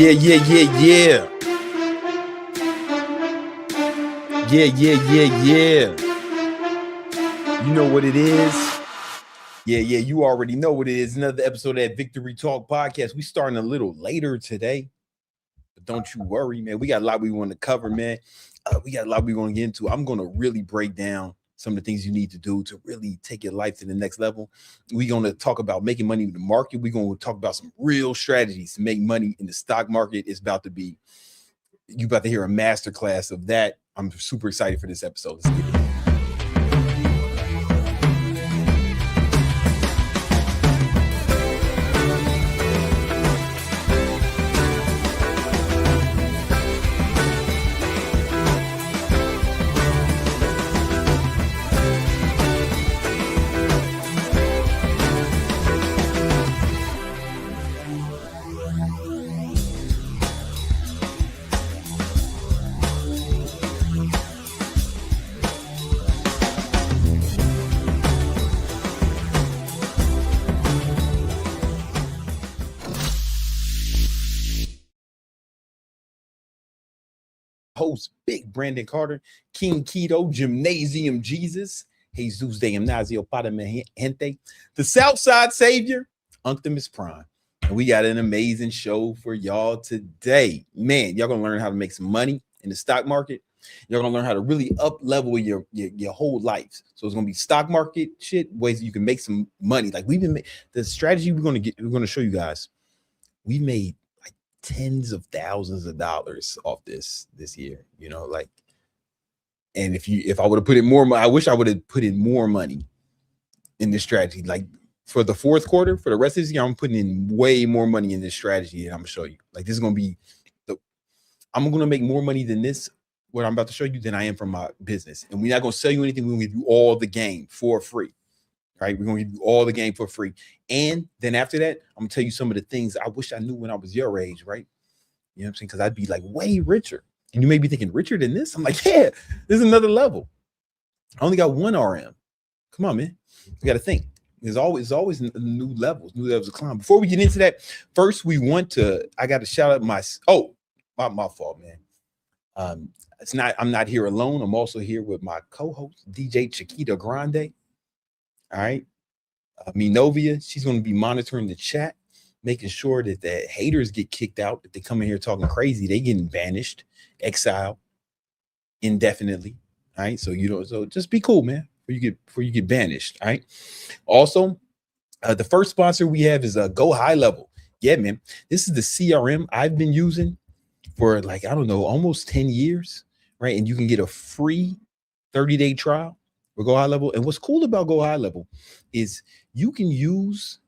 Yeah. You know what it is. Yeah, you already know what it is. Another episode of that Victory Talk podcast. We starting a little later today, but don't you worry, man. We got a lot we want to cover, man. We got a lot we want to get into. I'm going to really break down some of the things you need to do to really take your life to the next level. We're going to talk about making money in the market. We're going to talk about some real strategies to make money in the stock market. It's about to be, you about to hear a masterclass of that. I'm super excited for this episode. Let's get it. Host Big Brandon Carter, King Keto, Gymnasium Jesus, Jesus de Gimnasio Para Mi Gente, the Southside Savior, Unctimus Prime. And we got an amazing show for y'all today. Man, y'all gonna learn how to make some money in the stock market. You're gonna learn how to really up level your whole life. So it's gonna be stock market shit, ways you can make some money. Like we've been the strategy we're gonna show you guys. We made tens of thousands of dollars off this year, you know, like, and if I would have put in more money, I wish I would have put in more money in this strategy. Like for the fourth quarter, for the rest of this year, I'm putting in way more money in this strategy, and I'm gonna show you. Like this is gonna be I'm gonna make more money than this, what I'm about to show you, than I am from my business. And we're not gonna sell you anything. We're gonna give you all the game for free. Right? We're gonna give you all the game for free. And then after that, I'm gonna tell you some of the things I wish I knew when I was your age, right? You know what I'm saying? Because I'd be like way richer. And you may be thinking, richer than this? I'm like, yeah, this is another level. I only got one RM. Come on, man. You got to think. There's always new levels of climb. Before we get into that, first I got to shout out my fault, man. I'm not here alone. I'm also here with my co-host, DJ Chiquita Grande. All right. Minovia, she's going to be monitoring the chat, making sure that the haters get kicked out. If they come in here talking crazy, they getting banished, exiled indefinitely. All right. So so just be cool, man, before you get banished. All right. Also, the first sponsor we have is Go High Level. Yeah, man. This is the CRM I've been using for like, I don't know, almost 10 years. Right. And you can get a free 30-day trial for Go High Level. And what's cool about Go High Level is you can use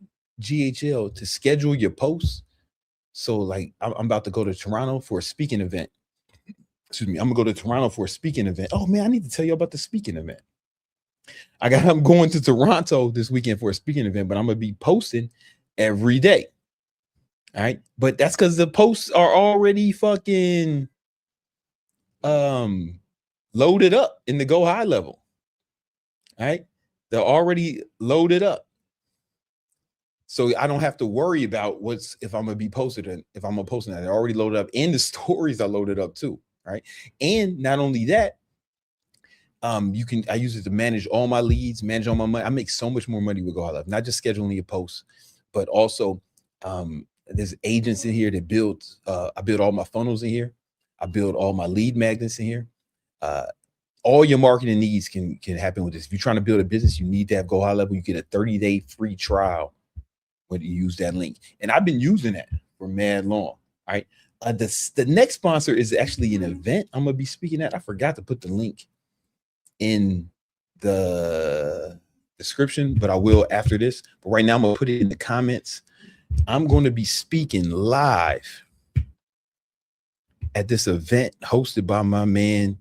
GHL to schedule your posts. So like I'm about to go to Toronto for a speaking event. Excuse me. I'm gonna go to Toronto for a speaking event. Oh man, I need to tell you about the speaking event. I'm going to Toronto this weekend for a speaking event, but I'm gonna be posting every day. All right. But that's because the posts are already fucking loaded up in the Go High Level. All right. They're already loaded up. So I don't have to worry about if I'm gonna be posted and if I'm gonna post that. They're already loaded up, and the stories are loaded up too, right? And not only that, I use it to manage all my leads, manage all my money. I make so much more money with Go High Level, not just scheduling your posts, but also there's agents in here that build. I build all my funnels in here. I build all my lead magnets in here. All your marketing needs can happen with this. If you're trying to build a business, you need to have Go High Level. You get a 30-day free trial when you use that link. And I've been using that for mad long. All right. The next sponsor is actually an event I'm going to be speaking at. I forgot to put the link in the description, but I will after this. But right now I'm going to put it in the comments. I'm going to be speaking live at this event hosted by my man,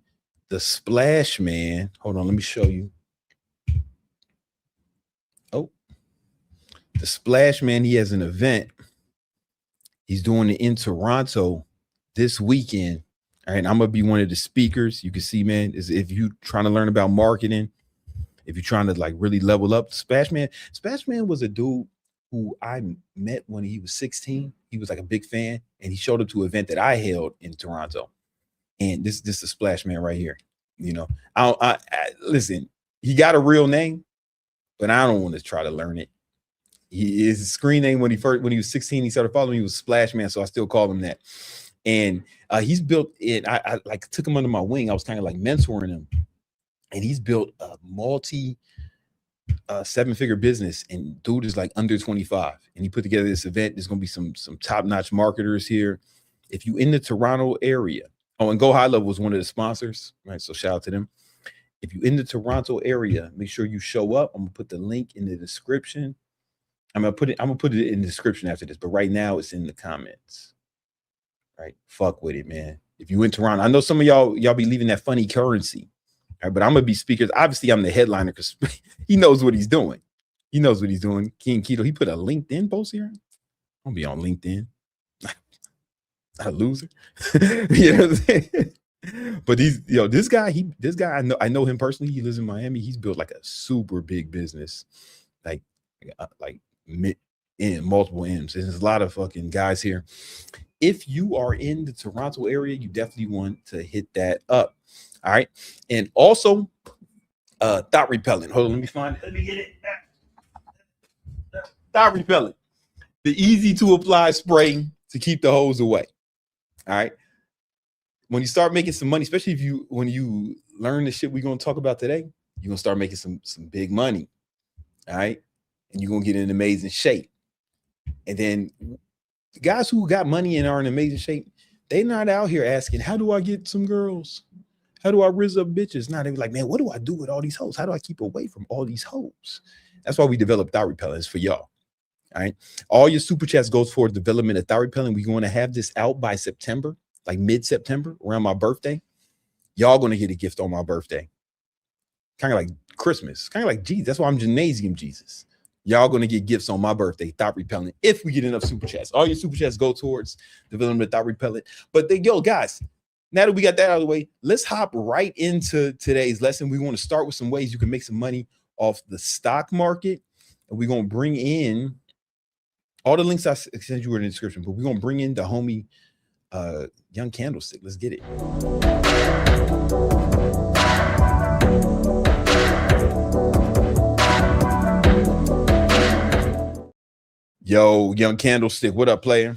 the Splash Man. Hold on, let me show you. Oh, the Splash Man, he has an event. He's doing it in Toronto this weekend. All right, I'm gonna be one of the speakers. You can see, man, is if you trying to learn about marketing, if you're trying to like really level up, Splash Man was a dude who I met when he was 16. He was like a big fan, and he showed up to an event that I held in Toronto. And this is Splash Man right here. You know, I listen. He got a real name, but I don't want to try to learn it. His screen name when he was 16, he started following me, he was Splash Man, so I still call him that. And he's built it. I like took him under my wing. I was kind of like mentoring him, and he's built a multi 7-figure business. And dude is like under 25, and he put together this event. There's gonna be some top-notch marketers here. If you in the Toronto area, and Go High Level was one of the sponsors, right? So shout out to them. If you in the Toronto area, make sure you show up. I'm gonna put the link in the description. I'm gonna put it in the description after this, but right now it's in the comments. Right? Fuck with it, man. If you in Toronto, I know some of y'all be leaving that funny currency. Right, but I'm gonna be speakers. Obviously, I'm the headliner because he knows what he's doing. He knows what he's doing. King Keto, he put a LinkedIn post here. I'll be on LinkedIn. A loser. You know what I'm saying? But this guy, I know him personally. He lives in Miami. He's built like a super big business, like in multiple M's. There's a lot of fucking guys here. If you are in the Toronto area, you definitely want to hit that up. All right. And also thought repellent. Hold on, let me get it. Thought repellent. The easy to apply spray to keep the hoes away. All right. When you start making some money, especially when you learn the shit we're gonna talk about today, you're gonna start making some big money. All right. And you're gonna get in amazing shape. And then the guys who got money and are in amazing shape, they not out here asking, how do I get some girls? How do I rizz up bitches? Now they're like, man, what do I do with all these hoes? How do I keep away from all these hoes? That's why we developed thought repellents for y'all. All right. All your super chats goes for development of thought repellent. We're going to have this out by September, like mid-September, around my birthday. Y'all going to get a gift on my birthday. Kind of like Christmas. Kind of like Jesus. That's why I'm Gymnasium Jesus. Y'all going to get gifts on my birthday, thought repellent, if we get enough super chats. All your super chats go towards development of thought repellent. But guys, now that we got that out of the way, let's hop right into today's lesson. We want to start with some ways you can make some money off the stock market. And we're going to bring in all the links I sent you in the description, but we're going to bring in the homie Young Candlestick. Let's get it. Yo, Young Candlestick, what up, player?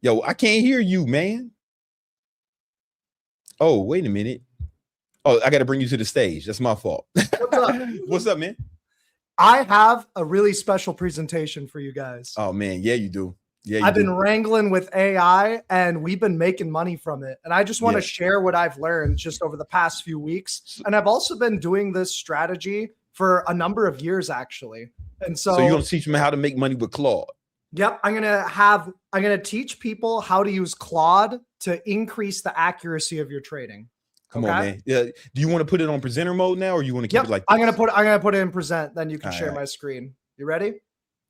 Yo, I can't hear you, man. Oh, wait a minute. Oh, I got to bring you to the stage. That's my fault. What's up? What's up, man? I have a really special presentation for you guys. Oh, man. Yeah, you do. Yeah, I've been wrangling with AI and we've been making money from it. And I just want to share what I've learned just over the past few weeks. And I've also been doing this strategy for a number of years, actually. And so you're going to teach me how to make money with Claude. Yep. I'm going to teach people how to use Claude to increase the accuracy of your trading. Come on, man. Yeah. Do you want to put it on presenter mode now, or you want to keep it like this? I'm gonna put it in present. Then you can share my screen. You ready?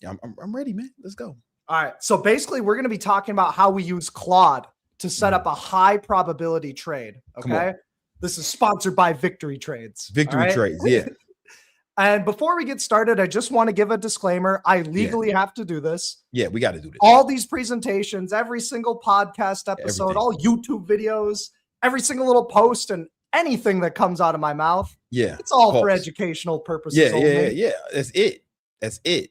Yeah, I'm ready, man. Let's go. All right. So basically, we're going to be talking about how we use Claude to set up a high probability trade. Okay. This is sponsored by Victory Trades. Victory Trades. Yeah. And before we get started, I just want to give a disclaimer. I legally have to do this. Yeah, we got to do this. All these presentations, every single podcast episode, all YouTube videos, every single little post and anything that comes out of my mouth. Yeah. It's all for educational purposes only. Yeah. That's it.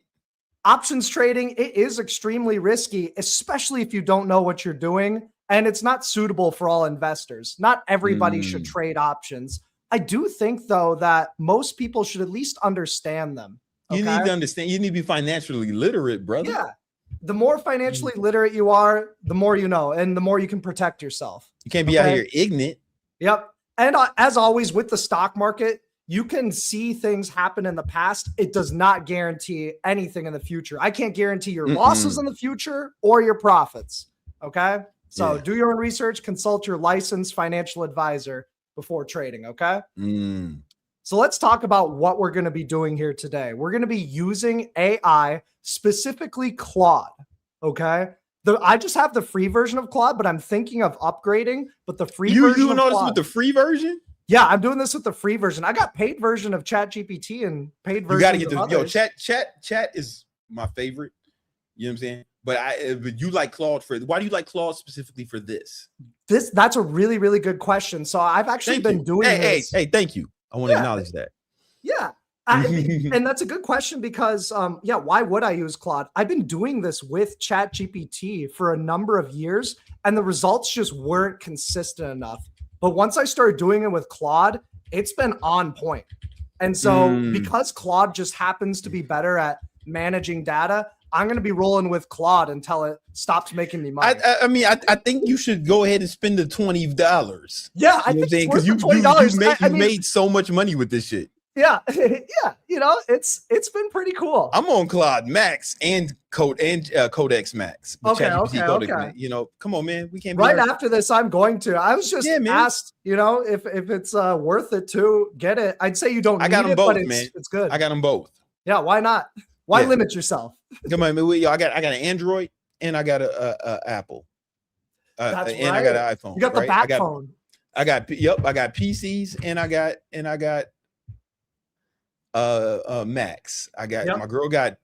Options trading, it is extremely risky, especially if you don't know what you're doing. And it's not suitable for all investors. Not everybody should trade options. I do think, though, that most people should at least understand them. Okay? You need to understand. You need to be financially literate, brother. Yeah. The more financially literate you are, the more you know, and the more you can protect yourself. You can't be out here ignorant. Yep. And as always, with the stock market, you can see things happen in the past. It does not guarantee anything in the future. I can't guarantee your losses in the future or your profits. Okay. So do your own research, consult your licensed financial advisor before trading. Okay. So let's talk about what we're going to be doing here today. We're going to be using AI, specifically Claude. Okay. I just have the free version of Claude, but I'm thinking of upgrading. But the free version you doing all this with the free version? Yeah, I'm doing this with the free version. I got paid version of ChatGPT and paid version. You got to get the chat is my favorite. You know what I'm saying? But you like Claude why do you like Claude specifically for this? That's a really, really good question. So I've actually been doing this. Hey, thank you. I want to acknowledge that. Yeah. And that's a good question because, why would I use Claude? I've been doing this with ChatGPT for a number of years, and the results just weren't consistent enough. But once I started doing it with Claude, it's been on point. And so because Claude just happens to be better at managing data, I'm going to be rolling with Claude until it stops making me money. I think you should go ahead and spend the $20. Yeah, I think because you made so much money with this shit. Yeah, yeah. It's been pretty cool. I'm on Claude Max and Codex Max. Okay. Come on, man. We can't. Right after this, I'm going to. I was just asked, if it's worth it to get it. I'd say you don't. I got them both, but man. It's good. I got them both. Yeah, why not? Why limit yourself? Come on, man. I got an Android and I got a Apple. That's and I got an iPhone. You got the back phone. I got PCs and I got Max. My girl got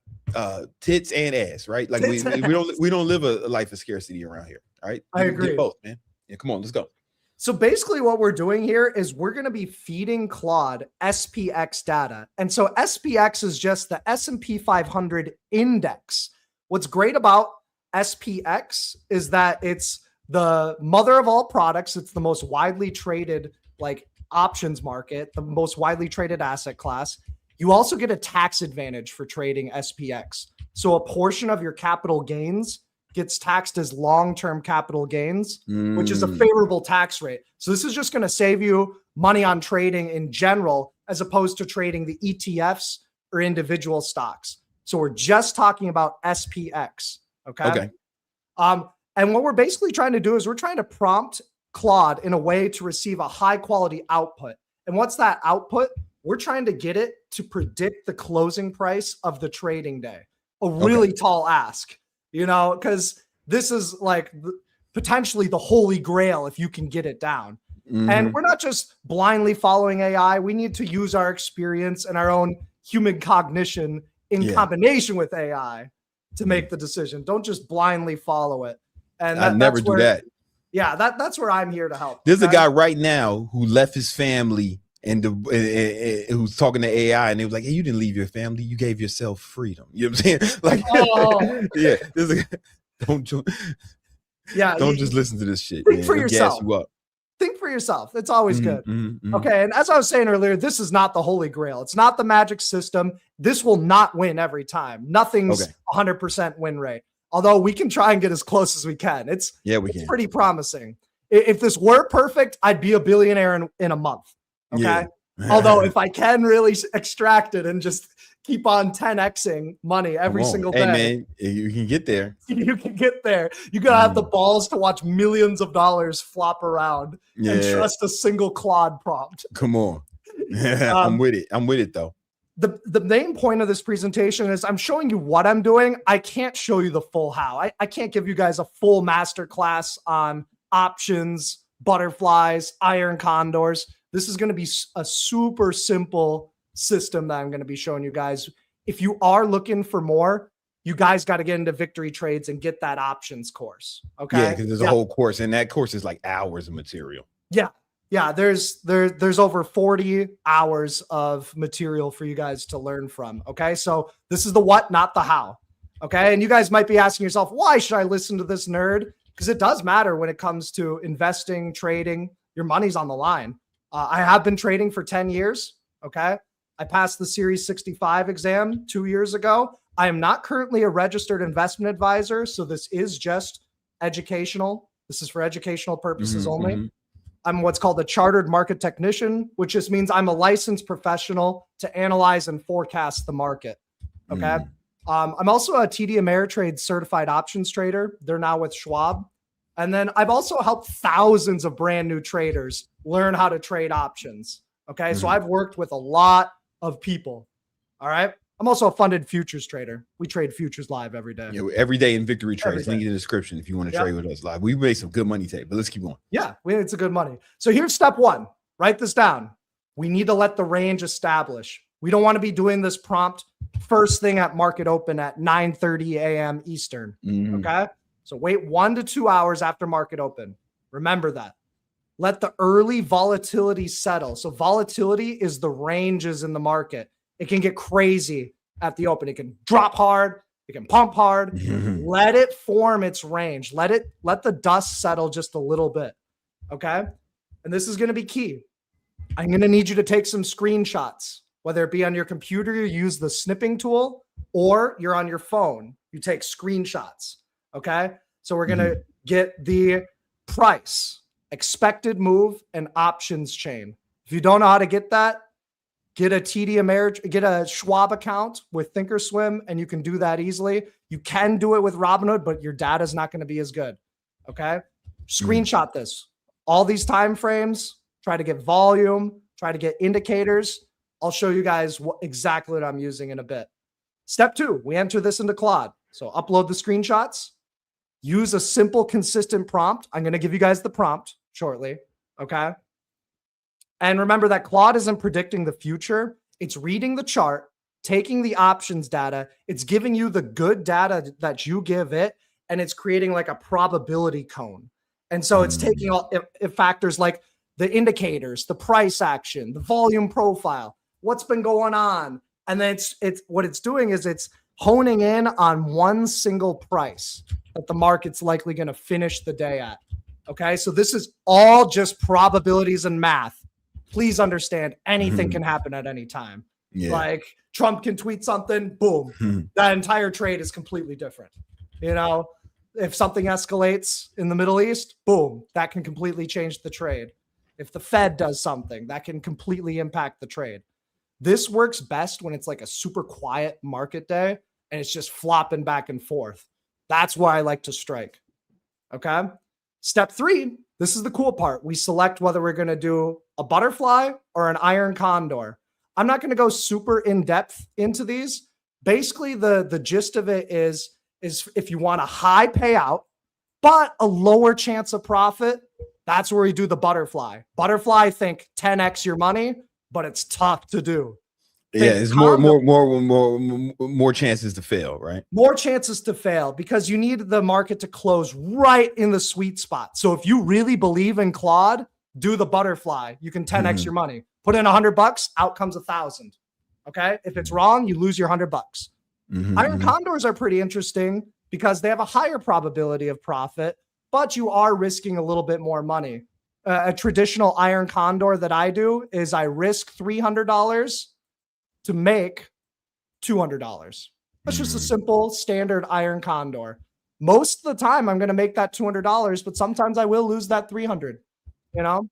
tits and ass, right? Like we don't live a life of scarcity around here. All right. I agree. Get both, man. Yeah, come on, let's go. So basically what we're doing here is we're going to be feeding Claude SPX data. And so SPX is just the S&P 500 index. What's great about SPX is that it's the mother of all products. It's the most widely traded options market, the most widely traded asset class. You also get a tax advantage for trading SPX. So a portion of your capital gains gets taxed as long-term capital gains, which is a favorable tax rate. So this is just going to save you money on trading in general, as opposed to trading the ETFs or individual stocks. So we're just talking about SPX. Okay. And what we're basically trying to do is we're trying to prompt Claude in a way to receive a high quality output. And what's that output? We're trying to get it to predict the closing price of the trading day. A really tall ask, because this is potentially the holy grail if you can get it down. And we're not just blindly following AI. We need to use our experience and our own human cognition in combination with AI to make the decision. Don't just blindly follow it. And I never do that. Yeah, that's where I'm here to help. There's a guy right now who left his family and who's talking to AI, and they was like, "Hey, you didn't leave your family; you gave yourself freedom." You know what I'm saying? Don't just listen to this shit. Think for yourself. Think for yourself. It's always good. Okay, and as I was saying earlier, this is not the holy grail. It's not the magic system. This will not win every time. Nothing's 100% win rate. Although we can try and get as close as we can. It's pretty promising. If this were perfect, I'd be a billionaire in a month. Okay. Yeah. Although if I can really extract it and just keep on 10xing money every single day. Hey man, you can get there. You can get there. You gotta have the balls to watch millions of dollars flop around and trust a single Claude prompt. Come on. I'm with it though. The main point of this presentation is I'm showing you what I'm doing. I can't show you the full how. I can't give you guys a full masterclass on options, butterflies, iron condors. This is going to be a super simple system that I'm going to be showing you guys. If you are looking for more, you guys got to get into Victory Trades and get that options course. Okay. Yeah, because there's a whole course, and that course is like hours of material. Yeah. Yeah, there's over 40 hours of material for you guys to learn from. Okay, so this is the what, not the how. Okay, and you guys might be asking yourself, why should I listen to this nerd? Because it does matter when it comes to investing, trading. Your money's on the line. I have been trading for 10 years. Okay, I passed the Series 65 exam 2 years ago. I am not currently a registered investment advisor, so this is just educational. This is for educational purposes only. I'm what's called a chartered market technician, which just means I'm a licensed professional to analyze and forecast the market. Okay. I'm also a TD Ameritrade certified options trader. They're now with Schwab. And then I've also helped thousands of brand new traders learn how to trade options. Okay. So I've worked with a lot of people. All right. I'm also a funded futures trader. We trade futures live every day. Yeah, every day in Victory Trades. Link in the description if you want to trade with us live. We made some good money today, but let's keep going. Yeah, it's a good money. So here's step one. Write this down. We need to let the range establish. We don't want to be doing this prompt first thing at market open at 9:30 a.m. Eastern. Okay. So wait 1 to 2 hours after market open. Remember that. Let the early volatility settle. So volatility is the ranges in the market. It can get crazy at the open. It can drop hard. It can pump hard. Let it form its range. Let the dust settle just a little bit. Okay. And this is going to be key. I'm going to need you to take some screenshots, whether it be on your computer, you use the snipping tool, or you're on your phone, you take screenshots. Okay. So we're going to get the price, expected move, and options chain. If you don't know how to get that, get a get a Schwab account with Thinkorswim, and you can do that easily. You can do it with Robinhood, but your data is not going to be as good. Okay. Screenshot this. All these time frames, try to get volume, try to get indicators. I'll show you guys exactly what I'm using in a bit. Step 2, we enter this into Claude. So upload the screenshots, use a simple, consistent prompt. I'm going to give you guys the prompt shortly. Okay. And remember that Claude isn't predicting the future. It's reading the chart, taking the options data. It's giving you the good data that you give it, and it's creating like a probability cone. And so it's taking all factors like the indicators, the price action, the volume profile, what's been going on. And then it's what it's doing is it's honing in on one single price that the market's likely going to finish the day at. Okay. So this is all just probabilities and math. Please understand anything can happen at any time. Yeah. Like Trump can tweet something, boom, that entire trade is completely different. You know, if something escalates in the Middle East, boom, that can completely change the trade. If the Fed does something, that can completely impact the trade. This works best when it's like a super quiet market day and it's just flopping back and forth. That's why I like to strike. Okay. Step 3, this is the cool part. We select whether we're going to do a butterfly or an iron condor. I'm not going to go super in depth into these. Basically, the gist of it is if you want a high payout, but a lower chance of profit, that's where we do the butterfly. Butterfly, think 10x your money, but it's tough to do. Yeah, it's more chances to fail, right? More chances to fail because you need the market to close right in the sweet spot. So if you really believe in Claude, do the butterfly. You can 10x your money. Put in $100, out comes 1,000. Okay. If it's wrong, you lose your $100. Iron condors are pretty interesting because they have a higher probability of profit, but you are risking a little bit more money. A traditional iron condor that I do is I risk $300 to make $200. That's just a simple standard iron condor. Most of the time I'm going to make that $200, but sometimes I will lose that 300, you know,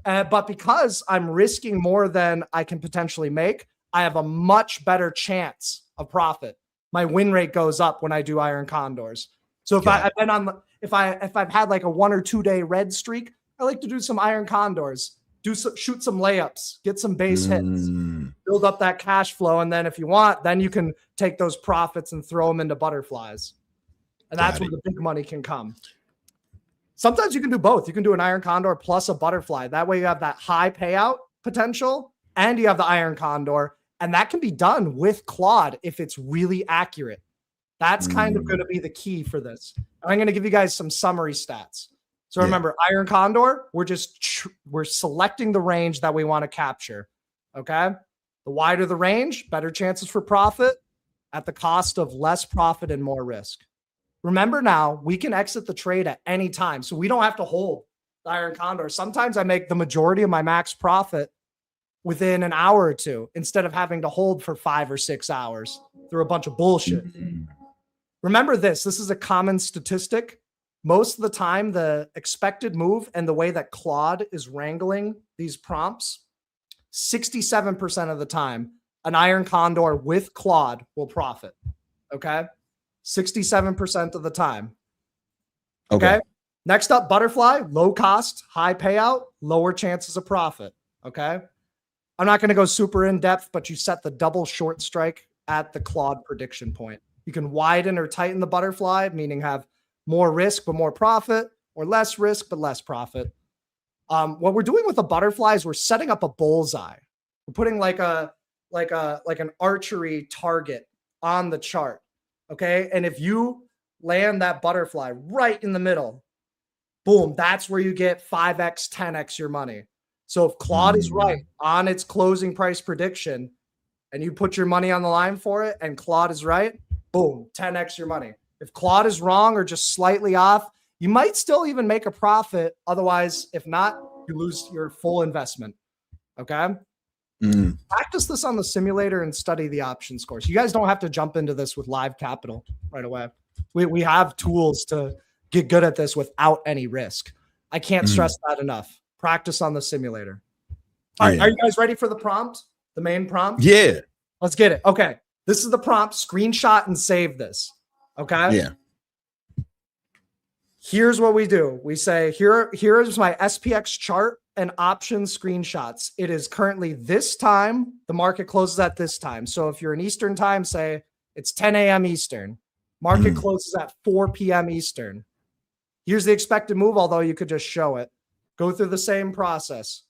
but because I'm risking more than I can potentially make, I have a much better chance of profit. My win rate goes up when I do iron condors. So if I've had like a 1 or 2 day red streak, I like to do some iron condors, shoot some layups, get some base hits, build up that cash flow. And then if you want, then you can take those profits and throw them into butterflies. And that's where the big money can come. Sometimes you can do both. You can do an iron condor plus a butterfly. That way you have that high payout potential and you have the iron condor. And that can be done with Claude if it's really accurate. That's kind of going to be the key for this. I'm going to give you guys some summary stats. So remember, iron condor, we're selecting the range that we want to capture. Okay. The wider the range, better chances for profit at the cost of less profit and more risk. Remember now, we can exit the trade at any time. So we don't have to hold the iron condor. Sometimes I make the majority of my max profit within an hour or two instead of having to hold for 5 or 6 hours through a bunch of bullshit. Remember this is a common statistic. Most of the time, the expected move and the way that Claude is wrangling these prompts, 67% of the time, an iron condor with Claude will profit. Okay. 67% of the time. Okay. Next up, butterfly, low cost, high payout, lower chances of profit. Okay. I'm not going to go super in depth, but you set the double short strike at the Claude prediction point. You can widen or tighten the butterfly, meaning have more risk, but more profit, or less risk, but less profit. What we're doing with the butterfly is we're setting up a bullseye. We're putting like an archery target on the chart. Okay. And if you land that butterfly right in the middle, boom, that's where you get 5x, 10x your money. So if Claude is right on its closing price prediction and you put your money on the line for it and Claude is right, boom, 10x your money. If Claude is wrong or just slightly off, you might still even make a profit. Otherwise, if not, you lose your full investment. Okay. Practice this on the simulator and study the options course. You guys don't have to jump into this with live capital right away. We have tools to get good at this without any risk. I can't stress that enough. Practice on the simulator. All right. Are you guys ready for the prompt? The main prompt? Yeah. Let's get it. Okay. This is the prompt. Screenshot and save this. Okay. Yeah. Here's what we do. We say, here is my SPX chart and option screenshots. It is currently this time. The market closes at this time. So if you're in Eastern time, say it's 10 a.m. Eastern. Market closes at 4 p.m. Eastern. Here's the expected move, although you could just show it. Go through the same process.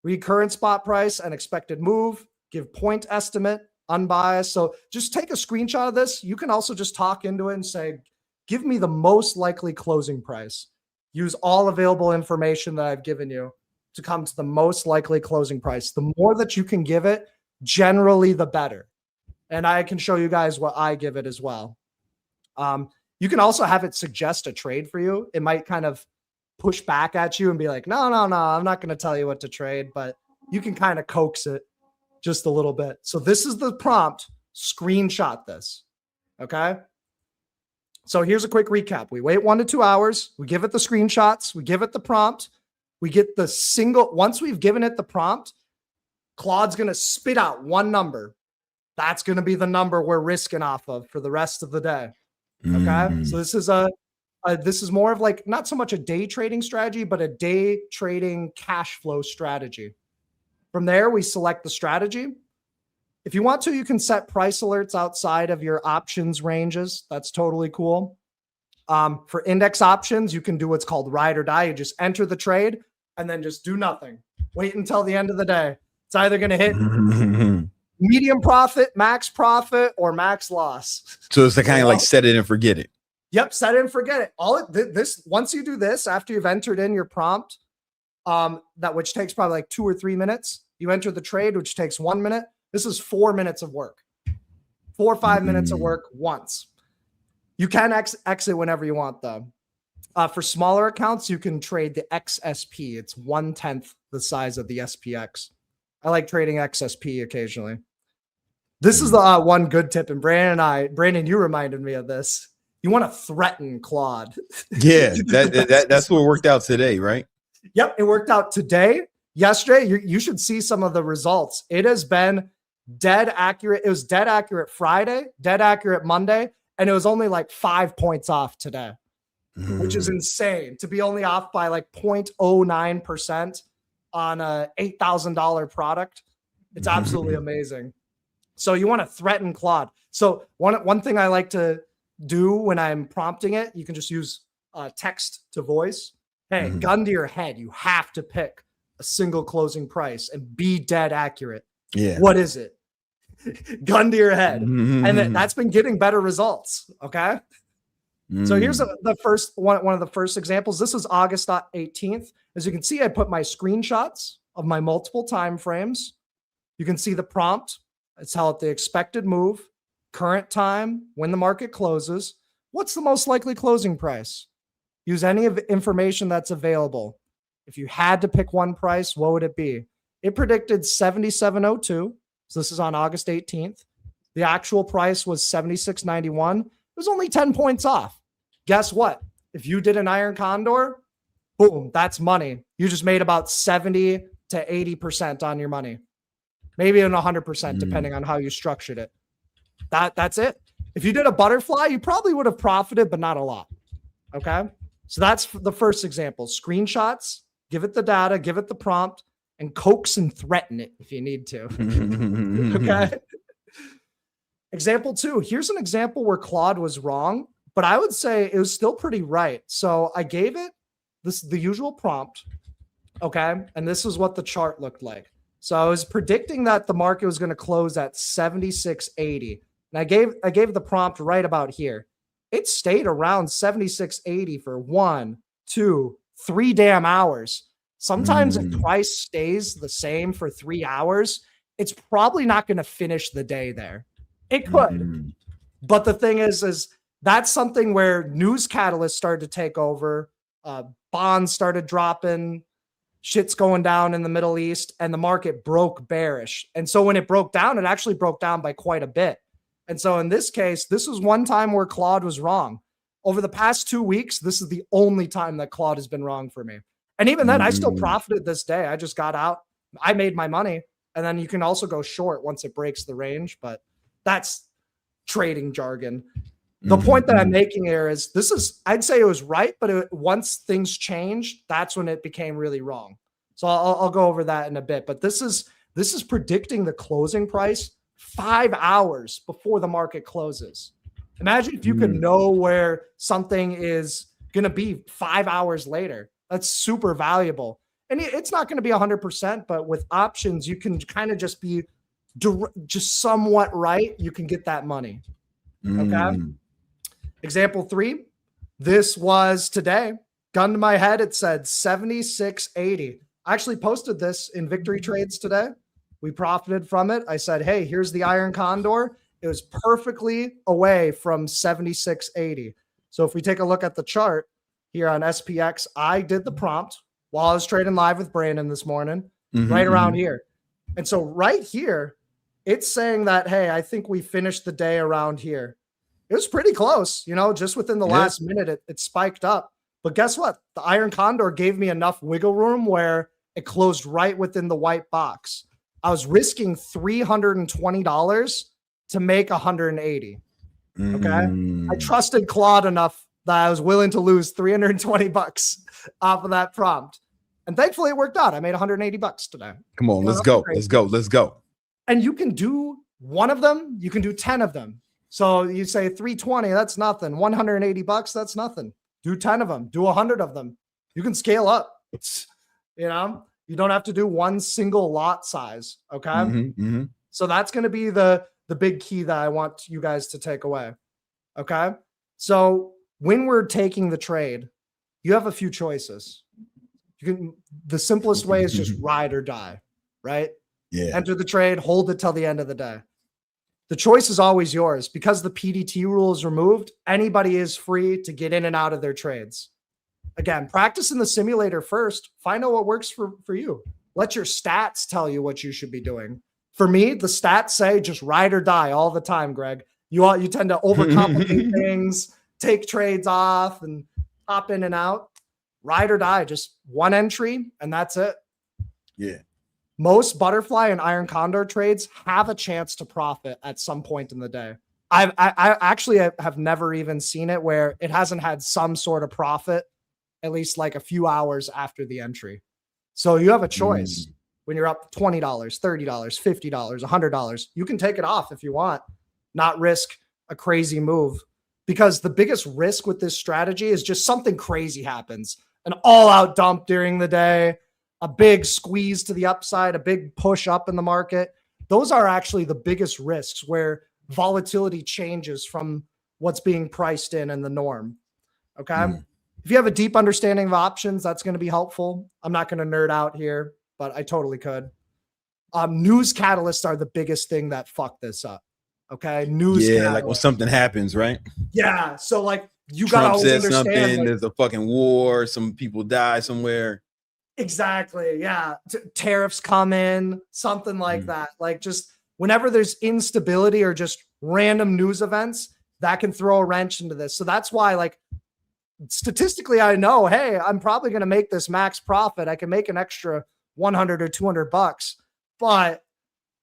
Read current spot price and expected move. Give point estimate, unbiased. So just take a screenshot of this. You can also just talk into it and say, give me the most likely closing price. Use all available information that I've given you to come to the most likely closing price. The more that you can give it, generally the better. And I can show you guys what I give it as well. You can also have it suggest a trade for you. It might kind of push back at you and be like, no, I'm not going to tell you what to trade, but you can kind of coax it just a little bit. So this is the prompt. Screenshot this. Okay. So here's a quick recap. We wait 1 to 2 hours. We give it the screenshots. We give it the prompt. We get the single. Once we've given it the prompt, Claude's going to spit out one number. That's going to be the number we're risking off of for the rest of the day. Okay. So this is this is more of like, not so much a day trading strategy, but a day trading cash flow strategy. From there, we select the strategy. If you want to, you can set price alerts outside of your options ranges. That's totally cool. For index options, you can do what's called ride or die. You just enter the trade and then just do nothing. Wait until the end of the day. It's either going to hit medium profit, max profit, or max loss. So it's the kind of like set it and forget it. Yep, set it and forget it. Once you do this, after you've entered in your prompt, which takes probably like 2 or 3 minutes, you enter the trade, which takes 1 minute. This is 4 minutes of work. 4 or 5 minutes of work once. You can exit whenever you want, though. For smaller accounts, you can trade the XSP. It's 1/10 the size of the SPX. I like trading XSP occasionally. This is the one good tip. And Brandon, you reminded me of this. You want to threaten Claude. Yeah, that's what worked out today, right? Yep, it worked out today. Yesterday, you should see some of the results. It has been dead accurate. It was dead accurate Friday, dead accurate Monday, and it was only like 5 points off today, which is insane to be only off by like 0.09% on a $8,000 product. It's absolutely amazing. So you want to threaten Claude. So one thing I like to do when I'm prompting it, you can just use text to voice. Hey, gun to your head. You have to pick a single closing price and be dead accurate. Yeah. What is it? Gun to your head. And that's been getting better results. Okay. So here's the first one of the first examples. This is August 18th. As you can see, I put my screenshots of my multiple time frames. You can see the prompt. It's how the expected move, current time, when the market closes. What's the most likely closing price? Use any of the information that's available. If you had to pick one price, what would it be? It predicted 77.02. So this is on August 18th. The actual price was 76.91. It was only 10 points off. Guess what? If you did an iron condor, boom, that's money. You just made about 70 to 80% on your money. Maybe even 100%, depending on how you structured it. That's it. If you did a butterfly, you probably would have profited, but not a lot. Okay. So that's the first example. Screenshots, give it the data, give it the prompt, and coax and threaten it if you need to. Okay. Example 2. Here's an example where Claude was wrong, but I would say it was still pretty right. So I gave it the usual prompt. Okay. And this is what the chart looked like. So I was predicting that the market was going to close at 76.80. And I gave the prompt right about here. It stayed around 76.80 for 1, 2, 3 damn hours. Sometimes if price stays the same for 3 hours, it's probably not going to finish the day there. It could. But the thing is that's something where news catalysts started to take over. Bonds started dropping. Shit's going down in the Middle East, and the market broke bearish. And so when it broke down, it actually broke down by quite a bit. And so in this case, this was one time where Claude was wrong. Over the past 2 weeks, this is the only time that Claude has been wrong for me. And even then, I still profited this day. I just got out. I made my money. And then you can also go short once it breaks the range, but that's trading jargon. The point that I'm making here is I'd say it was right, but once things changed, that's when it became really wrong. So I'll go over that in a bit, but this is predicting the closing price 5 hours before the market closes. Imagine if you could know where something is going to be 5 hours later. That's super valuable. And it's not going to be 100%, but with options, you can kind of just be just somewhat right. You can get that money. Okay. Example 3, this was today. Gun to my head, it said 76.80. I actually posted this in Victory Trades today. We profited from it. I said, hey, here's the Iron Condor. It was perfectly away from 76.80. So if we take a look at the chart here on SPX, I did the prompt while I was trading live with Brandon this morning, right around here. And so right here, it's saying that, hey, I think we finished the day around here. It was pretty close, just within the last minute, it spiked up. But guess what? The Iron Condor gave me enough wiggle room where it closed right within the white box. I was risking $320 to make 180. Okay. I trusted Claude enough that I was willing to lose $320 off of that prompt. And thankfully it worked out. I made $180 today. Come on, let's go. Let's go. And you can do one of them, you can do 10 of them. So you say 320, that's nothing. $180, that's nothing. Do 10 of them, do 100 of them. You can scale up. You don't have to do one single lot size. Okay. So that's going to be the big key that I want you guys to take away. Okay. So when we're taking the trade, you have a few choices. The simplest way is just ride or die, right? Yeah. Enter the trade, hold it till the end of the day. The choice is always yours. Because the PDT rule is removed, anybody is free to get in and out of their trades. Again, practice in the simulator first. Find out what works for you. Let your stats tell you what you should be doing. For me, the stats say just ride or die all the time, Greg. You tend to overcomplicate things, take trades off and hop in and out. Ride or die, just one entry, and that's it. Yeah. Most butterfly and iron condor trades have a chance to profit at some point in the day. I actually have never even seen it where it hasn't had some sort of profit, at least like a few hours after the entry. So you have a choice. When you're up $20, $30, $50, $100, you can take it off if you want, not risk a crazy move. Because the biggest risk with this strategy is just something crazy happens. An all-out dump during the day, a big squeeze to the upside, a big push up in the market. Those are actually the biggest risks where volatility changes from what's being priced in and the norm. Okay. If you have a deep understanding of options, that's going to be helpful. I'm not going to nerd out here, but I totally could. News catalysts are the biggest thing that fuck this up. Okay. News. Yeah. Like when something happens, right? Yeah. So like you Trump got to understand something, like, there's a fucking war. Some people die somewhere. Exactly. Yeah. Tariffs come in, something like that. Like just whenever there's instability or just random news events, that can throw a wrench into this. So that's why, like, statistically, I know, hey, I'm probably going to make this max profit. I can make an extra 100 or 200 bucks, but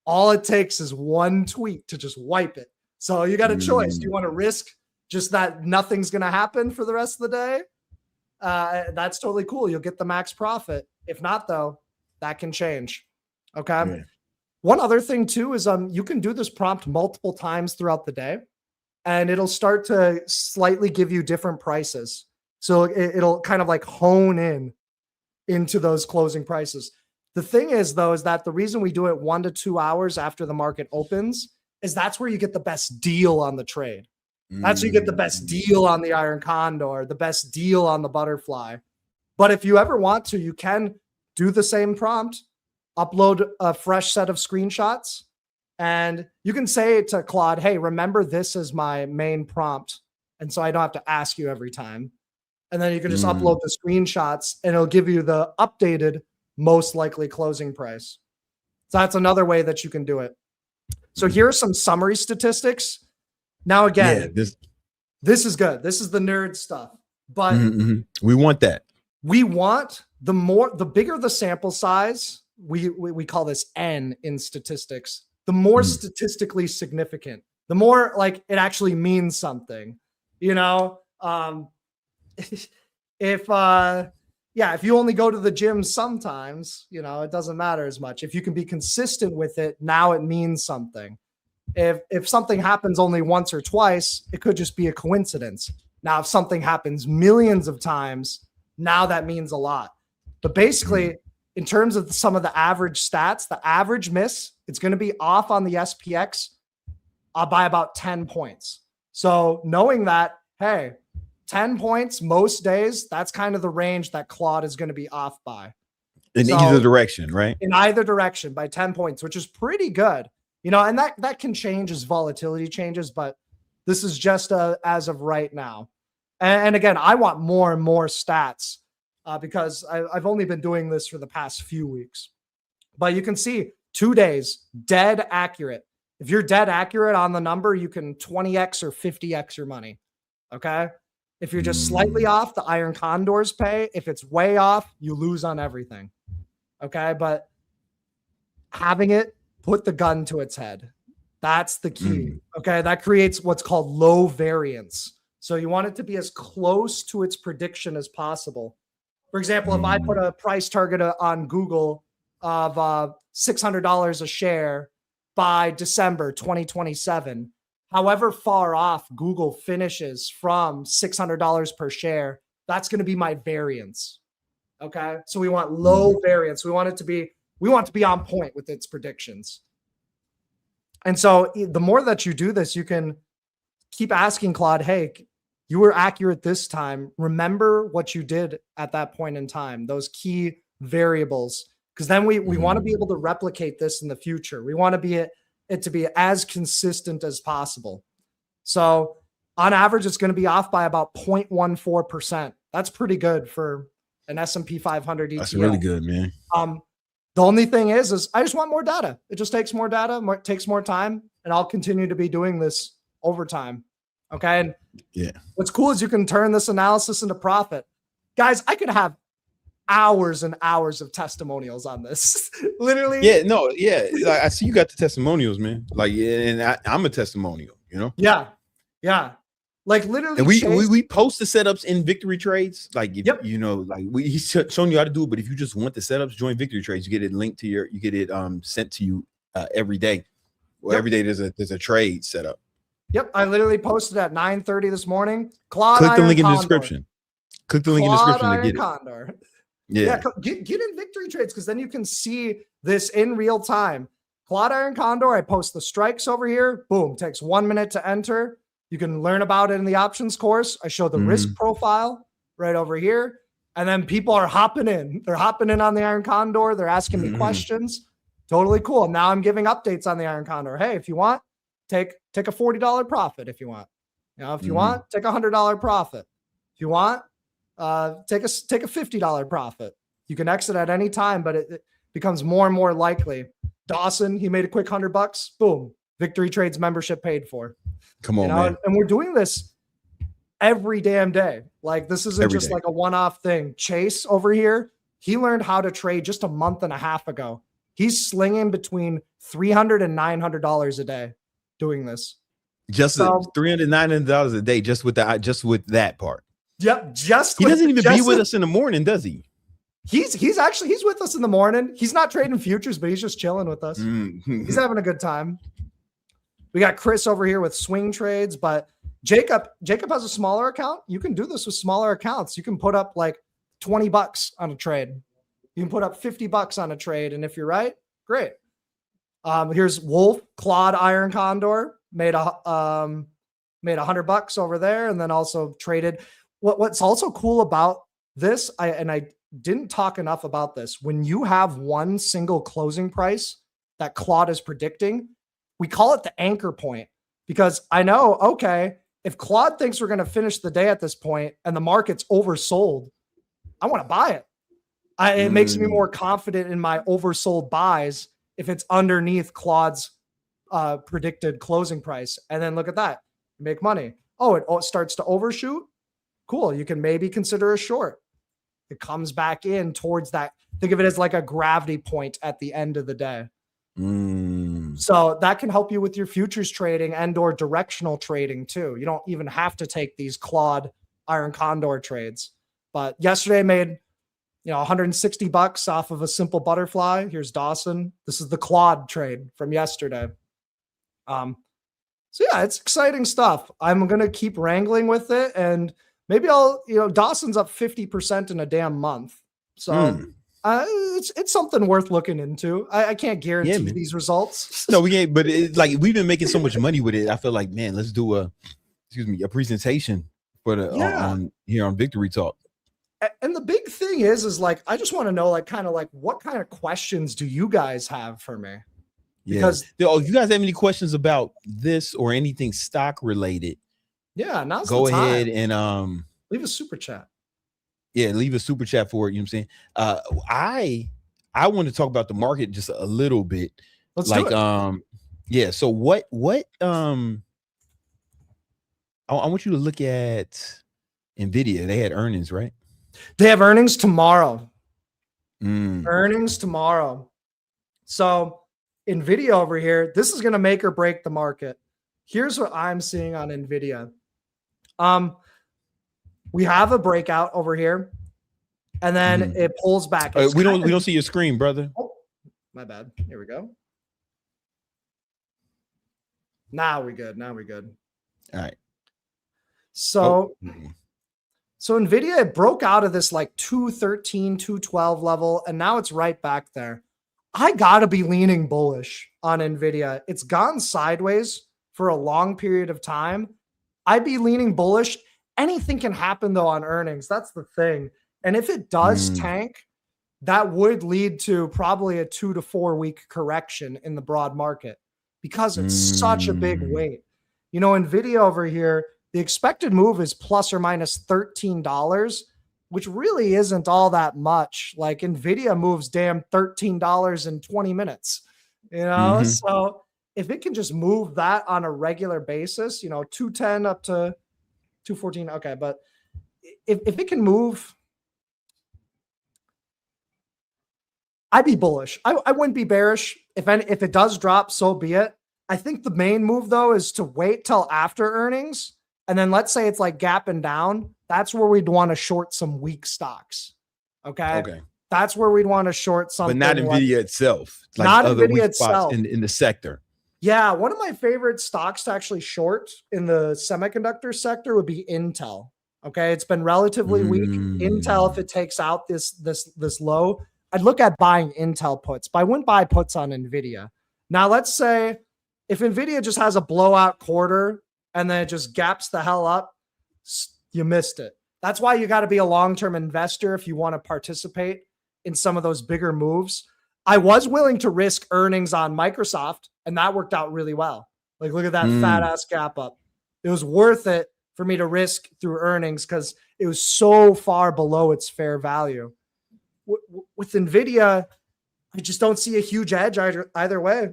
all it takes is one tweet to just wipe it. So you got a choice. Do you want to risk just that nothing's going to happen for the rest of the day? That's totally cool. You'll get the max profit. If not, though, that can change. Okay. Yeah. One other thing too is you can do this prompt multiple times throughout the day, and it'll start to slightly give you different prices. So it'll kind of like hone in into those closing prices. The thing is, though, is that the reason we do it 1 to 2 hours after the market opens is that's where you get the best deal on the trade. That's where you get the best deal on the iron condor, the best deal on the butterfly. But if you ever want to, you can do the same prompt, upload a fresh set of screenshots, and you can say to Claude, hey, remember this is my main prompt. And so I don't have to ask you every time. And then you can just upload the screenshots and it'll give you the updated most likely closing price. So that's another way that you can do it. So here are some summary statistics. Now, again, this is good. This is the nerd stuff, but we want that. We want the bigger the sample size, we call this N in statistics, the more statistically significant, the more like it actually means something, you know? If you only go to the gym sometimes, you know, it doesn't matter as much. If you can be consistent with it, now it means something. If something happens only once or twice, it could just be a coincidence. Now, if something happens millions of times, now that means a lot. But basically, in terms of some of the average stats, the average miss, it's going to be off on the SPX by about 10 points. So knowing that, hey, 10 points most days, that's kind of the range that Claude is going to be off by. In either direction, right? In either direction by 10 points, which is pretty good. You know, and that can change as volatility changes, but this is just as of right now. And again, I want more and more stats because I've only been doing this for the past few weeks. But you can see 2 days, dead accurate. If you're dead accurate on the number, you can 20x or 50x your money. Okay. If you're just slightly off, the iron condors pay. If it's way off, you lose on everything. Okay. But having it put the gun to its head, that's the key. Okay. That creates what's called low variance. So you want it to be as close to its prediction as possible. For example, if I put a price target on Google of $600 a share by December 2027, however far off Google finishes from $600 per share, that's going to be my variance. Okay. So we want low variance. We want to be on point with its predictions. And so the more that you do this, you can keep asking Claude, hey, you were accurate this time. Remember what you did at that point in time, those key variables. Because then we want to be able to replicate this in the future. We want to be it to be as consistent as possible. So on average, it's going to be off by about 0.14%. That's pretty good for an S&P 500 ETF. That's really good, man. The only thing is I just want more data. It just takes more data, takes more time, and I'll continue to be doing this over time. Okay. And what's cool is you can turn this analysis into profit. Guys, I could have hours and hours of testimonials on this. Literally. Yeah, no, yeah. Like, I see you got the testimonials, man. Like, and I'm a testimonial, you know? Yeah. Yeah. Like literally. And we post the setups in Victory Trades. Like, if, you know, like he's showing you how to do it, but if you just want the setups, join Victory Trades. You get it linked to you get it sent to you every day. Well, every day there's a trade set up. Yep. I literally posted at 9:30 this morning. Claude, click the link in the description. Click the link in the description to get it. Condor. Yeah. Get in Victory Trades because then you can see this in real time. Claude Iron Condor, I post the strikes over here. Boom. Takes 1 minute to enter. You can learn about it in the options course. I show the risk profile right over here. And then people are hopping in. They're hopping in on the Iron Condor. They're asking me questions. Totally cool. Now I'm giving updates on the Iron Condor. Hey, if you want, take a $40 profit if you want. You know, if you want, take a $100 profit. If you want, take a $50 profit. You can exit at any time, but it becomes more and more likely. Dawson, he made a quick $100. Boom. Victory Trades membership paid for. Come on, man. And we're doing this every damn day. Like this isn't just like a one-off thing. Chase over here, he learned how to trade just a month and a half ago. He's slinging between $300 and $900 a day doing this. Just $300, $900 a day, just with that part. Yep. He doesn't even be with us in the morning, does he? He's with us in the morning. He's not trading futures, but he's just chilling with us. He's having a good time. We got Chris over here with swing trades, but Jacob has a smaller account. You can do this with smaller accounts. You can put up like $20 on a trade. You can put up $50 on a trade. And if you're right, great. Here's Wolf, Claude Iron Condor, made $100 over there, and then also traded. What's also cool about this, I didn't talk enough about this. When you have one single closing price that Claude is predicting, we call it the anchor point, because I know, okay, if Claude thinks we're going to finish the day at this point and the market's oversold, I want to buy it. It makes me more confident in my oversold buys if it's underneath Claude's predicted closing price. And then look at that, make money. Oh, it starts to overshoot. Cool. You can maybe consider a short. It comes back in towards that. Think of it as like a gravity point at the end of the day. So that can help you with your futures trading and or directional trading too. You don't even have to take these Claude Iron Condor trades. But yesterday made, $160 off of a simple butterfly. Here's Dawson. This is the Claude trade from yesterday. So yeah, it's exciting stuff. I'm going to keep wrangling with it, and maybe I'll, Dawson's up 50% in a damn month. So it's something worth looking into. I can't guarantee these results. No, we ain't, but it's like we've been making so much money with it. I feel like, man, let's do a presentation for the here on Victory Talk. And the big thing is like, I just want to know, what kind of questions do you guys have for me? Because if you guys have any questions about this or anything stock related, now's go the time. ahead and leave a super chat. Yeah, leave a super chat for it. You know what I'm saying? I want to talk about the market just a little bit. Let's do it. So what I want you to look at Nvidia. They had earnings, right? They have earnings tomorrow. Earnings tomorrow. So Nvidia over here, this is going to make or break the market. Here's what I'm seeing on Nvidia. We have a breakout over here, and then it pulls back. We don't see your screen, brother. Oh, my bad. Here we go. Now we're good. All right. So Nvidia, it broke out of this like 213, 212 level, and now it's right back there. I gotta be leaning bullish on Nvidia. It's gone sideways for a long period of time. I'd be leaning bullish. Anything can happen though on earnings. That's the thing. And if it does tank, that would lead to probably a 2 to 4 week correction in the broad market because it's such a big weight. Nvidia over here, the expected move is plus or minus $13, which really isn't all that much. Like Nvidia moves damn $13 in 20 minutes, So if it can just move that on a regular basis, 210 up to 214. Okay. But if it can move, I'd be bullish. I wouldn't be bearish. If it does drop, so be it. I think the main move though, is to wait till after earnings. And then let's say it's like gapping down. That's where we'd want to short some weak stocks. Okay. That's where we'd want to short something. But not Nvidia itself. Like not other Nvidia itself. In the sector. Yeah. One of my favorite stocks to actually short in the semiconductor sector would be Intel. Okay. It's been relatively weak. Intel, if it takes out this low, I'd look at buying Intel puts, but I wouldn't buy puts on Nvidia. Now, let's say if Nvidia just has a blowout quarter and then it just gaps the hell up, you missed it. That's why you got to be a long-term investor if you want to participate in some of those bigger moves. I was willing to risk earnings on Microsoft, and that worked out really well. Like, look at that fat ass gap up. It was worth it for me to risk through earnings because it was so far below its fair value. With Nvidia, I just don't see a huge edge either way.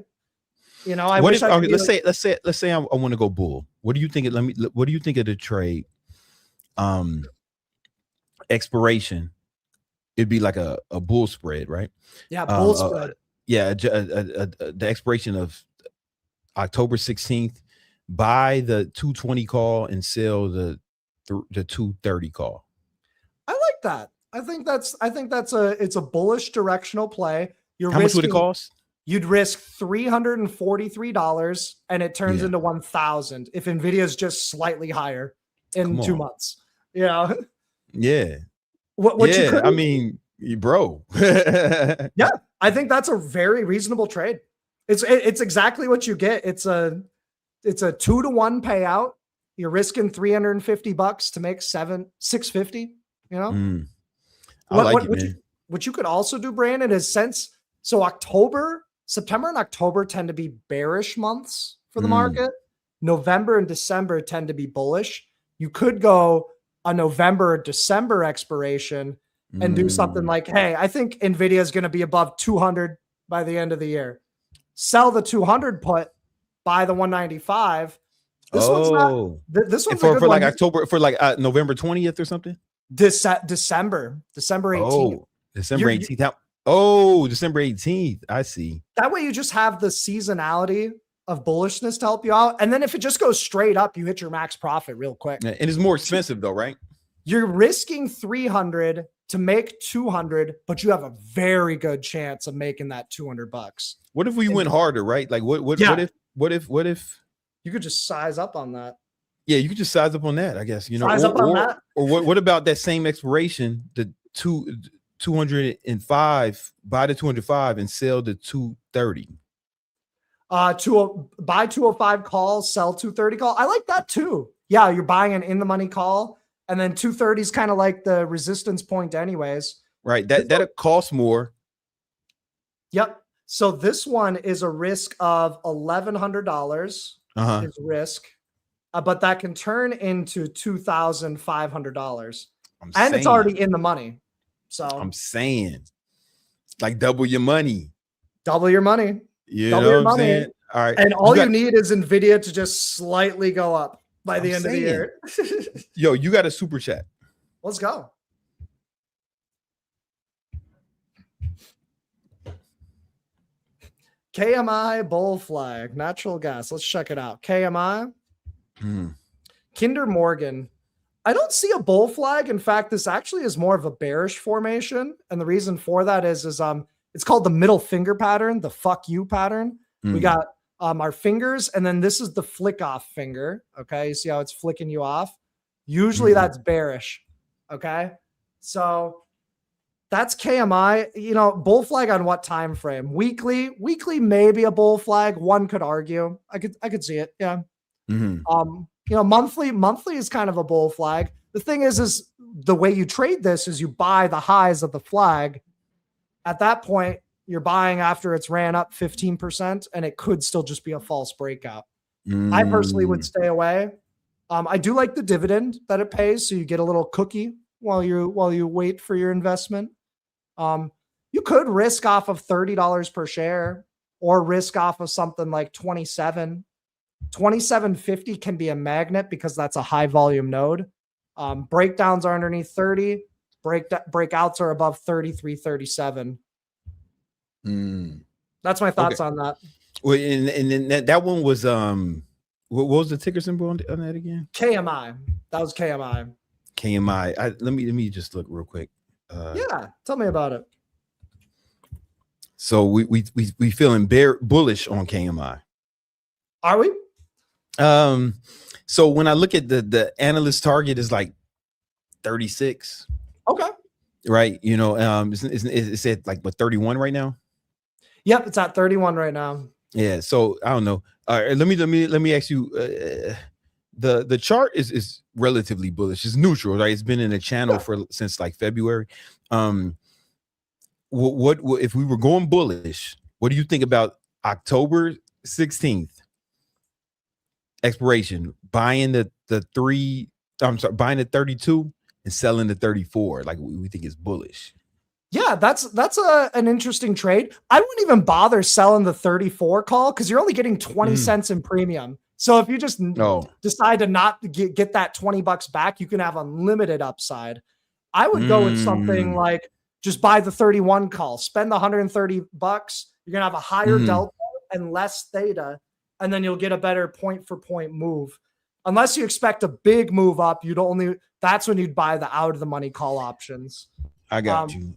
Let's say I want to go bull. What do you think? What do you think of the trade? Expiration. It'd be like a bull spread, right? Yeah, bull spread. The expiration of October 16th. Buy the 220 call and sell the 230 call. I like that. I think that's a bullish directional play. How much would it cost? You'd risk $343 and it turns into 1,000 if Nvidia is just slightly higher in 2 months. Yeah. What you could, bro. Yeah, I think that's a very reasonable trade. It's exactly what you get. It's a 2-to-1 payout. You're risking $350 to make 650. You know, I like it, man. What you could also do, Brandon, is September and October tend to be bearish months for the market. November and December tend to be bullish. You could go a November or December expiration and do something like, hey, I think NVIDIA is going to be above 200 by the end of the year. Sell the 200 put, buy the 195. This one's not. This one's for like October, for like November 20th or something. December 18th. December 18th. December 18th. I see. That way you just have the seasonality of bullishness to help you out. And then if it just goes straight up, you hit your max profit real quick. And it's more expensive though, right? You're risking 300 to make 200, but you have a very good chance of making that $200. What if we went harder, right? Like what if you could just size up on that? Yeah, you could just size up on that, I guess. Size up on that. Or what about that same expiration, the 205, buy the 205 and sell the 230? Buy 205 call, sell 230 call. I like that too. Yeah, you're buying an in the money call, and then 230 is kind of like the resistance point anyways. Right. That costs more. Yep. So this one is a risk of $1,100 is risk, but that can turn into $2,500. And it's already in the money. So I'm saying, like, double your money. Double your money. You know what I'm saying? All right. And all you need is NVIDIA to just slightly go up by the end of the year. Yo, you got a super chat. Let's go. KMI bull flag, natural gas. Let's check it out. KMI. Kinder Morgan. I don't see a bull flag. In fact, this actually is more of a bearish formation. And the reason for that is it's called the middle finger pattern, the fuck you pattern. We got our fingers, and then this is the flick off finger. Okay. You see how it's flicking you off? Usually that's bearish. Okay. So that's KMI. Bull flag on what time frame? Weekly, maybe a bull flag. One could argue. I could see it. Yeah. Monthly is kind of a bull flag. The thing is the way you trade this is you buy the highs of the flag. At that point, you're buying after it's ran up 15%, and it could still just be a false breakout. I personally would stay away. I do like the dividend that it pays, so you get a little cookie while you wait for your investment. You could risk off of $30 per share, or risk off of something like 27.50 can be a magnet because that's a high volume node. Breakdowns are underneath 30. Breakouts are above 33, 37. That's my thoughts on that. Well, and then that one was what was the ticker symbol on that again? KMI. That was KMI. KMI. Let me just look real quick. Yeah, tell me about it. So we feeling bullish on KMI. Are we? So when I look at the analyst target is like 36. Okay. Right. It's at like 31 right now. Yep, it's at 31 right now. Yeah. So I don't know. Let me ask you. The chart is relatively bullish. It's neutral, right? It's been in a channel since like February. What if we were going bullish? What do you think about October 16th expiration? Buying the 32 and selling the 34. Like we think is bullish. Yeah, that's an interesting trade. I wouldn't even bother selling the 34 call because you're only getting 20 cents in premium. So if you just decide to not get that $20 back, you can have unlimited upside. I would go with something like just buy the 31 call, spend the $130. You're gonna have a higher delta and less theta, and then you'll get a better point for point move. Unless you expect a big move up, that's when you'd buy the out of the money call options. I got you.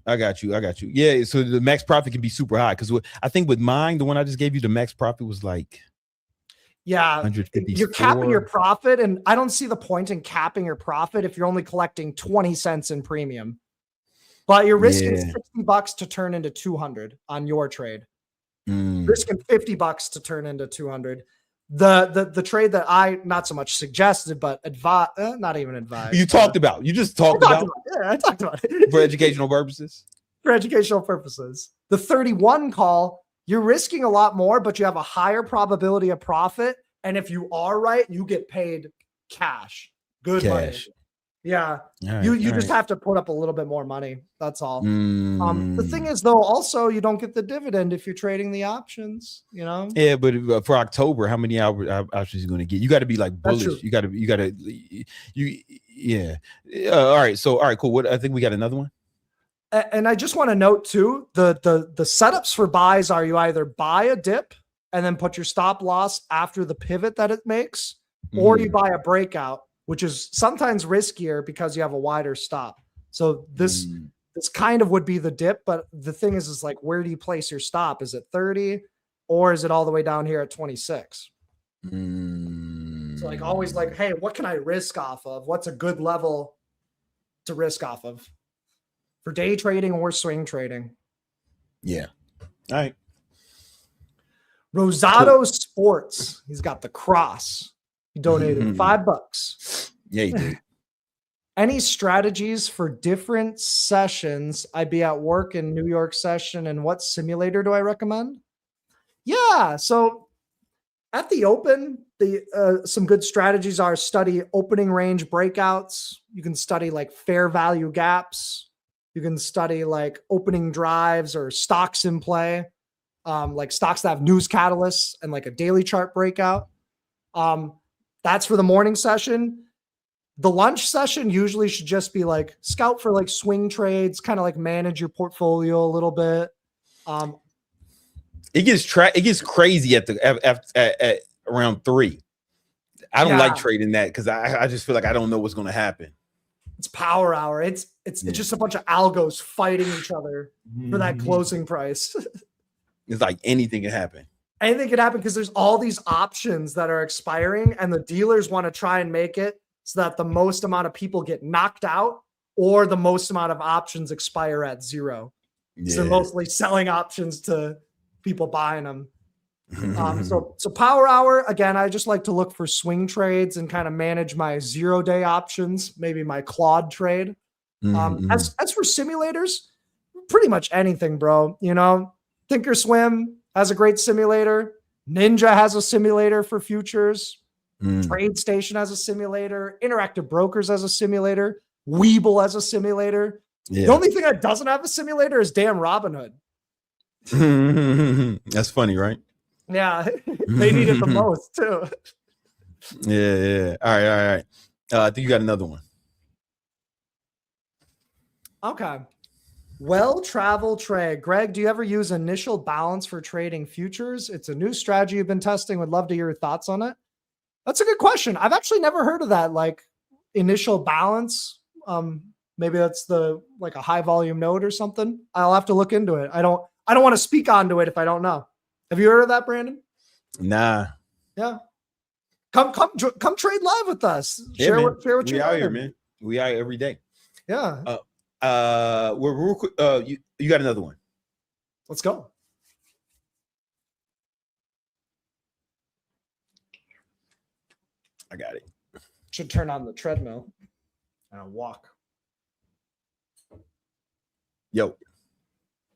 Yeah, so the max profit can be super high because I think with mine, the one I just gave you, the max profit was like, you're capping your profit, and I don't see the point in capping your profit if you're only collecting 20 cents in premium. but you're risking Yeah. $60 to turn into 200 on your trade. Mm. Risking $50 to turn into 200. The trade that I not so much suggested, but not even advised. You talked about. You just talked about. Yeah, I talked about it For educational purposes. For educational purposes. The 31 call, you're risking a lot more, but you have a higher probability of profit. And if you are right, you get paid cash. Good money. Yeah. Right, you just have to put up a little bit more money. That's all. The thing is, though, also you don't get the dividend if you're trading the options, you know? Yeah, but for October, how many options are you going to get? You got to be like bullish. You got to, yeah. All right. So, all right, cool. What I think we got another one. And I just want to note too, the setups for buys are you either buy a dip and then put your stop loss after the pivot that it makes, or you buy a breakout, which is sometimes riskier because you have a wider stop. So this kind of would be the dip, but the thing is like, where do you place your stop? Is it 30 or is it all the way down here at 26? So like always like, hey, what can I risk off of? What's a good level to risk off of for day trading or swing trading? Yeah. All right. Rosado Sports. He's got the cross. He donated $5. Yeah, he did. Any strategies for different sessions? I'd be at work in New York session, and what simulator do I recommend? Yeah, so at the open, some good strategies are study opening range breakouts. You can study like fair value gaps. You can study like opening drives or stocks in play, like stocks that have news catalysts and like a daily chart breakout. That's for the morning session. The lunch session usually should just be like scout for like swing trades, kind of like manage your portfolio a little bit. It gets crazy at around 3. I don't like trading that because I just feel like I don't know what's going to happen. It's power hour. It's just a bunch of algos fighting each other for that closing price. It's like anything can happen. Anything can happen because there's all these options that are expiring, and the dealers want to try and make it so that the most amount of people get knocked out or the most amount of options expire at 0. Yeah. So mostly selling options to people buying them. So power hour, again, I just like to look for swing trades and kind of manage my 0-day options, maybe my Claude trade. As for simulators, pretty much anything, bro. You know, Thinkorswim has a great simulator. Ninja has a simulator for futures. TradeStation has a simulator. Interactive Brokers has a simulator. Webull has a simulator. Yeah. The only thing that doesn't have a simulator is damn Robinhood. That's funny, right? Yeah, they need it the most too. Yeah. All right. I think you got another one. Okay. Well-traveled trade. Greg, do you ever use initial balance for trading futures? It's a new strategy you've been testing. Would love to hear your thoughts on it. That's a good question. I've actually never heard of that, like initial balance. Maybe that's like a high volume node or something. I'll have to look into it. I don't want to speak onto it if I don't know. Have you heard of that, Brandon? Nah. Yeah. Come trade live with us. Yeah, share what you're out here, man. We out here every day. Yeah. We're real quick. You got another one. Let's go. I got it. Should turn on the treadmill and walk. Yo.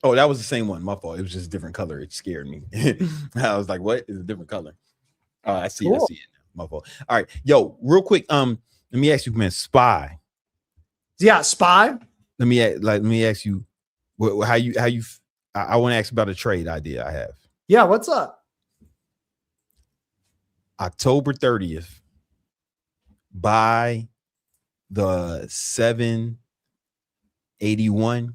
Oh, that was the same one. My fault. It was just a different color. It scared me. I was like, what? It's a different color. Oh, I see. Cool. I see it now. My fault. All right. Yo, real quick. Let me ask you, man, SPY. Yeah, SPY. Let me ask you how you I want to ask about a trade idea I have. Yeah, what's up? October 30th. Buy the 781,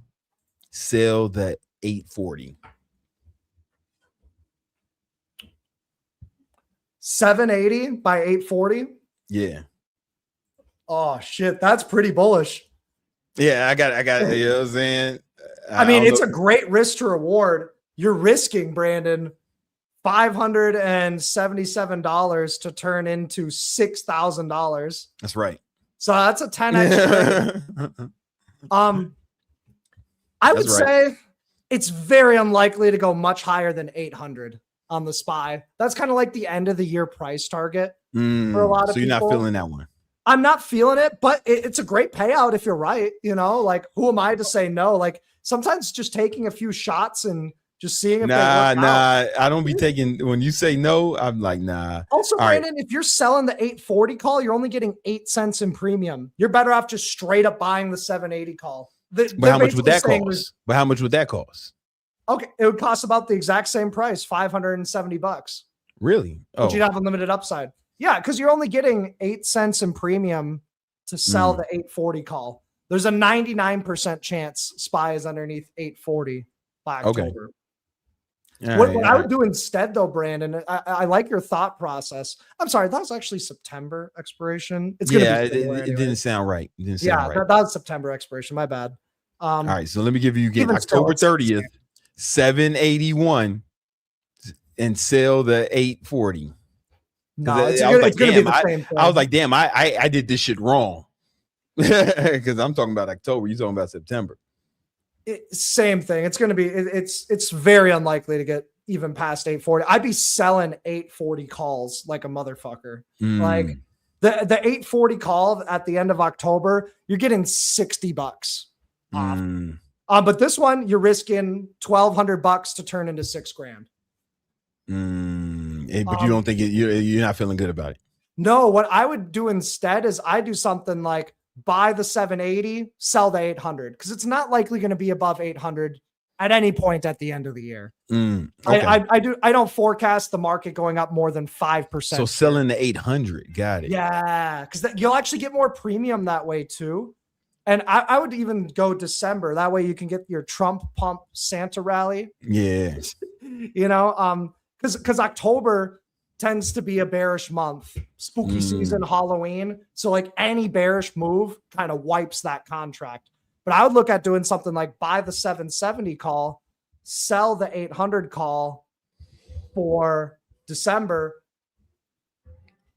sell the 840. 780 by 840. Yeah. Oh shit, that's pretty bullish. Yeah, I got it. You know what I'm saying? I mean, it's a great risk to reward. You're risking, Brandon, $577 to turn into $6,000. That's right. So that's a 10x trade. I would say it's very unlikely to go much higher than 800 on the SPY. That's kind of like the end of the year price target for a lot of people. So you're not feeling that one. I'm not feeling it, but it's a great payout if you're right. You know, like who am I to say no? Like sometimes just taking a few shots and just seeing if they work out. I don't be taking, when you say no, I'm like, nah. Also, Brandon, if you're selling the 840 call, you're only getting 8 cents in premium. You're better off just straight up buying the 780 call. But how much would that cost? But how much would that cost? Okay, it would cost about the exact same price, $570. Really? But you'd have unlimited upside. Yeah, because you're only getting 8 cents in premium to sell the 840 call. There's a 99% chance SPY is underneath 840 by October. What I would do instead, though, Brandon, I like your thought process. I'm sorry, that was actually September expiration. It's gonna be it didn't sound right. It didn't sound right. That was September expiration. My bad. All right, so let me give you again October 30th, 781, and sell the 840. No, it's gonna be the same thing. I was like, damn, I did this shit wrong. Because I'm talking about October, you're talking about September. Same thing. It's going to be, it's very unlikely to get even past 840. I'd be selling 840 calls like a motherfucker. Like the 840 call at the end of October, you're getting $60 off. But this one, you're risking $1,200 to turn into $6,000. But you don't think you're not feeling good about it? No, what I would do instead is I do something like buy the 780, sell the 800, because it's not likely going to be above 800 at any point at the end of the year. Okay. I don't forecast the market going up more than 5%. So selling the 800, got it. Yeah, because you'll actually get more premium that way too. And I would even go December. That way you can get your Trump pump Santa rally. Yeah. You know, because October tends to be a bearish month, spooky season, Halloween. So like any bearish move kind of wipes that contract. But I would look at doing something like buy the 770 call, sell the 800 call for December.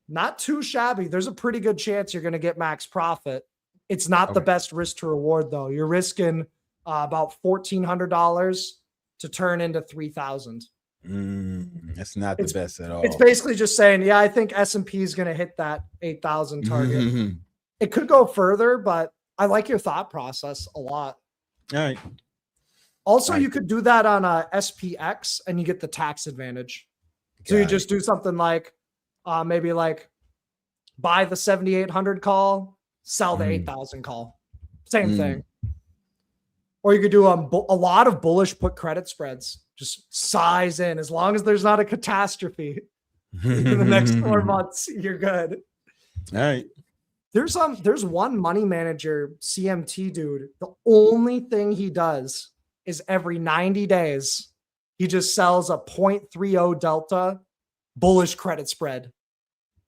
Not too shabby. There's a pretty good chance you're going to get max profit. It's not the best risk to reward though. You're risking about $1,400 to turn into 3,000. That's not the best at all. It's basically just saying, yeah, I think S&P is going to hit that 8,000 target. It could go further, but I like your thought process a lot. All right. Also, you could do that on a SPX and you get the tax advantage. So you just do something like maybe like buy the 7,800 call, sell the 8,000 call. Same thing. Or you could do a lot of bullish put credit spreads. Just size in. As long as there's not a catastrophe in the next 4 months, you're good. All right. There's one money manager CMT dude. The only thing he does is every 90 days, he just sells a 0.30 delta bullish credit spread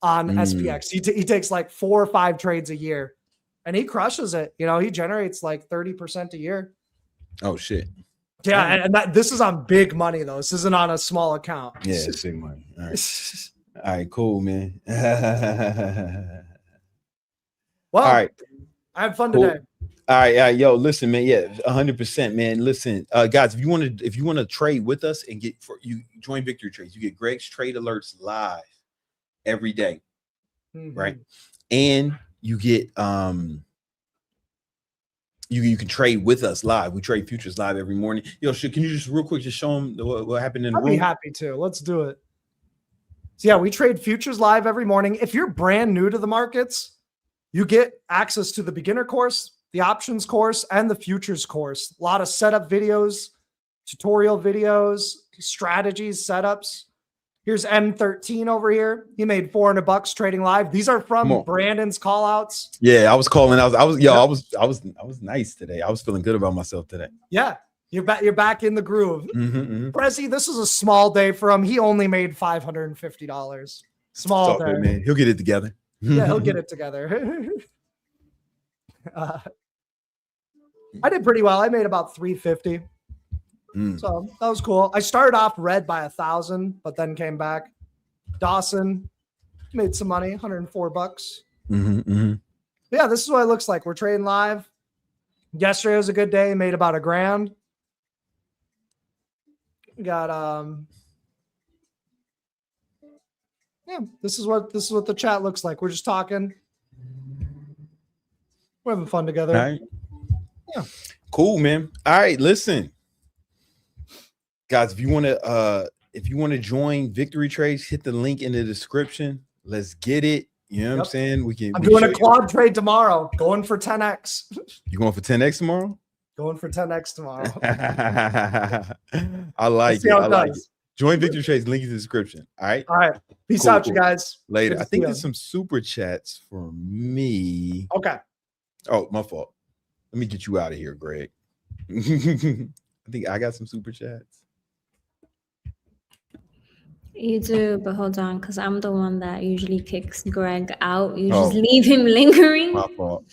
on SPX. He takes like 4 or 5 trades a year and he crushes it. You know, he generates like 30% a year. Oh shit. Yeah, and this is on big money though. This isn't on a small account. Yeah, it's big money. All right. All right, cool, man. Well, all right. I had fun today. All right, yo, listen, man. Yeah, 100%, man. Listen, guys, if you want to trade with us and you join Victory Trades, you get Greg's trade alerts live every day, right? And you get you can trade with us live. We trade futures live every morning. Yo, can you just real quick just show them what happened in the room? I'd be happy to. Let's do it. So yeah, we trade futures live every morning. If you're brand new to the markets, you get access to the beginner course, the options course, and the futures course. A lot of setup videos, tutorial videos, strategies, setups. Here's M13 over here. He made $400 trading live. These are from Brandon's call outs. Yeah, I was calling. I was nice today. I was feeling good about myself today. Yeah, you're back in the groove. Prezi, this is a small day for him. He only made $550. Small day, man. He'll get it together. Yeah, he'll get it together. I did pretty well. I made about 350. So that was cool. I started off red by 1,000, but then came back. Dawson made some money, $104. Yeah, this is what it looks like. We're trading live. Yesterday was a good day. Made about $1,000. Got yeah. This is what the chat looks like. We're just talking. We're having fun together. All right. Yeah. Cool, man. All right, listen, guys. If you want to join Victory Trades, hit the link in the description. Let's get it. You know what I'm saying? I'm doing a Claude trade tomorrow. Going for 10x. You going for 10x tomorrow? Going for 10x tomorrow. I like it. I like it. Join Victory Trades. Link in the description. All right. All right. Peace out, you guys. Later. I think there's some super chats for me. Okay. Oh, my fault. Let me get you out of here, Greg. I think I got some super chats. You do, but hold on, because I'm the one that usually kicks Greg out. You just leave him lingering. My fault.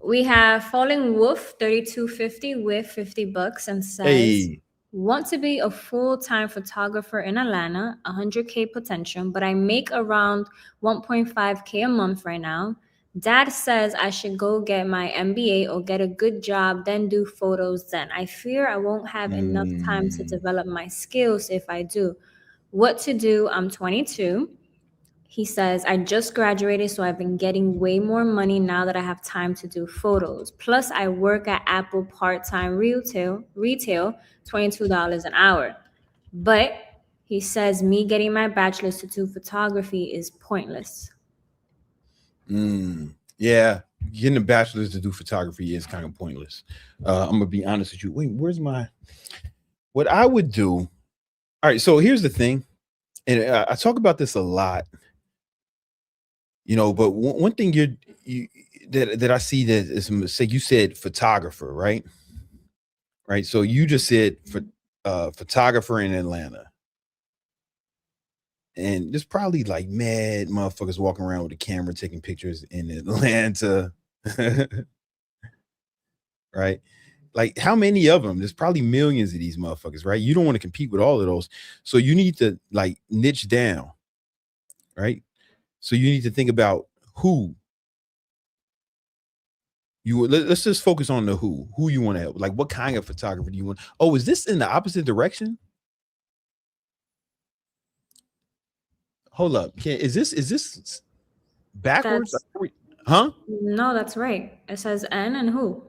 We have Falling Wolf 3250 with $50 and says, want to be a full-time photographer in Atlanta, 100K potential, but I make around 1.5K a month right now. Dad says I should go get my MBA or get a good job, then do photos then. I fear I won't have enough time to develop my skills if I do. What to do? I'm 22. He says, I just graduated, so I've been getting way more money now that I have time to do photos. Plus, I work at Apple part-time retail, $22 an hour. But he says me getting my bachelor's to do photography is pointless. Yeah, getting a bachelor's to do photography is kind of pointless. I'm going to be honest with you. Wait, what I would do. All right, so here's the thing, and I talk about this a lot, but one thing that I see that is a mistake. You said photographer, right? Right. So you just said photographer in Atlanta, and there's probably like mad motherfuckers walking around with a camera taking pictures in Atlanta, right? Like, how many of them? There's probably millions of these motherfuckers, right? You don't want to compete with all of those. So you need to like niche down, right? So you need to think about who let's just focus on the who you want to help. Like, what kind of photographer do you want? Oh, is this in the opposite direction? Hold up. Is this backwards? Huh? No, that's right. It says N and who.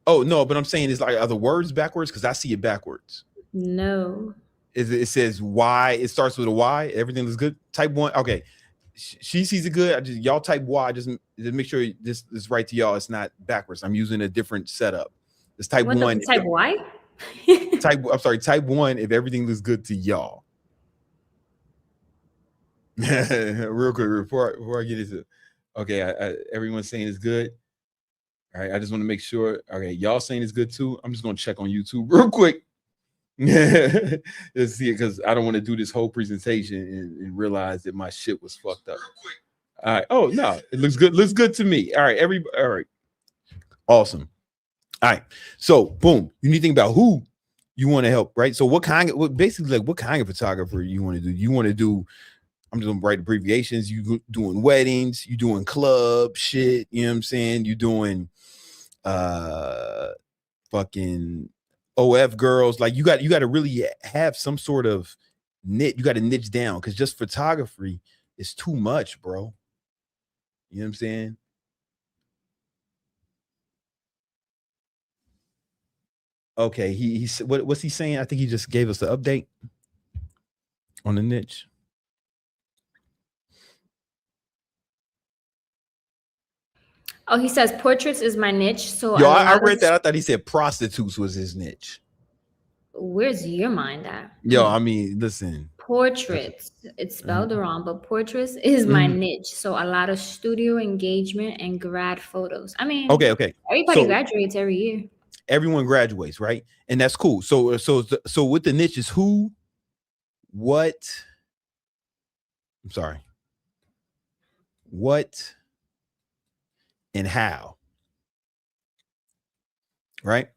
Oh, no, but I'm saying it's like, are the words backwards? Because I see it backwards. No. It says Y. It starts with a Y. Everything is good. Type 1. Okay. She sees it good. Y'all type Y. Just make sure this is right to y'all. It's not backwards. I'm using a different setup. It's type 1. Type Y? I'm sorry. Type 1 if everything looks good to y'all. Real quick before I get into okay, everyone's saying it's good. All right, I just want to make sure. Okay, y'all saying it's good too. I'm just gonna check on YouTube real quick. Let's see it, because I don't want to do this whole presentation and realize that my shit was fucked up. All right. Oh no, it looks good. Looks good to me. All right, all right. Awesome. All right. So boom, you need to think about who you want to help, right? So what kind of photographer you want to do? You want to do, I'm just gonna write abbreviations. You doing weddings, you doing club shit, you know what I'm saying? You doing fucking OF girls. Like, you got to really have some sort of niche. You got to niche down, because just photography is too much, bro. You know what I'm saying? Okay, he what's he saying? I think he just gave us the update on the niche. Oh, he says portraits is my niche. So I read that. I thought he said prostitutes was his niche. Where's your mind at? Yo, I mean, listen. Portraits. It's spelled wrong, but portraits is my niche. So a lot of studio engagement and grad photos. I mean, okay. Everybody graduates every year. Everyone graduates, right? And that's cool. So with the niche is who, what? I'm sorry. What and how, right?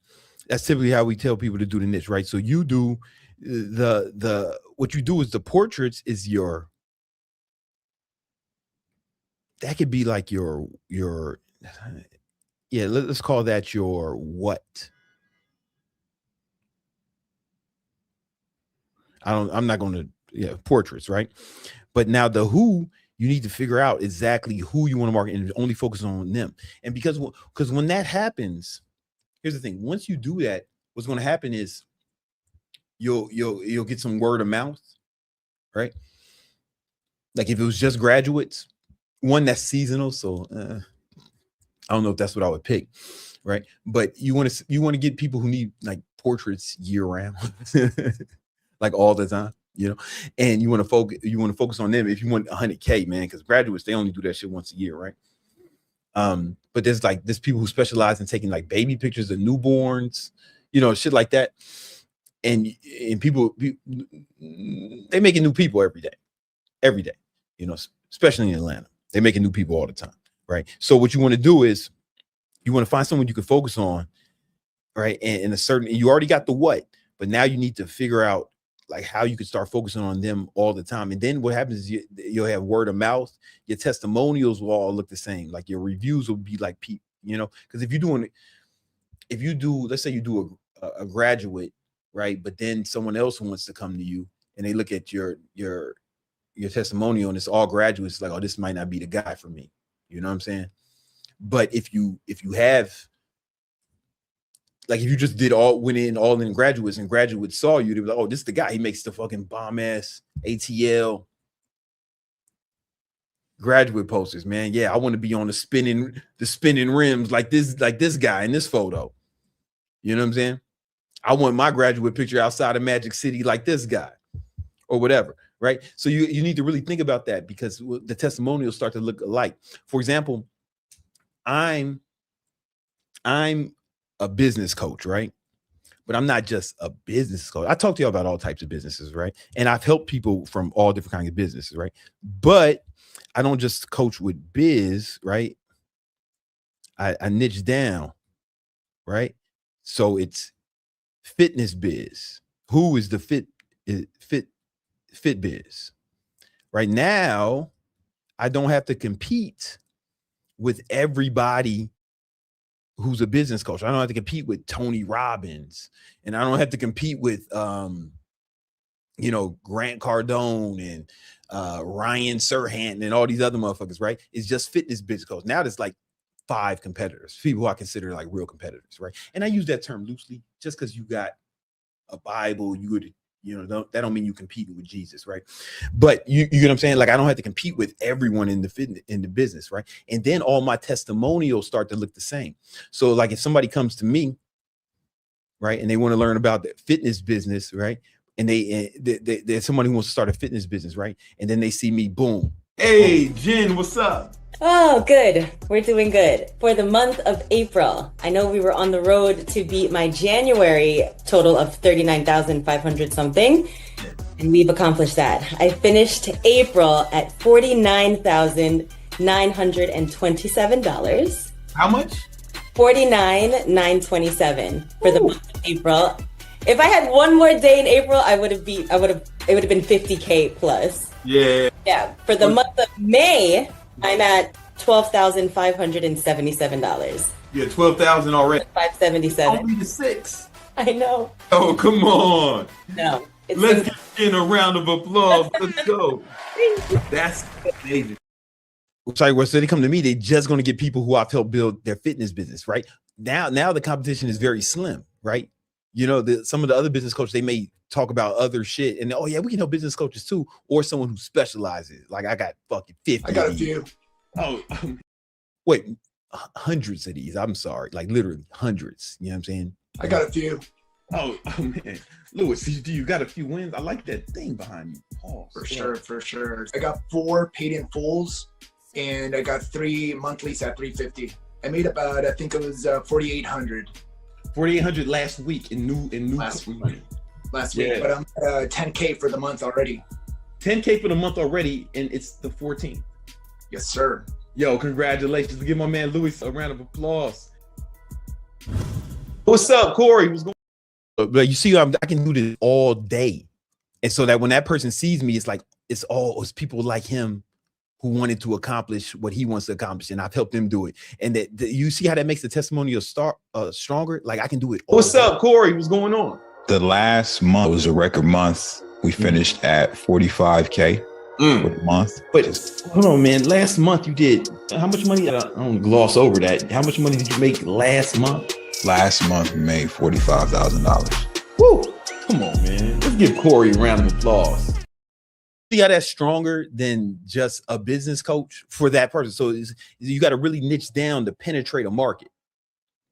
That's typically how we tell people to do the niche, right? So you do what you do is the portraits is that could be like your Yeah, let's call that your what. I'm not going to portraits, right? But now the who, you need to figure out exactly who you want to market and only focus on them. And because when that happens, here's the thing: once you do that, what's going to happen is you'll get some word of mouth, right? Like if it was just graduates, one that's seasonal, so I don't know if that's what I would pick, right? But you want to get people who need like portraits year round, like all the time, and you want to focus on them if you want 100K, man, because graduates, they only do that shit once a year, right? But there's people who specialize in taking like baby pictures of newborns, shit like that. And people they making new people every day, especially in Atlanta. They're making new people all the time, right? So what you want to do is you want to find someone you can focus on, right? And you already got the what, but now you need to figure out like how you can start focusing on them all the time. And then what happens is you'll have word of mouth. Your testimonials will all look the same. Like your reviews will be like people, because if you do, let's say you do a graduate, right? But then someone else wants to come to you and they look at your testimonial and it's all graduates, like, oh, this might not be the guy for me. You know what I'm saying? But if you have, like, if you just went in all in graduates and graduates saw you, they were like, oh, this is the guy. He makes the fucking bomb ass ATL graduate posters, man. Yeah, I want to be on the spinning rims like this guy in this photo. You know what I'm saying? I want my graduate picture outside of Magic City like this guy, or whatever, right? So you need to really think about that, because the testimonials start to look alike. For example, I'm a business coach, right? But I'm not just a business coach. I talk to you about all types of businesses, right? And I've helped people from all different kinds of businesses, right? But I don't just coach with biz, right? I niche down, right? So it's fitness biz. Who is the fit biz? Right now, I don't have to compete with everybody who's a business coach. I don't have to compete with Tony Robbins, and I don't have to compete with Grant Cardone and Ryan Serhant and all these other motherfuckers, right? It's just fitness business coach. Now there's like 5 competitors, people who I consider like real competitors, right? And I use that term loosely. Just because you got a Bible, that don't mean you competing with Jesus, right? But you get what I'm saying? Like, I don't have to compete with everyone in the business, right? And then all my testimonials start to look the same. So like if somebody comes to me, right, and they want to learn about the fitness business, right? And they're somebody who wants to start a fitness business, right? And then they see me, boom. Hey, Jen, what's up? Oh, good. We're doing good. For the month of April, I know we were on the road to beat my January total of 39,500 something, and we've accomplished that. I finished April at $49,927. How much? $49,927 for the month of April. If I had one more day in April, it would have been 50K plus. Yeah. Yeah. For the month of May, I'm at $12,577. Yeah, 12,000 already. 577. Only the 6. I know. Oh, come on. No. Let's give in a round of applause. Let's go. That's amazing. Sorry, well, so they come to me, they're just going to get people who I've helped build their fitness business, right? Now the competition is very slim, right? Some of the other business coaches, they may talk about other shit and, oh yeah, we can help business coaches too, or someone who specializes. Like, I got fucking 50. I got a few. Oh, wait, hundreds of these. I'm sorry, like literally hundreds. You know what I'm saying? I got a few. Oh man, Lewis, you got a few wins. I like that thing behind you. Oh, For sure. I got 4 paid in fulls, and I got 3 monthlies at $350. I made about, I think it was 4,800. 4,800 last week in new Last week, yeah. But I'm at 10K for the month already. 10K for the month already, and it's the 14th. Yes, sir. Yo, congratulations! Give my man Louis a round of applause. What's up, Corey? What's going on? But you see, I can do this all day, and so that when that person sees me, it's like it's people like him who wanted to accomplish what he wants to accomplish, and I've helped him do it. And that you see how that makes the testimonial stronger. Like I can do it. What's up, Corey? What's going on? The last month was a record month. We finished at 45K for the month. But hold on, man. Last month you did how much money? I don't gloss over that. How much money did you make last month? Last month we made $45,000. Woo! Come on, man. Let's give Corey a round of applause. See how that's stronger than just a business coach for that person. So you got to really niche down to penetrate a market,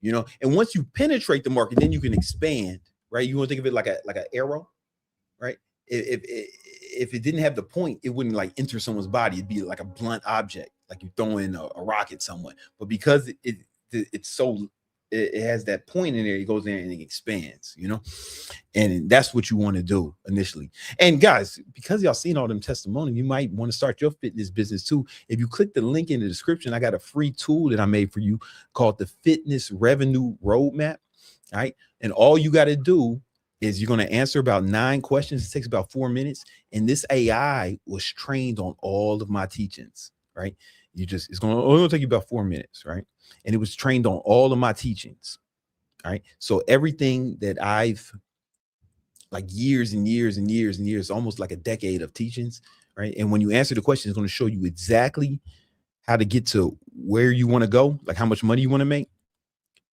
you know. And once you penetrate the market, then you can expand, right? You want to think of it like an arrow, right? If it didn't have the point, it wouldn't like enter someone's body. It'd be like a blunt object, like you're throwing a rock at someone. But because it's so it has that point in there, it goes in and it expands, you know, and that's what you want to do initially. And guys, because y'all seen all them testimonies, you might want to start your fitness business too. If you click the link in the description, I got a free tool that I made for you called the Fitness Revenue Roadmap. All right. And all you got to do is you're going to answer about 9 questions. It takes about 4 minutes. And this AI was trained on all of my teachings, right? It's going to take you about 4 minutes, right? And it was trained on all of my teachings. All right. So everything that I've like years and years and years and years, almost like a decade of teachings, right? And when you answer the question, it's going to show you exactly how to get to where you want to go, like how much money you want to make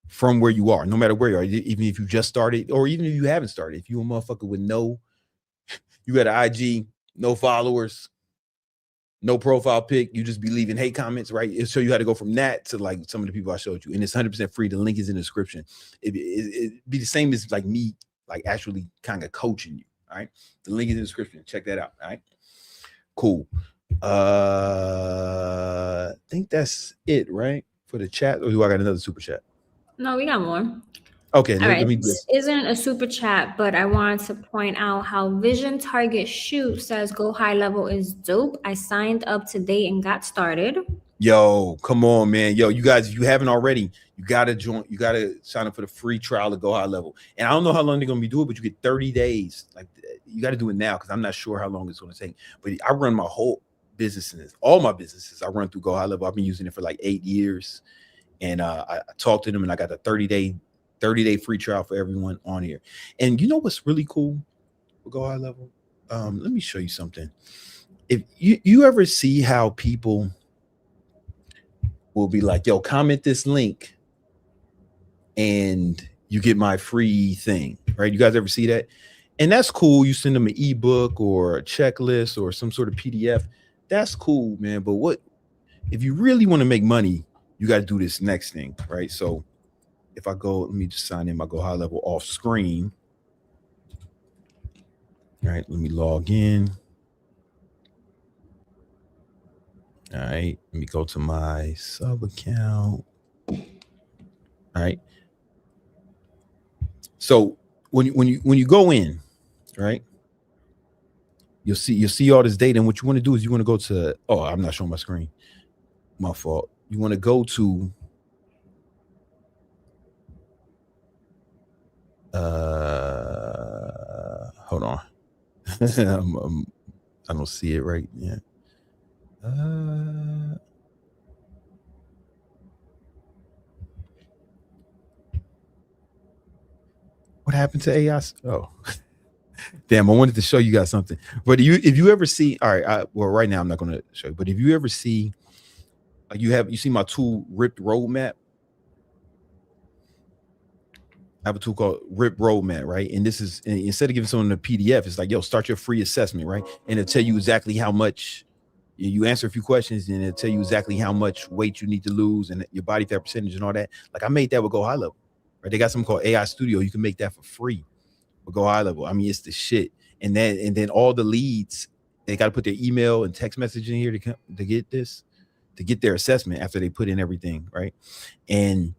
from where you are, no matter where you are, even if you just started or even if you haven't started. If you a motherfucker with you got an IG, no followers, no profile pic, you just be leaving hate comments, right? It'll show you how to go from that to like some of the people I showed you. And it's 100% free. The link is in the description. It'd be the same as like me, like actually kind of coaching you. All right. The link is in the description. Check that out. All right. Cool. I think that's it, right? For the chat, or do I got another super chat? No, we got more. Okay. All right. This isn't a super chat, but I wanted to point out how Vision Target Shoot says Go High Level is dope. I signed up today and got started. Yo, come on, man. Yo, you guys, if you haven't already, you got to join. You got to sign up for the free trial of Go High Level. And I don't know how long they're going to be doing, but you get 30 days. Like you got to do it now because I'm not sure how long it's going to take. But I run my whole businesses, all my businesses. I run through Go High Level. I've been using it for like 8 years. And I talked to them and I got the 30-day free trial for everyone on here. And you know what's really cool with Go High Level? Let me show you something. If you ever see how people will be like, yo, comment this link and you get my free thing, right? You guys ever see that? And that's cool. You send them an ebook or a checklist or some sort of PDF. That's cool, man. But what if you really want to make money? You got to do this next thing, right? So if I go, let me just sign in my Go High Level off screen. All right, let me log in. All right, let me go to my sub account. All right. So when you go in, right, you'll see all this data. And what you want to do is you want to go to, oh, I'm not showing my screen. My fault. You want to go to hold on. I don't see it right yet. What happened to AI? Oh, damn! I wanted to show you guys something. But if you ever see, all right, well, right now I'm not going to show you. But if you ever see, you see my tool Ripped Roadmap. I have a tool called Rip Roadmap, right? And this is, instead of giving someone a PDF, it's like, yo, start your free assessment, right? And it'll tell you exactly how much, you answer a few questions and it'll tell you exactly how much weight you need to lose and your body fat percentage and all that. Like I made that with Go High Level, right? They got something called AI Studio. You can make that for free with Go High Level. I mean, it's the shit. And then all the leads, they got to put their email and text message in here to get their assessment after they put in everything, right? And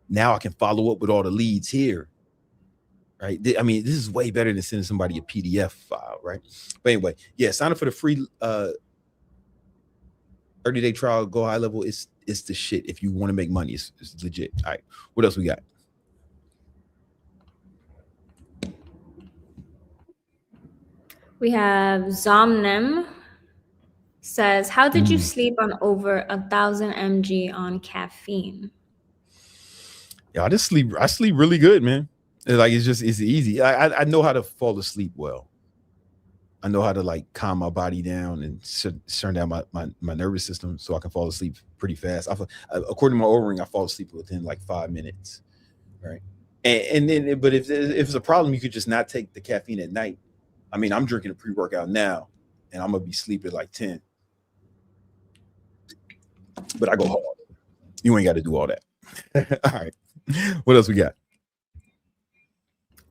now I can follow up with all the leads here, right? I mean, this is way better than sending somebody a PDF file, right? But anyway, yeah, sign up for the free 30-day trial. Go High Level. It's the shit. If you want to make money, it's legit. All right, what else we got? We have Zomnem says, how did you sleep on over 1,000 mg on caffeine? Yeah, I sleep really good, man. It's easy. I know how to fall asleep well. I know how to like calm my body down and turn down my nervous system so I can fall asleep pretty fast. According to my Oura ring, I fall asleep within like 5 minutes, right? And then, but if it's a problem, you could just not take the caffeine at night. I mean, I'm drinking a pre-workout now, and I'm gonna be sleeping like 10. But I go hard. You ain't got to do all that. All right. What else we got?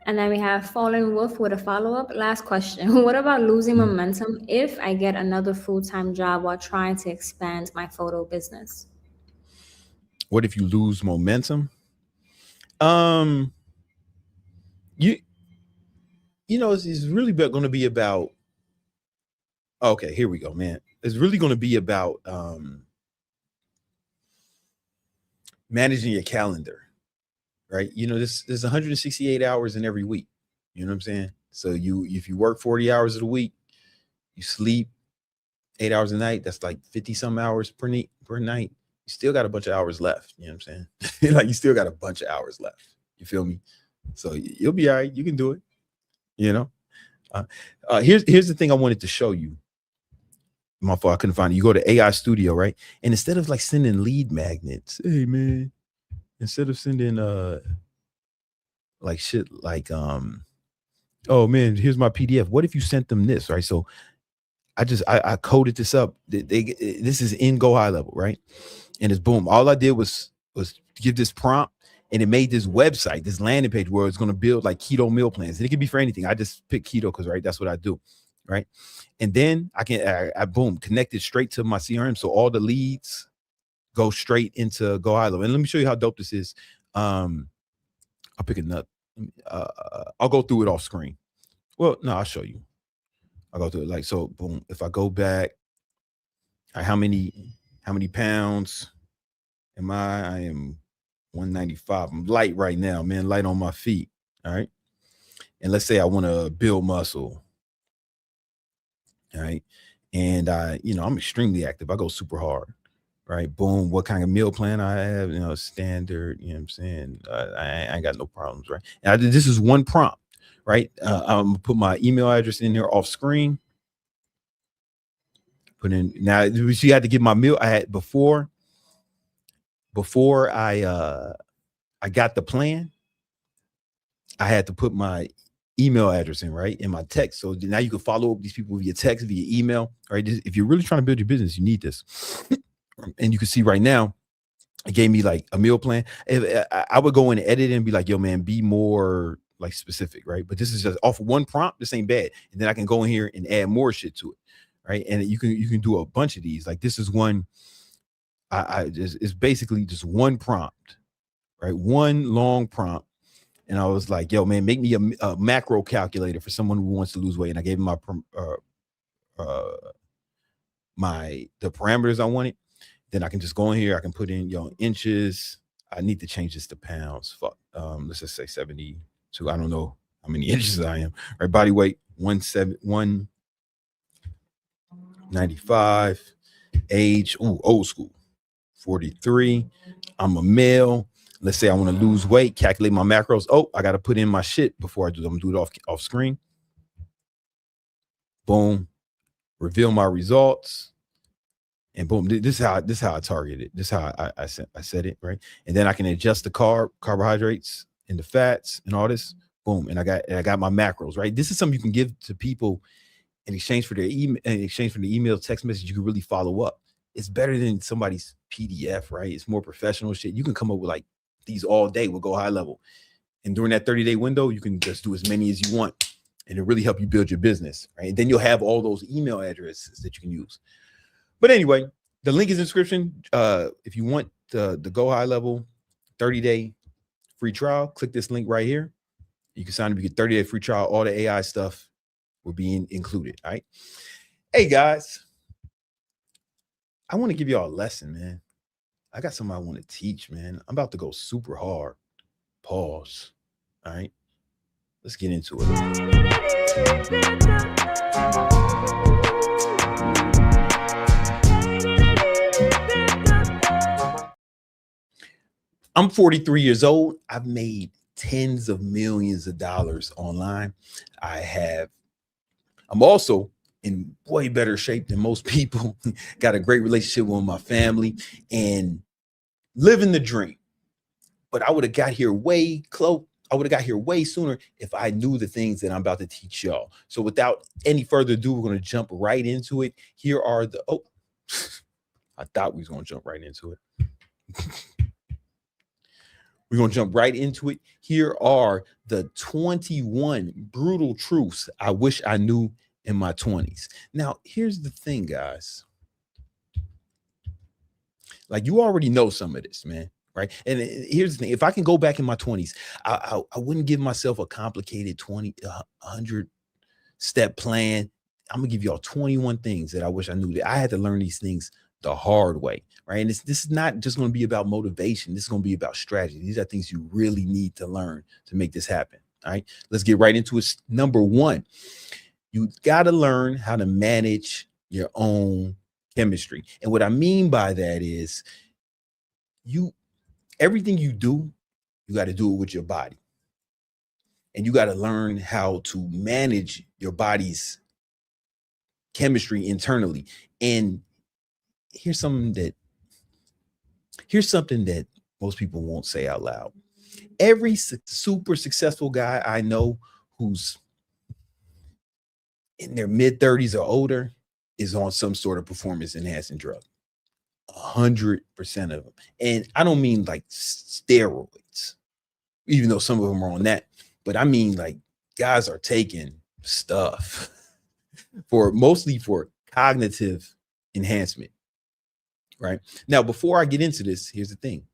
And then we have Fallen Wolf with a follow-up. Last question. What about losing momentum if I get another full-time job while trying to expand my photo business? What if you lose momentum? It's really going to be about, okay, here we go, man. It's really going to be about managing your calendar, right? There's 168 hours in every week. You know what I'm saying? So if you work 40 hours of the week, you sleep 8 hours a night, that's like 50 some hours per night. You still got a bunch of hours left. You know what I'm saying? Like you still got a bunch of hours left. You feel me? So you'll be all right. You can do it. Here's the thing I wanted to show you. My fault, I couldn't find it. You go to AI Studio, right? And instead of like sending lead magnets, hey man, instead of sending like shit like oh man, here's my PDF. What if you sent them this, right? So I coded this up. This is in Go High Level, right? And it's boom. All I did was give this prompt, and it made this website, this landing page where it's going to build like keto meal plans. And it could be for anything. I just pick keto because, right, that's what I do, right? And then I boom, connected straight to my CRM. So all the leads go straight into Go High Level. And let me show you how dope this is. I'll pick a nut. I'll go through it off screen. Well, no, I'll show you. I'll go through it like so. Boom. If I go back, how many pounds am I? I am 195. I'm light right now, man. Light on my feet. All right. And let's say I want to build muscle. All right. And I'm extremely active. I go super hard. Right. Boom. What kind of meal plan I have? Standard. You know what I'm saying? I ain't got no problems. Right. And this is one prompt. Right. I'm gonna put my email address in there off screen. Put in now. You had to get my meal. I had before I got the plan. I had to put my email address in, right, in my text. So now you can follow up these people via text, via email. Right. If you're really trying to build your business, you need this. And you can see right now, it gave me like a meal plan. I would go in and edit it and be like, yo, man, be more like specific, right? But this is just off of one prompt. This ain't bad. And then I can go in here and add more shit to it, right? And you can do a bunch of these. Like this is one. It's basically just one prompt, right? One long prompt. And I was like, yo, man, make me a macro calculator for someone who wants to lose weight. And I gave him the parameters I wanted. Then I can just go in here. I can put in inches. I need to change this to pounds. Fuck. Let's just say 72. I don't know how many inches I am. Right. Body weight 195. Age. Old school. 43. I'm a male. Let's say I want to lose weight. Calculate my macros. I got to put in my shit before I do. I'm gonna do it off screen. Boom. Reveal my results. And boom, this is how I target it. This is how I set it, right? And then I can adjust the carbohydrates and the fats and all this. Boom, and I got my macros, right? This is something you can give to people in exchange for their email, text message. You can really follow up. It's better than somebody's PDF, right? It's more professional shit. You can come up with like these all day. We'll go high level, and during that 30-day window, you can just do as many as you want, and it really help you build your business, right? And then you'll have all those email addresses that you can use. But anyway, the link is in the description. If you want the Go High Level 30-day free trial, click this link right here. You can sign up. You get 30-day free trial. All the AI stuff will be included. All right. Hey, guys. I want to give y'all a lesson, man. I got something I want to teach, man. I'm about to go super hard. Pause. All right. Let's get into it. I'm 43 years old. I've made tens of millions of dollars online. I'm also in way better shape than most people. Got a great relationship with my family and living the dream. But I would have got here way sooner if I knew the things that I'm about to teach y'all. So without any further ado, we're going to jump right into it. Here are the I thought we was going to jump right into it. We're going to jump right into it. Here are the 21 brutal truths I wish I knew in my 20s. Now, here's the thing, guys. Like, you already know some of this, man, right? And here's the thing. If I can go back in my 20s, I wouldn't give myself a complicated 100-step plan. I'm going to give y'all 21 things that I wish I knew. That I had to learn these things the hard way, right? And this is not just going to be about motivation. This is going to be about strategy. These are things you really need to learn to make this happen. All right, let's get right into it. Number one, you got to learn how to manage your own chemistry. And what I mean by that is everything you do, you got to do it with your body. And you got to learn how to manage your body's chemistry internally. And here's something that most people won't say out loud. Every super successful guy I know who's in their mid-30s or older is on some sort of performance enhancing drug. 100% of them. And I don't mean like steroids, even though some of them are on that, but I mean like guys are taking stuff mostly for cognitive enhancement. Right now, before I get into this, here's the thing.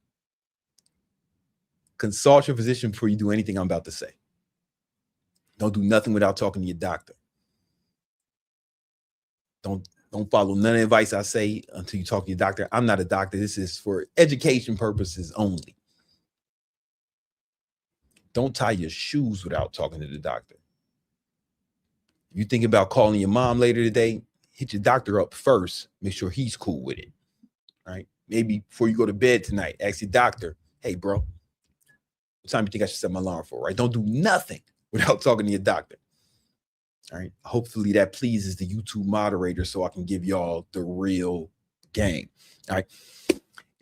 Consult your physician before you do anything I'm about to say. Don't do nothing without talking to your doctor. Don't follow none of the advice I say until you talk to your doctor. I'm not a doctor. This is for education purposes only. Don't tie your shoes without talking to the doctor. You think about calling your mom later today, hit your doctor up first. Make sure he's cool with it. Right? Maybe before you go to bed tonight, ask your doctor, hey, bro, what time do you think I should set my alarm for? Right? Don't do nothing without talking to your doctor. All right. Hopefully that pleases the YouTube moderator so I can give y'all the real game. All right.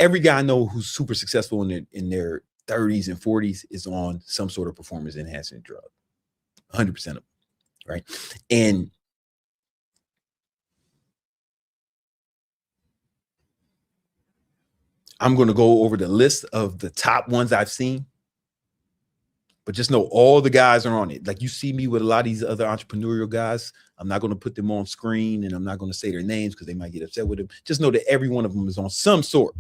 Every guy I know who's super successful in their 30s and 40s is on some sort of performance enhancing drug. 100% of them. Right. And I'm going to go over the list of the top ones I've seen, but just know all the guys are on it. Like you see me with a lot of these other entrepreneurial guys. I'm not going to put them on screen and I'm not going to say their names because they might get upset with them. Just know that every one of them is on some sort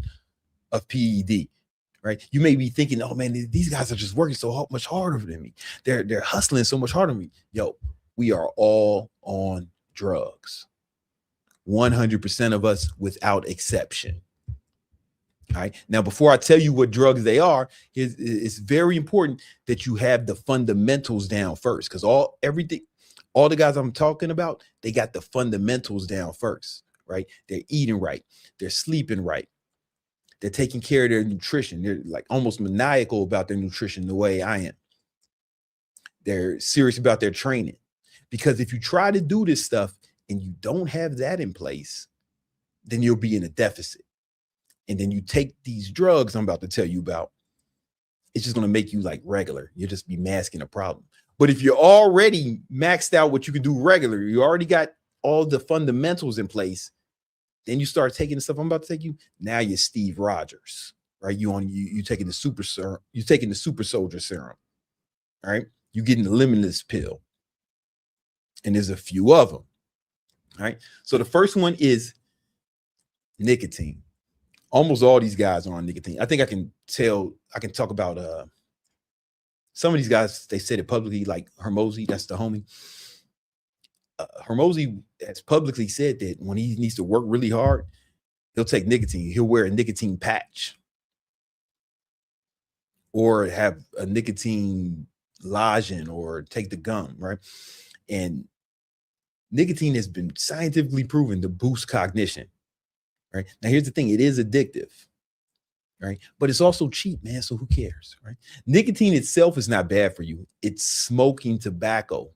of PED, right? You may be thinking, oh man, these guys are just working so much harder than me. They're hustling so much harder than me. Yo, we are all on drugs. 100% of us without exception. All right. Now, before I tell you what drugs they are, it's very important that you have the fundamentals down first, because all the guys I'm talking about, they got the fundamentals down first, right? They're eating right. They're sleeping right. They're taking care of their nutrition. They're like almost maniacal about their nutrition the way I am. They're serious about their training, because if you try to do this stuff and you don't have that in place, then you'll be in a deficit. And then you take these drugs I'm about to tell you about, it's just going to make you like regular. You'll just be masking a problem. But if you're already maxed out what you can do regular, you already got all the fundamentals in place, then you start taking the stuff I'm about to take you. Now you're Steve Rogers, right? You taking the super serum, you're taking the super soldier serum, all right? You're getting the limitless pill. And there's a few of them, all right? So the first one is nicotine. Almost all these guys are on nicotine. I think I can talk about some of these guys. They said it publicly, like Hermosi, that's the homie. Hermosi has publicly said that when he needs to work really hard, he'll take nicotine. He'll wear a nicotine patch or have a nicotine lozenge or take the gum, right? And nicotine has been scientifically proven to boost cognition. Right now, here's the thing: it is addictive. right? But it's also cheap, man. So who cares, right? Nicotine itself is not bad for you. It's smoking tobacco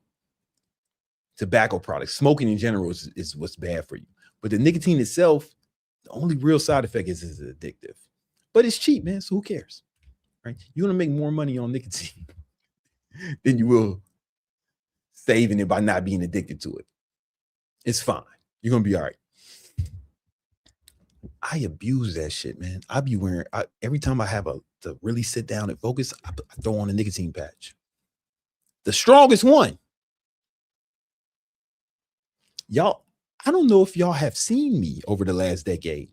products. Smoking in general is what's bad for you. But the nicotine itself, the only real side effect is it's addictive. But it's cheap, man. So who cares, right? You're gonna make more money on nicotine than you will saving it by not being addicted to it. It's fine. You're gonna be all right. I abuse that shit, man. I be wearing every time I have to really sit down and focus, I throw on a nicotine patch. The strongest one. Y'all, I don't know if y'all have seen me over the last decade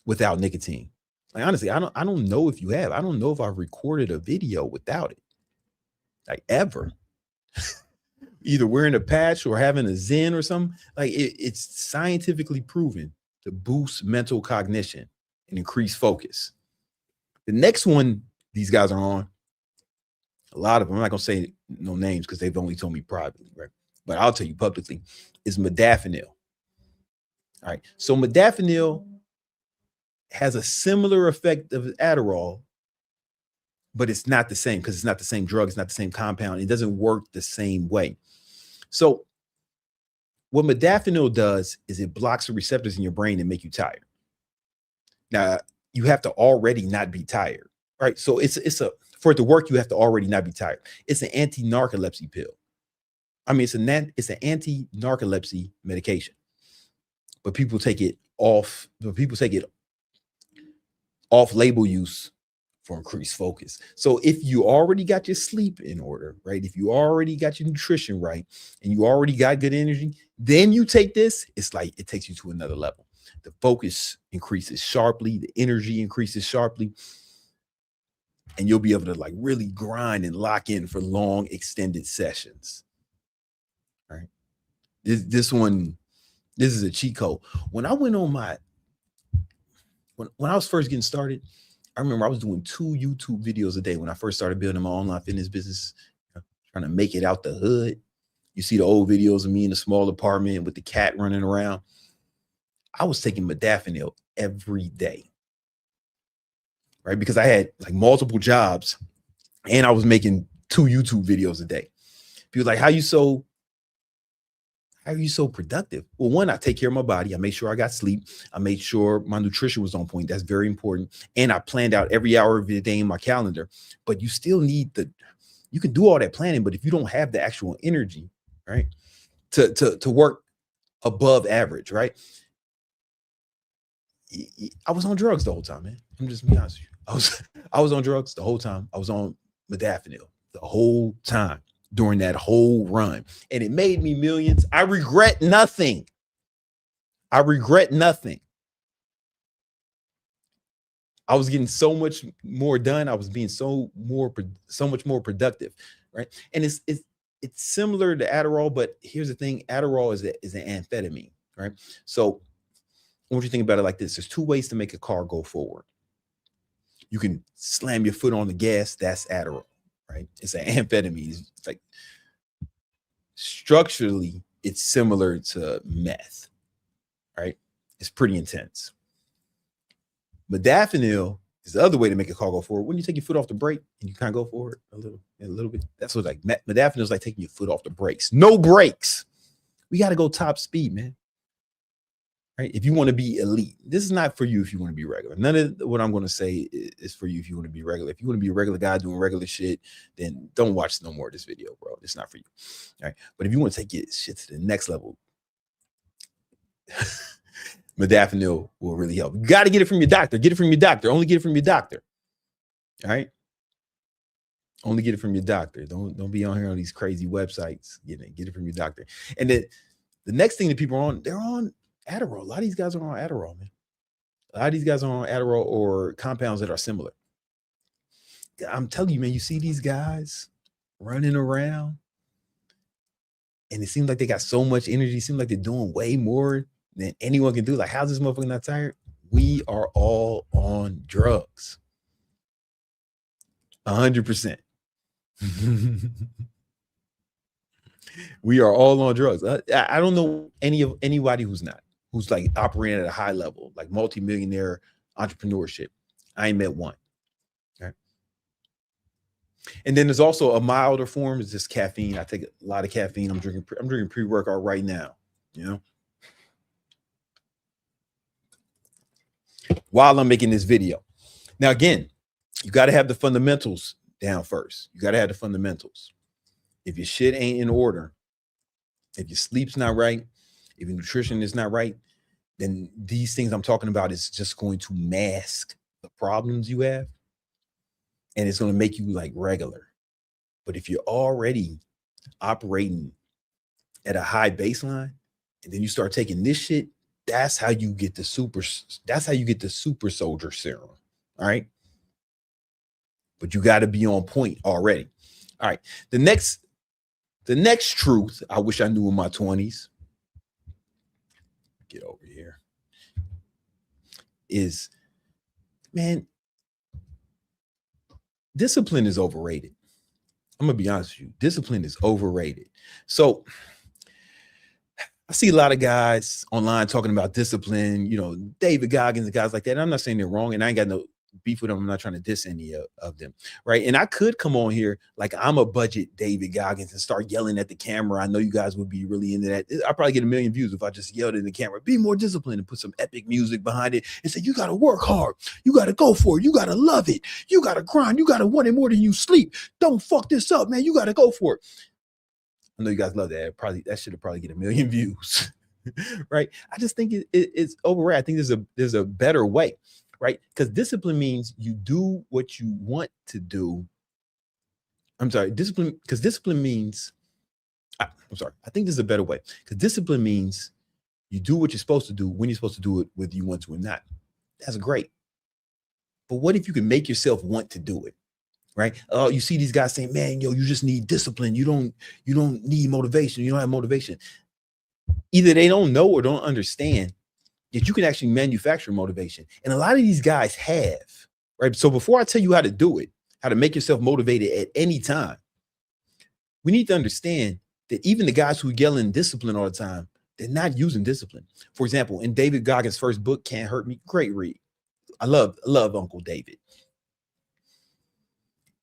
without nicotine. Like honestly, I don't know if you have. I don't know if I've recorded a video without it. Like ever. Either wearing a patch or having a Zen or something. Like it's scientifically proven to boost mental cognition and increase focus. The next one these guys are on, a lot of them, I'm not gonna say no names because they've only told me privately, right? But I'll tell you publicly, is modafinil. All right. So modafinil has a similar effect of Adderall, but it's not the same because it's not the same drug, it's not the same compound. It doesn't work the same way. So what modafinil does is it blocks the receptors in your brain and make you tired. Now, you have to already not be tired, right? So for it to work, you have to already not be tired. It's an anti-narcolepsy pill. I mean, it's an anti-narcolepsy medication, but people take it off. People take it off-label use for increased focus. So if you already got your sleep in order, right? If you already got your nutrition right, and you already got good energy, then you take this. It's like it takes you to another level. The focus increases sharply, the energy increases sharply, and you'll be able to like really grind and lock in for long, extended sessions. Right. This is a cheat code. When I went on when I was first getting started, I remember I was doing 2 YouTube videos a day when I first started building my online fitness business, trying to make it out the hood. You see the old videos of me in a small apartment with the cat running around. I was taking modafinil every day, right? Because I had like multiple jobs and I was making 2 YouTube videos a day. People like, how are you so productive? Well, one, I take care of my body. I made sure I got sleep. I made sure my nutrition was on point. That's very important. And I planned out every hour of the day in my calendar. But you still need you can do all that planning, but if you don't have the actual energy, right, to work above average, right? I was on drugs the whole time, man. I'm just being honest with you. I was on drugs the whole time. I was on modafinil the whole time during that whole run, and it made me millions. I regret nothing. I regret nothing. I was getting so much more done. I was being so much more productive, right? And it's similar to Adderall, but here's the thing: Adderall is an amphetamine, right? So I want you to think about it like this: there's 2 ways to make a car go forward. You can slam your foot on the gas. That's Adderall, right? It's an amphetamine. It's like structurally, it's similar to meth, right? It's pretty intense. Modafinil is the other way to make a car go forward. When you take your foot off the brake and you kind of go forward a little bit. That's what like modafinil is like taking your foot off the brakes. No brakes. We got to go top speed, man. Right? If you want to be elite, this is not for you if you want to be regular. None of what I'm going to say is for you if you want to be regular. If you want to be a regular guy doing regular shit, then don't watch no more of this video, bro. It's not for you. All right. But if you want to take your shit to the next level, modafinil will really help. You got to get it from your doctor. Get it from your doctor. Only get it from your doctor. All right. Only get it from your doctor. Don't be on here on these crazy websites. Get it from your doctor. And then the next thing that people are on, they're on Adderall. A lot of these guys are on Adderall, man. A lot of these guys are on Adderall or compounds that are similar. I'm telling you, man, you see these guys running around and it seems like they got so much energy. It seems like they're doing way more than anyone can do. Like, how's this motherfucker not tired? We are all on drugs. 100%. We are all on drugs. I don't know anybody who's not. Who's like operating at a high level, like multimillionaire entrepreneurship. I ain't met one. Okay. And then there's also a milder form. It's just caffeine. I take a lot of caffeine. I'm drinking pre-workout right now, you know, while I'm making this video. Now, again, you got to have the fundamentals down first. You got to have the fundamentals. If your shit ain't in order, if your sleep's not right, if your nutrition is not right, then these things I'm talking about is just going to mask the problems you have. And it's going to make you like regular. But if you're already operating at a high baseline, and then you start taking this shit, that's how you get the super soldier serum. All right. But you got to be on point already. All right. The next truth I wish I knew in my 20s. Get over here. Is, man, discipline is overrated. I'm gonna be honest with you. Discipline is overrated. So I see a lot of guys online talking about discipline, you know, David Goggins and guys like that. And I'm not saying they're wrong, and I ain't got no beef with them. I'm not trying to diss any of them, right? And I could come on here like I'm a budget David Goggins and start yelling at the camera. I know you guys would be really into that. I'll probably get 1 million views if I just yelled in the camera. Be more disciplined and put some epic music behind it and say, you got to work hard. You got to go for it. You got to love it. You got to grind. You got to want it more than you sleep. Don't fuck this up, man. You got to go for it. I know you guys love that. That should have probably get 1 million views, right? I just think it's overrated. I think there's a better way. Right? Because discipline means you do what you want to do. I'm sorry, discipline means, I think there's a better way. Because discipline means you do what you're supposed to do when you're supposed to do it, whether you want to or not. That's great. But what if you can make yourself want to do it? Right? Oh, you see these guys saying, man, yo, you just need discipline. You don't need motivation. You don't have motivation. Either they don't know or don't understand that you can actually manufacture motivation. And a lot of these guys have, right? So before I tell you how to do it, how to make yourself motivated at any time, we need to understand that even the guys who yell in discipline all the time, they're not using discipline. For example, in David Goggins' first book, Can't Hurt Me, great read. I love Uncle David.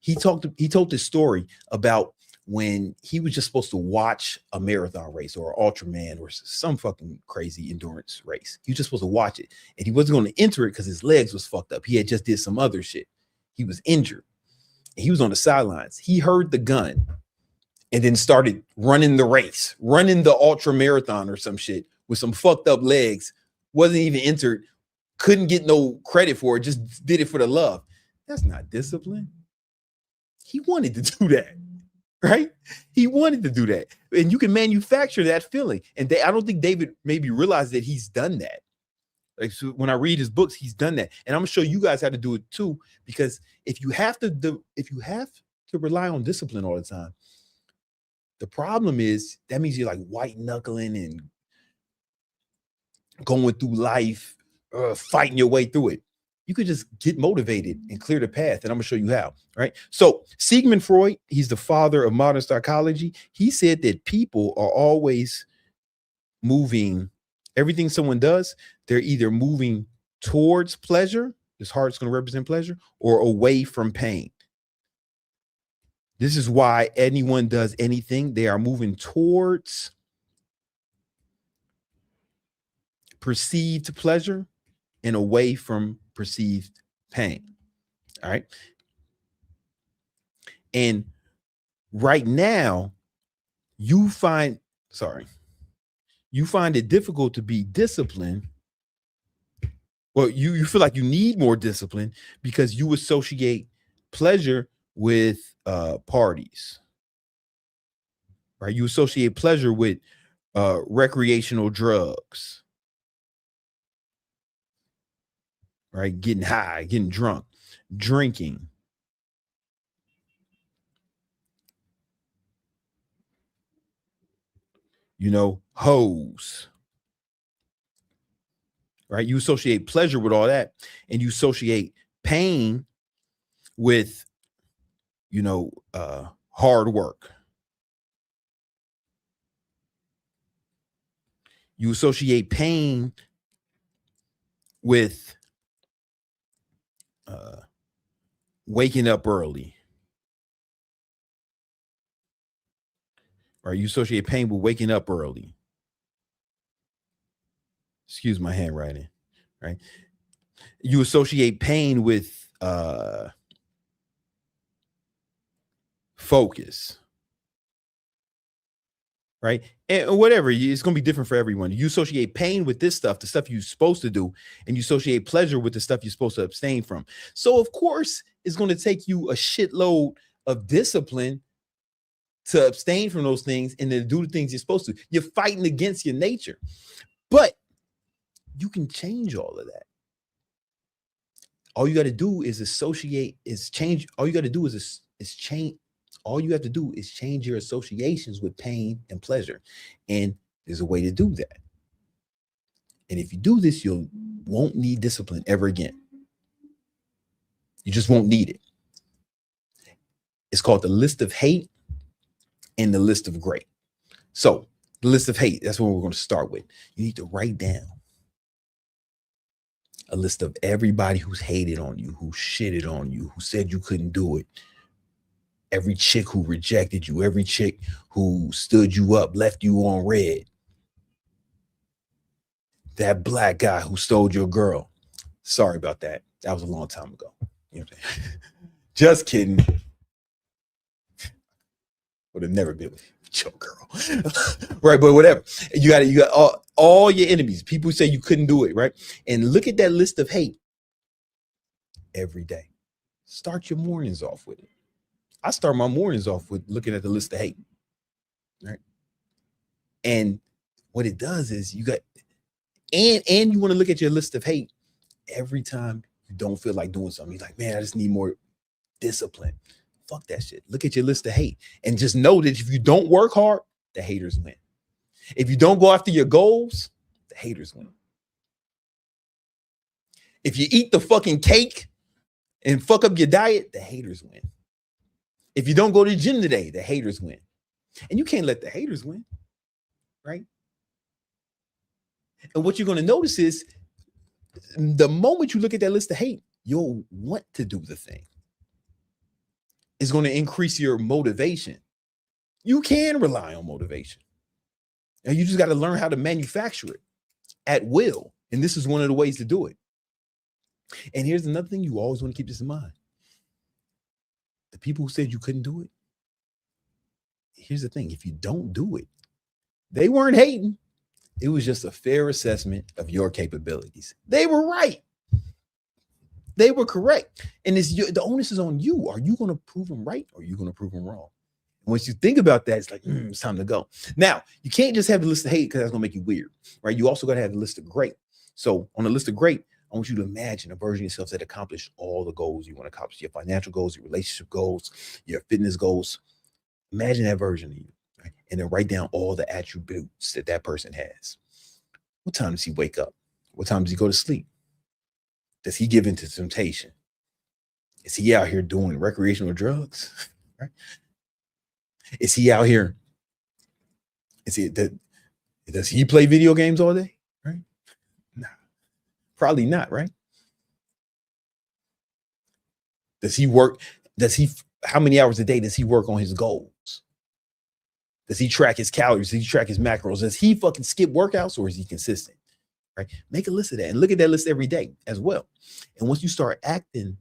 He told this story about when he was just supposed to watch a marathon race or Ultraman or some fucking crazy endurance race. He was just supposed to watch it. And he wasn't going to enter it because his legs was fucked up. He had just did some other shit. He was injured. And he was on the sidelines. He heard the gun and then started running the race, running the ultra marathon or some shit with some fucked up legs. Wasn't even entered. Couldn't get no credit for it. Just did it for the love. That's not discipline. He wanted to do that. Right? He wanted to do that. And you can manufacture that feeling. And I don't think David maybe realized that he's done that. Like, so when I read his books, he's done that. And I'm gonna show you guys how to do it too, because if you have to rely on discipline all the time, the problem is that means you're like white knuckling and going through life, fighting your way through it. You could just get motivated and clear the path. And I'm going to show you how, right? So Sigmund Freud, he's the father of modern psychology. He said that people are always moving, everything someone does, they're either moving towards pleasure, this heart's going to represent pleasure, or away from pain. This is why anyone does anything, they are moving towards perceived pleasure and away from perceived pain. All right. And right now, you find it difficult to be disciplined. Well, you feel like you need more discipline because you associate pleasure with parties. Right? You associate pleasure with recreational drugs. Right? Getting high, getting drunk, drinking. You know, hoes. Right? You associate pleasure with all that, and you associate pain with, you know, hard work. You associate pain with waking up early. Right? You associate pain with waking up early. Excuse my handwriting. Right? You associate pain with focus. Right? And whatever, it's going to be different for everyone. You associate pain with this stuff, the stuff you're supposed to do, and you associate pleasure with the stuff you're supposed to abstain from. So, of course, it's going to take you a shitload of discipline to abstain from those things and to do the things you're supposed to. You're fighting against your nature, but you can change all of that. All you got to do is change. All you got to do is change. All you have to do is change your associations with pain and pleasure. And there's a way to do that. And if you do this, you won't need discipline ever again. You just won't need it. It's called the list of hate and the list of great. So the list of hate, that's what we're going to start with. You need to write down a list of everybody who's hated on you, who shitted on you, who said you couldn't do it. Every chick who rejected you, every chick who stood you up, left you on red. That black guy who stole your girl. Sorry about that. That was a long time ago. You know what I'm saying? Just kidding. Would have never been with your girl. Right, but whatever. You got all your enemies. People say you couldn't do it, right? And look at that list of hate every day. Start your mornings off with it. I start my mornings off with looking at the list of hate, right? And what it does is you want to look at your list of hate every time you don't feel like doing something. You're like, man, I just need more discipline. Fuck that shit. Look at your list of hate and just know that if you don't work hard, the haters win. If you don't go after your goals, the haters win. If you eat the fucking cake and fuck up your diet, the haters win. If you don't go to the gym today, the haters win. And you can't let the haters win, right? And what you're going to notice is the moment you look at that list of hate, you'll want to do the thing. It's going to increase your motivation. You can rely on motivation. And you just got to learn how to manufacture it at will. And this is one of the ways to do it. And here's another thing you always want to keep this in mind. The people who said you couldn't do it, here's the thing. If you don't do it, they weren't hating. It was just a fair assessment of your capabilities. They were right. They were correct. And the onus is on you. Are you going to prove them right or are you going to prove them wrong? And once you think about that, it's like, it's time to go. Now, you can't just have the list of hate because that's going to make you weird, right? You also got to have the list of great. So on the list of great, I want you to imagine a version of yourself that accomplished all the goals you want to accomplish, your financial goals, your relationship goals, your fitness goals. Imagine that version of you, right? And then write down all the attributes that person has. What time does he wake up? What time does he go to sleep? Does he give into temptation? Is he out here doing recreational drugs? Right? Is he out here? Does he play video games all day? Right? Nah. Probably not, right? Does he work? How many hours a day does he work on his goals? Does he track his calories? Does he track his macros? Does he fucking skip workouts or is he consistent? Right? Make a list of that and look at that list every day as well. And once you start acting,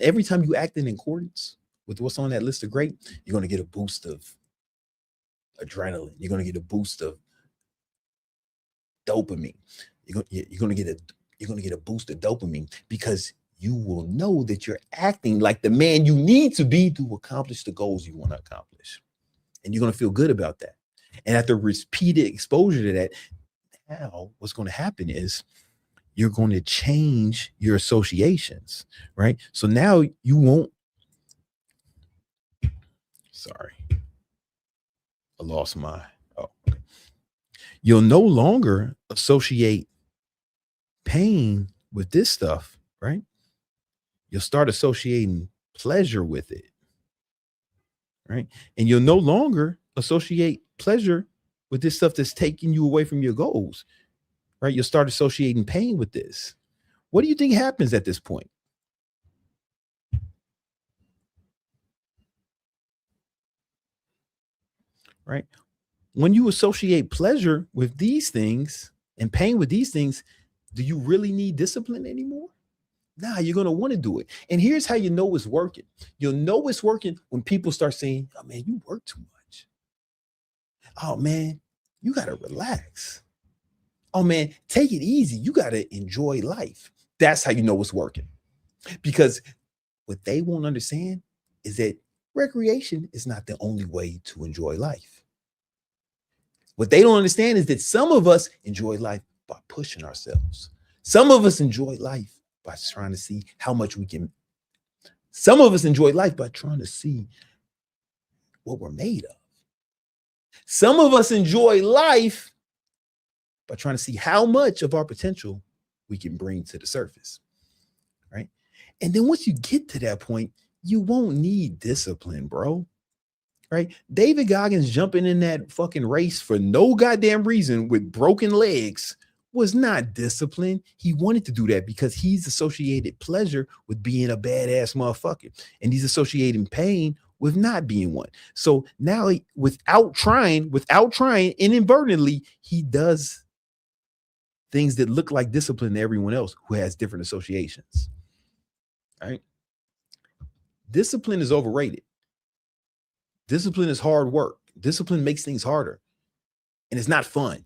every time you act in accordance with what's on that list of great, you're going to get a boost of adrenaline. You're going to get a boost of dopamine. You're going to get a boost of dopamine because you will know that you're acting like the man you need to be to accomplish the goals you want to accomplish. And you're going to feel good about that. And after repeated exposure to that, now what's going to happen is you're going to change your associations, right? So now you won't. Sorry. I lost my. You'll no longer associate pain with this stuff, right? You'll start associating pleasure with it, right? And you'll no longer associate pleasure with this stuff that's taking you away from your goals, right? You'll start associating pain with this. What do you think happens at this point? right? When you associate pleasure with these things and pain with these things, do you really need discipline anymore? Nah, you're going to want to do it. And here's how you know it's working. You'll know it's working when people start saying, oh man, you work too much. Oh man, you got to relax. Oh man, take it easy. You got to enjoy life. That's how you know it's working. Because what they won't understand is that recreation is not the only way to enjoy life. What they don't understand is that some of us enjoy life by pushing ourselves. Some of us enjoy life by trying to see how much we can. Some of us enjoy life by trying to see what we're made of. Some of us enjoy life by trying to see how much of our potential we can bring to the surface, right? And then once you get to that point, you won't need discipline, bro. Right? David Goggins jumping in that fucking race for no goddamn reason with broken legs was not discipline. He wanted to do that because he's associated pleasure with being a badass motherfucker. And he's associating pain with not being one. So now without trying, inadvertently, he does things that look like discipline to everyone else who has different associations. Right? Discipline is overrated. Discipline is hard work. Discipline makes things harder. And it's not fun.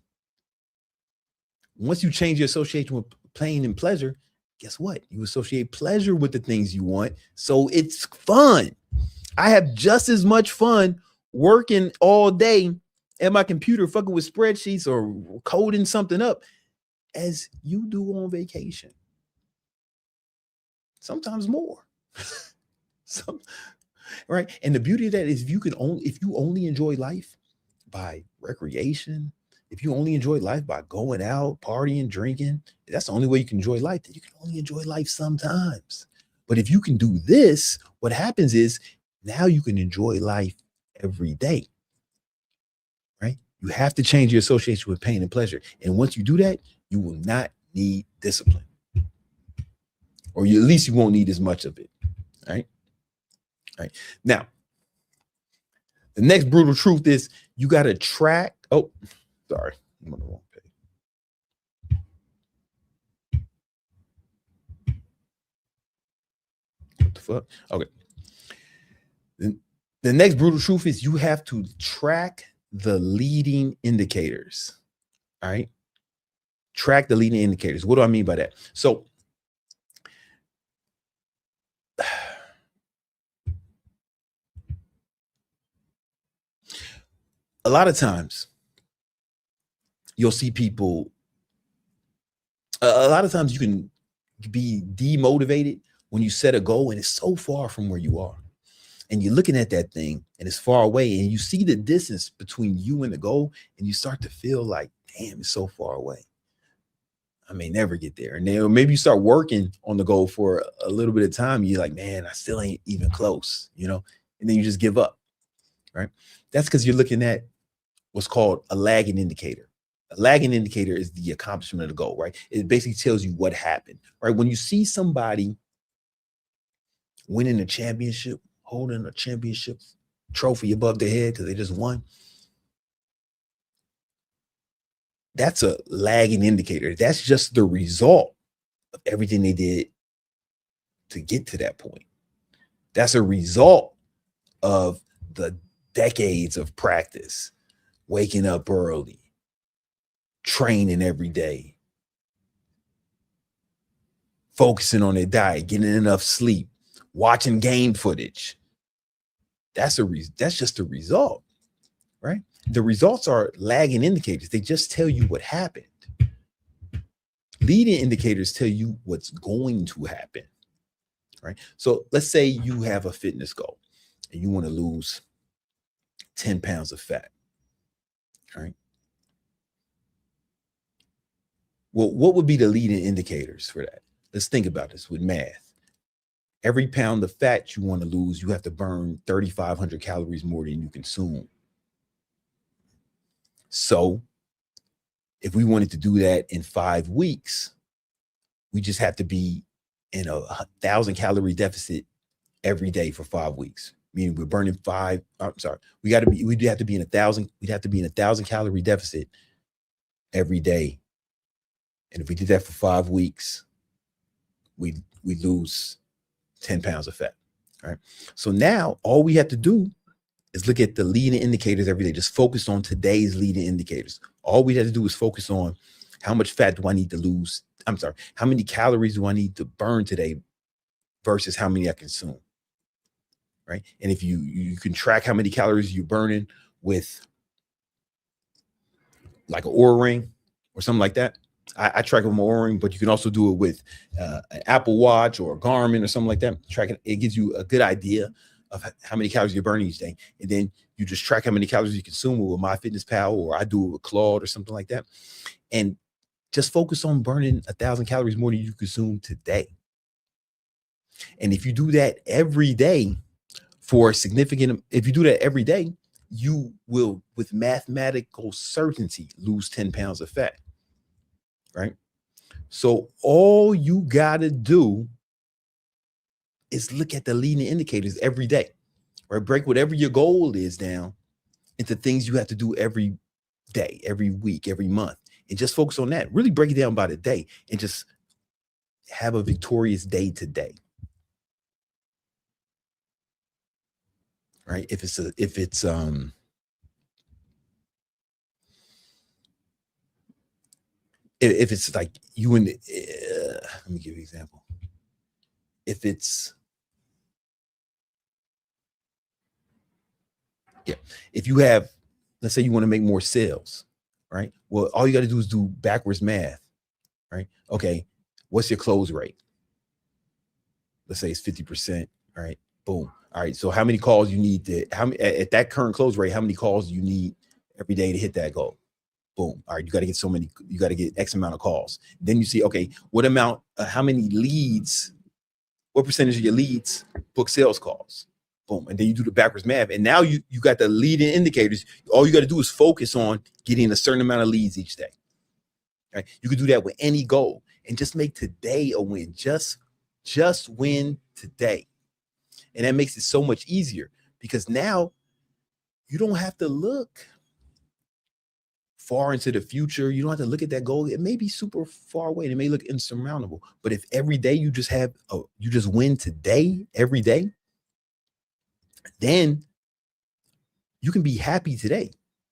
Once you change your association with pain and pleasure, guess what? You associate pleasure with the things you want. So it's fun. I have just as much fun working all day at my computer, fucking with spreadsheets or coding something up as you do on vacation. Sometimes more. Right. And the beauty of that is if you only enjoy life by recreation, if you only enjoy life by going out, partying, drinking, that's the only way you can enjoy life. Then you can only enjoy life sometimes. But if you can do this, what happens is now you can enjoy life every day. Right? You have to change your association with pain and pleasure. And once you do that, you will not need discipline. Or at least you won't need as much of it. Right? Right. Now, the next brutal truth is you got to track. Oh, sorry. I'm on the wrong page. What the fuck? Okay. The next brutal truth is you have to track the leading indicators. All right. Track the leading indicators. What do I mean by that? So, a lot of times you'll see people, a lot of times you can be demotivated when you set a goal and it's so far from where you are. And you're looking at that thing and it's far away and you see the distance between you and the goal and you start to feel like, damn, it's so far away. I may never get there. And then maybe you start working on the goal for a little bit of time. And you're like, man, I still ain't even close, you know, and then you just give up, right? That's because you're looking at what's called a lagging indicator. A lagging indicator is the accomplishment of the goal, right? It basically tells you what happened, right? When you see somebody winning a championship, holding a championship trophy above their head because they just won, that's a lagging indicator. That's just the result of everything they did to get to that point. That's a result of the decades of practice, waking up early, training every day, focusing on their diet, getting enough sleep, watching game footage. That's just a result, right? The results are lagging indicators. They just tell you what happened. Leading indicators tell you what's going to happen, right? So let's say you have a fitness goal and you want to lose 10 pounds of fat, right? Well, what would be the leading indicators for that? Let's think about this with math. Every pound of fat you want to lose, you have to burn 3,500 calories more than you consume. So if we wanted to do that in 5 weeks, we just have to be in a 1,000 calorie deficit every day for 5 weeks, meaning we're burning five. I'm sorry, we'd have to be in 1,000. We'd have to be in 1,000 calorie deficit every day. And if we did that for 5 weeks, we lose 10 pounds of fat. All right. So now all we have to do is look at the leading indicators every day. Just focus on today's leading indicators. All we have to do is focus on how much fat do I need to lose? I'm sorry, how many calories do I need to burn today versus how many I consume? Right. And if you can track how many calories you're burning with like an Oura ring or something like that. I track it with my Oura ring, but you can also do it with an Apple Watch or a Garmin or something like that. Track it. It gives you a good idea of how many calories you're burning each day. And then you just track how many calories you consume with MyFitnessPal, or I do it with Claude or something like that. And just focus on burning 1,000 calories more than you consume today. And if you do that every day for a significant, if you do that every day, you will, with mathematical certainty, lose 10 pounds of fat. Right? So all you got to do is look at the leading indicators every day, right? Break whatever your goal is down into things you have to do every day, every week, every month, and just focus on that. Really break it down by the day and just have a victorious day today. Right? If it's like you and let me give you an example. If you have, let's say you want to make more sales, right? Well, all you got to do is do backwards math, right? Okay, what's your close rate? Let's say it's 50%, all right? Boom. All right, so how many calls you need at that current close rate, how many calls do you need every day to hit that goal? Boom. All right, you got to get you got to get X amount of calls. Then you see, okay, how many leads, what percentage of your leads book sales calls? Boom. And then you do the backwards math. And now you got the leading indicators. All you got to do is focus on getting a certain amount of leads each day. Right? You can do that with any goal and just make today a win. Just win today. And that makes it so much easier because now you don't have to look far into the future. You don't have to look at that goal. It may be super far away and it may look insurmountable. But if every day you just win today, every day, then you can be happy today,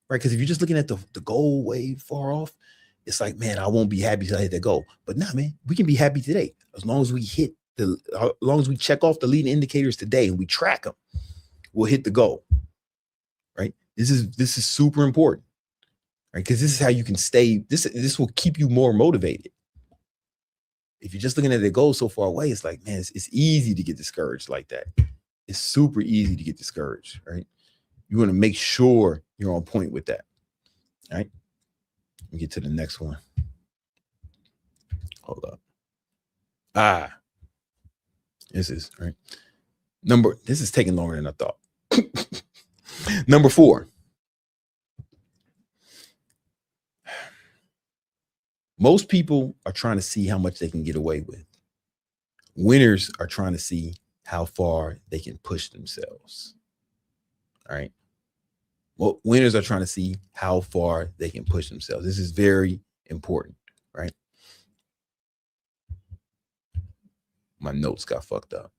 right? Because if you're just looking at the goal way far off, it's like, man, I won't be happy till I hit that goal. But nah, man, we can be happy today as long as we check off the leading indicators today and we track them. We'll hit the goal, right? This is super important, right? Because this is how you can stay. This will keep you more motivated. If you're just looking at the goal so far away, it's like, man, it's easy to get discouraged like that. It's super easy to get discouraged, right? You want to make sure you're on point with that. All right. Let me get to the next one. Hold up. This is right. This is taking longer than I thought. Number 4. Most people are trying to see how much they can get away with. Winners are trying to see how far they can push themselves. All right. Well, winners are trying to see how far they can push themselves. This is very important, right? My notes got fucked up.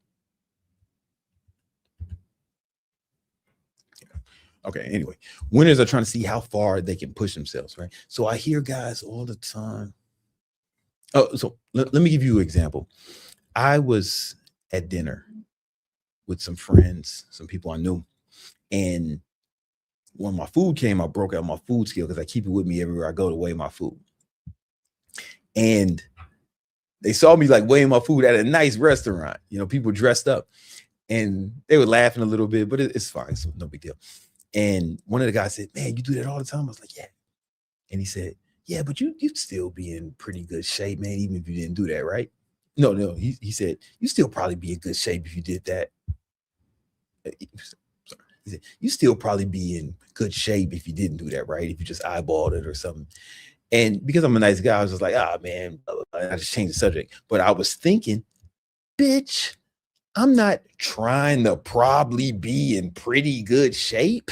Okay, anyway, winners are trying to see how far they can push themselves, right? So I hear guys all the time. Oh, so let me give you an example. I was at dinner with some friends, some people I knew, and when my food came, I broke out my food scale because I keep it with me everywhere I go to weigh my food. And they saw me like weighing my food at a nice restaurant, people dressed up, and they were laughing a little bit, but it's fine. It's no big deal. And one of the guys said, man, you do that all the time? I was like, yeah. And he said, yeah, but you'd still be in pretty good shape, man, even if you didn't do that, right? No. He said, you still probably be in good shape if you did that. He said, you still probably be in good shape if you didn't do that, right? If you just eyeballed it or something. And because I'm a nice guy, I was just like, man, I just changed the subject. But I was thinking, bitch, I'm not trying to probably be in pretty good shape.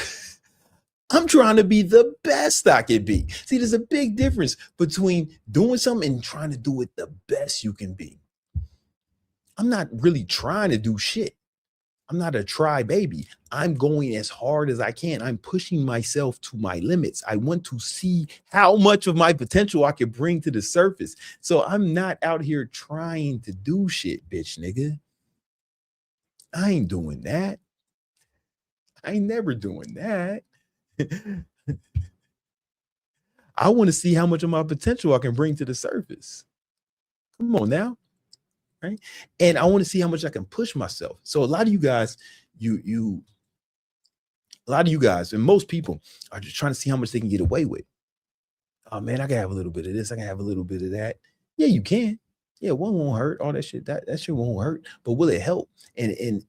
I'm trying to be the best I can be. See, there's a big difference between doing something and trying to do it the best you can be. I'm not really trying to do shit. I'm not a try baby. I'm going as hard as I can. I'm pushing myself to my limits. I want to see how much of my potential I can bring to the surface. So I'm not out here trying to do shit, bitch, nigga. I ain't doing that. I ain't never doing that. I want to see how much of my potential I can bring to the surface. Come on now. Right. And I want to see how much I can push myself. So a lot of you guys, a lot of you guys and most people are just trying to see how much they can get away with. Oh man, I can have a little bit of this. I can have a little bit of that. Yeah, you can. Yeah, one won't hurt. All that shit. That shit won't hurt. But will it help? And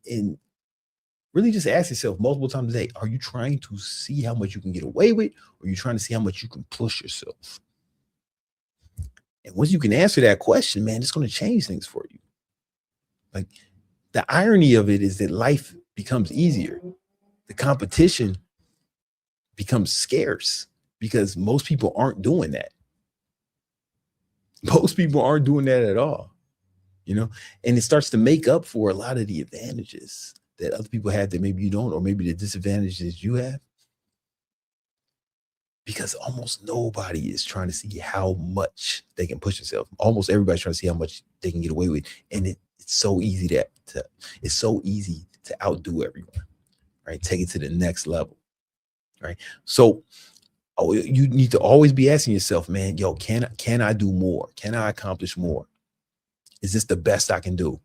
really just ask yourself multiple times a day, are you trying to see how much you can get away with? Or are you trying to see how much you can push yourself? And once you can answer that question, man, it's going to change things for you. Like the irony of it is that life becomes easier. The competition becomes scarce because most people aren't doing that. Most people aren't doing that at all, you know, and it starts to make up for a lot of the advantages that other people have that maybe you don't, or maybe the disadvantages you have. Because almost nobody is trying to see how much they can push themselves. Almost everybody's trying to see how much they can get away with. And it's so easy to outdo everyone, right? Take it to the next level, right? So you need to always be asking yourself, man, yo, can I do more? Can I accomplish more? Is this the best I can do?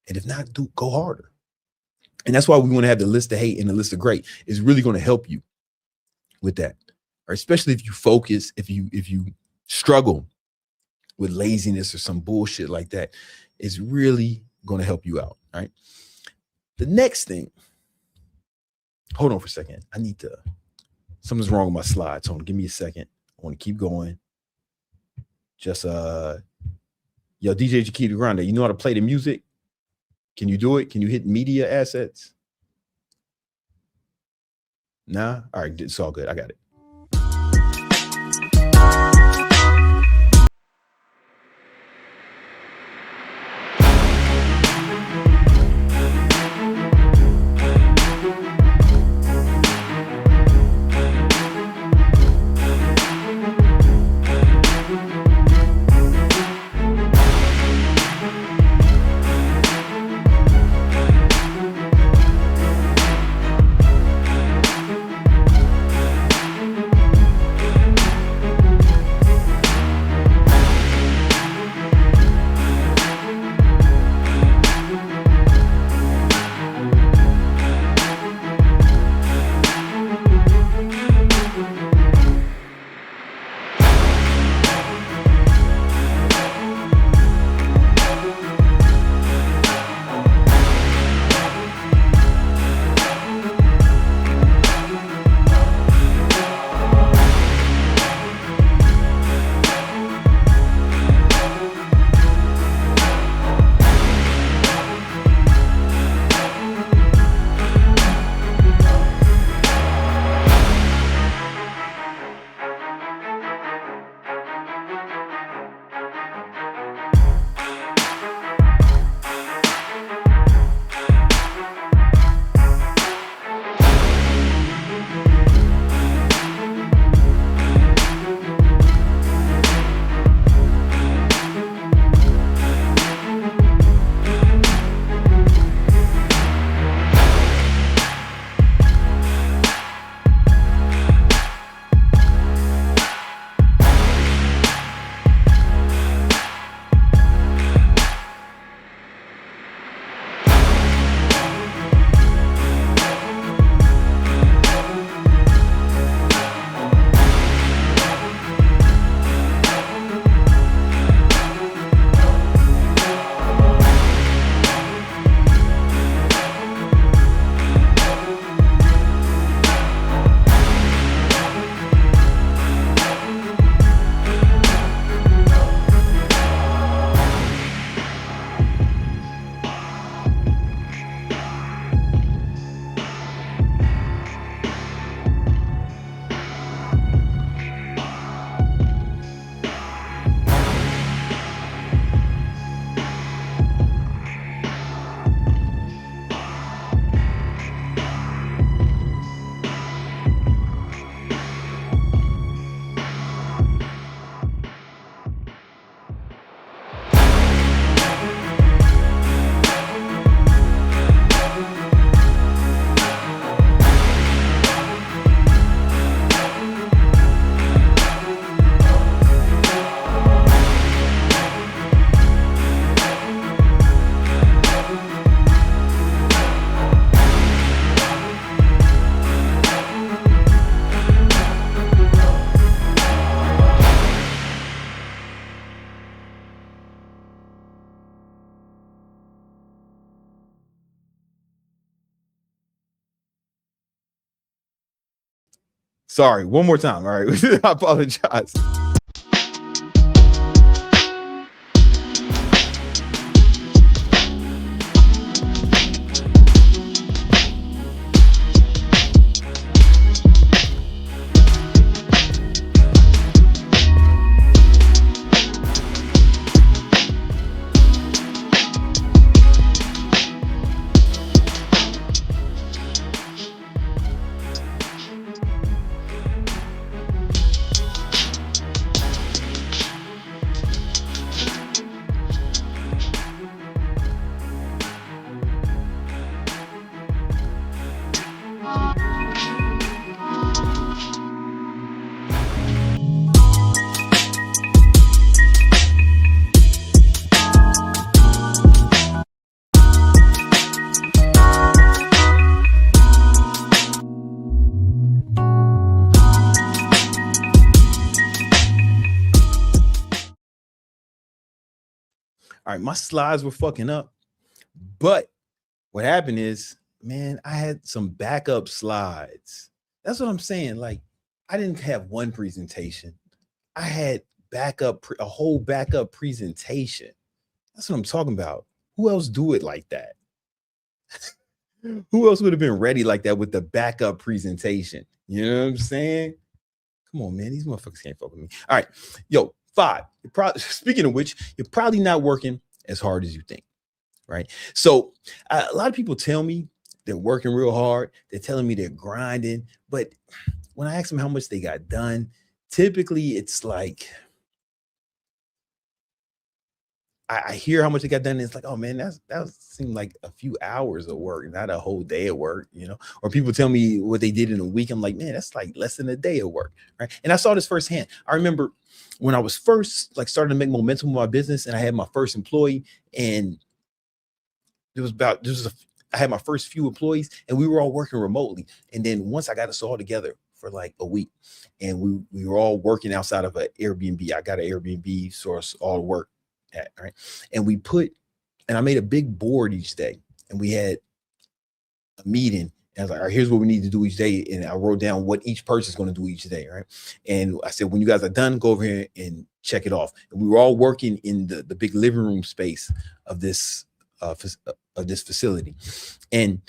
And if not, go harder. And that's why we want to have the list of hate and the list of great. It's really going to help you with that. Or especially if you focus, if you struggle with laziness or some bullshit like that, it's really going to help you out. Right. The next thing, hold on for a second. Something's wrong with my slides. Hold on, give me a second. I want to keep going. Just yo, DJ Chiquita Grande, you know how to play the music? Can you do it? Can you hit media assets? Nah? All right, it's all good. I got it. Sorry, one more time. All right. I apologize. All right, my slides were fucking up, but what happened is, man, I had some backup slides. That's what I'm saying. Like, I didn't have one presentation. I had a whole backup presentation. That's what I'm talking about. Who else do it like that? Who else would have been ready like that with the backup presentation? You know what I'm saying? Come on, man. These motherfuckers can't fuck with me. All right. Yo, 5. Speaking of which, you're probably not working as hard as you think, right? So a lot of people tell me they're working real hard. They're telling me they're grinding. But when I ask them how much they got done, typically it's like, I hear how much they got done. And it's like, oh man, that seemed like a few hours of work, not a whole day of work, you know? Or people tell me what they did in a week. I'm like, man, that's like less than a day of work, right? And I saw this firsthand. I remember when I was first like starting to make momentum with my business, and I had my first employee, and I had my first few employees, and we were all working remotely. And then once I got us all together for like a week, and we were all working outside of an Airbnb. I got an Airbnb source all the work at, right? And I made a big board each day, and we had a meeting. And I was like, all right, here's what we need to do each day. And I wrote down what each person is going to do each day, right? And I said, when you guys are done, go over here and check it off. And we were all working in the big living room space of this facility. And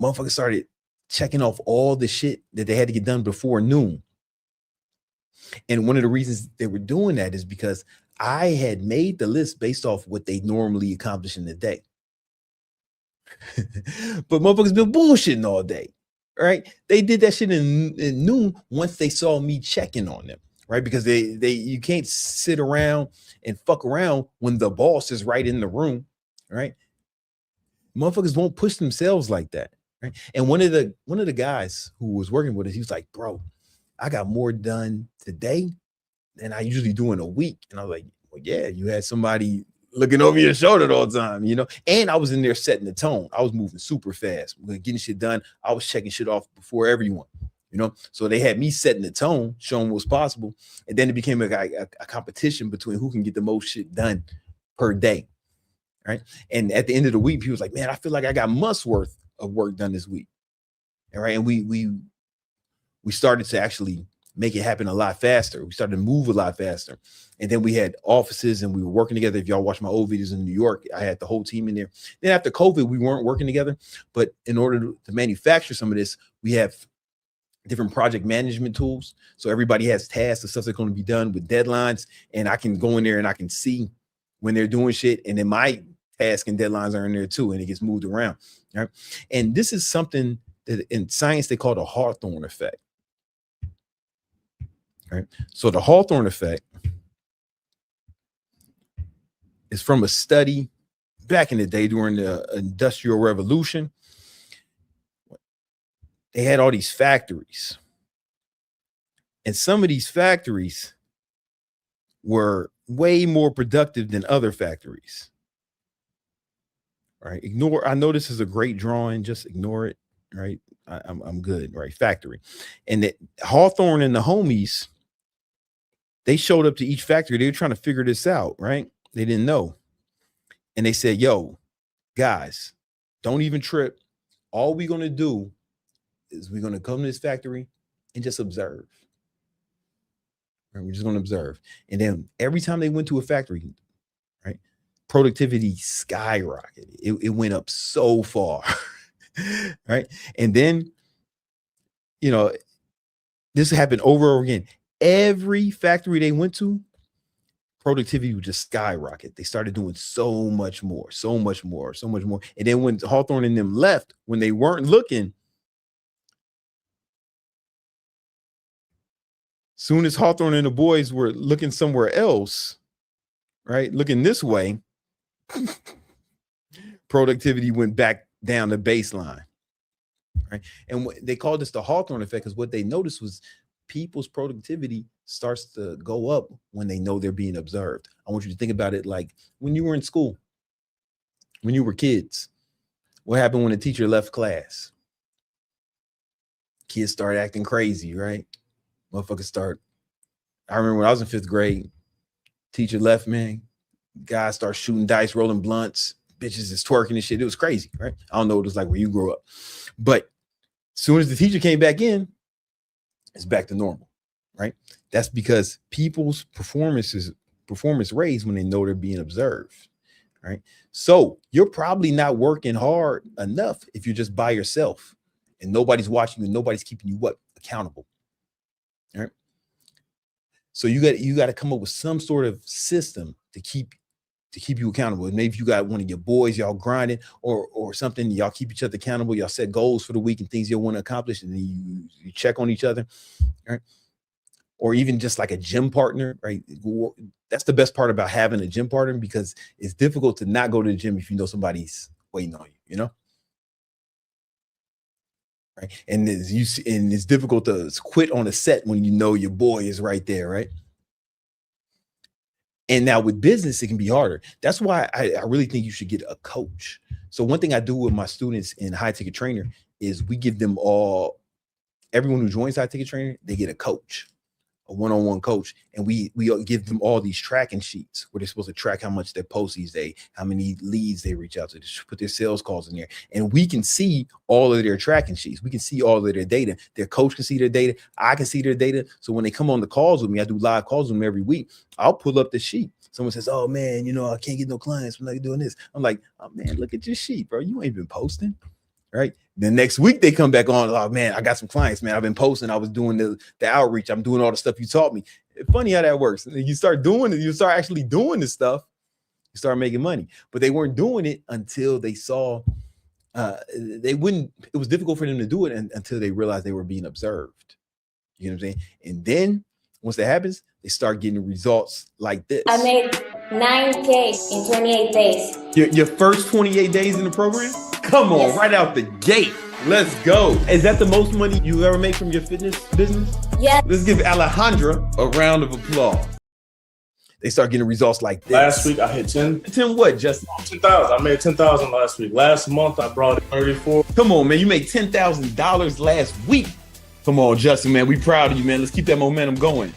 motherfuckers started checking off all the shit that they had to get done before noon. And one of the reasons they were doing that is because I had made the list based off what they normally accomplish in the day. But motherfuckers been bullshitting all day, right? They did that shit in noon once they saw me checking on them, right? Because you can't sit around and fuck around when the boss is right in the room, right? Motherfuckers won't push themselves like that, right? And one of the guys who was working with us, he was like, bro, I got more done today than I usually do in a week. And I was like, well, yeah, you had somebody looking over your shoulder all the time, you know? And I was in there setting the tone. I was moving super fast, getting shit done. I was checking shit off before everyone, you know? So they had me setting the tone, showing what's possible. And then it became a competition between who can get the most shit done per day, right? And at the end of the week, he was like, man, I feel like I got months worth of work done this week. All right. And we started to actually make it happen a lot faster. We started to move a lot faster. And then we had offices and we were working together. If y'all watch my old videos in New York, I had the whole team in there. Then after COVID, we weren't working together. But in order to manufacture some of this, we have different project management tools. So everybody has tasks and stuff that's going to be done with deadlines. And I can go in there and I can see when they're doing shit. And then my tasks and deadlines are in there too. And it gets moved around. Right? And this is something that in science they call the Hawthorne effect. Right. So the Hawthorne effect is from a study back in the day during the Industrial Revolution. They had all these factories, and some of these factories were way more productive than other factories. Right. I know this is a great drawing. Just ignore it. Right. I'm good. Right. Factory. And that Hawthorne and the homies, they showed up to each factory. They were trying to figure this out, right? They didn't know. And they said, yo, guys, don't even trip. All we're going to do is we're going to come to this factory and just observe. Right? We're just going to observe. And then every time they went to a factory, right, productivity skyrocketed. It went up so far, right? And then, you know, this happened over and over again. Every factory they went to, productivity would just skyrocket. They started doing so much more. And then when Hawthorne and them left, when they weren't looking, soon as Hawthorne and the boys were looking somewhere else, right, looking this way, productivity went back down the baseline, right? And they called this the Hawthorne effect because what they noticed was people's productivity starts to go up when they know they're being observed. I want you to think about it like when you were in school, when you were kids. What happened when the teacher left class? Kids start acting crazy, right? Motherfuckers start. I remember when I was in 5th grade, teacher left, man. Guys start shooting dice, rolling blunts, bitches is twerking and shit. It was crazy, right? I don't know what it was like where you grew up. But as soon as the teacher came back in, it's back to normal, right? That's because people's performance raise when they know they're being observed, right? So you're probably not working hard enough if you're just by yourself and nobody's watching you and nobody's keeping you accountable, right? So you got to come up with some sort of system to keep you accountable. And maybe if you got one of your boys, y'all grinding or something, y'all keep each other accountable. Y'all set goals for the week and things you'll want to accomplish, and then you check on each other, right? Or even just like a gym partner, right? That's the best part about having a gym partner, because it's difficult to not go to the gym if you know somebody's waiting on you, you know? Right. And it's difficult to quit on a set when you know your boy is right there, right? And now with business, it can be harder. That's why I really think you should get a coach. So one thing I do with my students in High Ticket Trainer is we give them everyone who joins High Ticket Trainer, they get a coach, a one-on-one coach. And we give them all these tracking sheets where they're supposed to track how much they post each day, how many leads they reach out to, just put their sales calls in there. And we can see all of their tracking sheets. We can see all of their data. Their coach can see their data. I can see their data. So when they come on the calls with me, I do live calls with them every week. I'll pull up the sheet. Someone says, oh man, I can't get no clients when I'm doing this. I'm like, oh man, look at your sheet, bro. You ain't been posting. Right. Then next week they come back on. Oh man, I got some clients, man. I've been posting. I was doing the outreach. I'm doing all the stuff you taught me. It's funny how that works. And then you start doing it. You start actually doing this stuff. You start making money. But they weren't doing it until they saw it was difficult for them to do it until they realized they were being observed. You know what I'm saying? And then once that happens, they start getting results like this. I made 9K in 28 days. Your first 28 days in the program? Come on, Yes. right out the gate. Let's go. Is that the most money you've ever made from your fitness business? Yes. Let's give Alejandra a round of applause. They start getting results like this. Last week I hit 10. 10 what, Justin? 10,000. I made 10,000 last week. Last month I brought in 34. Come on, man. You made $10,000 last week. Come on, Justin, man. We proud of you, man. Let's keep that momentum going.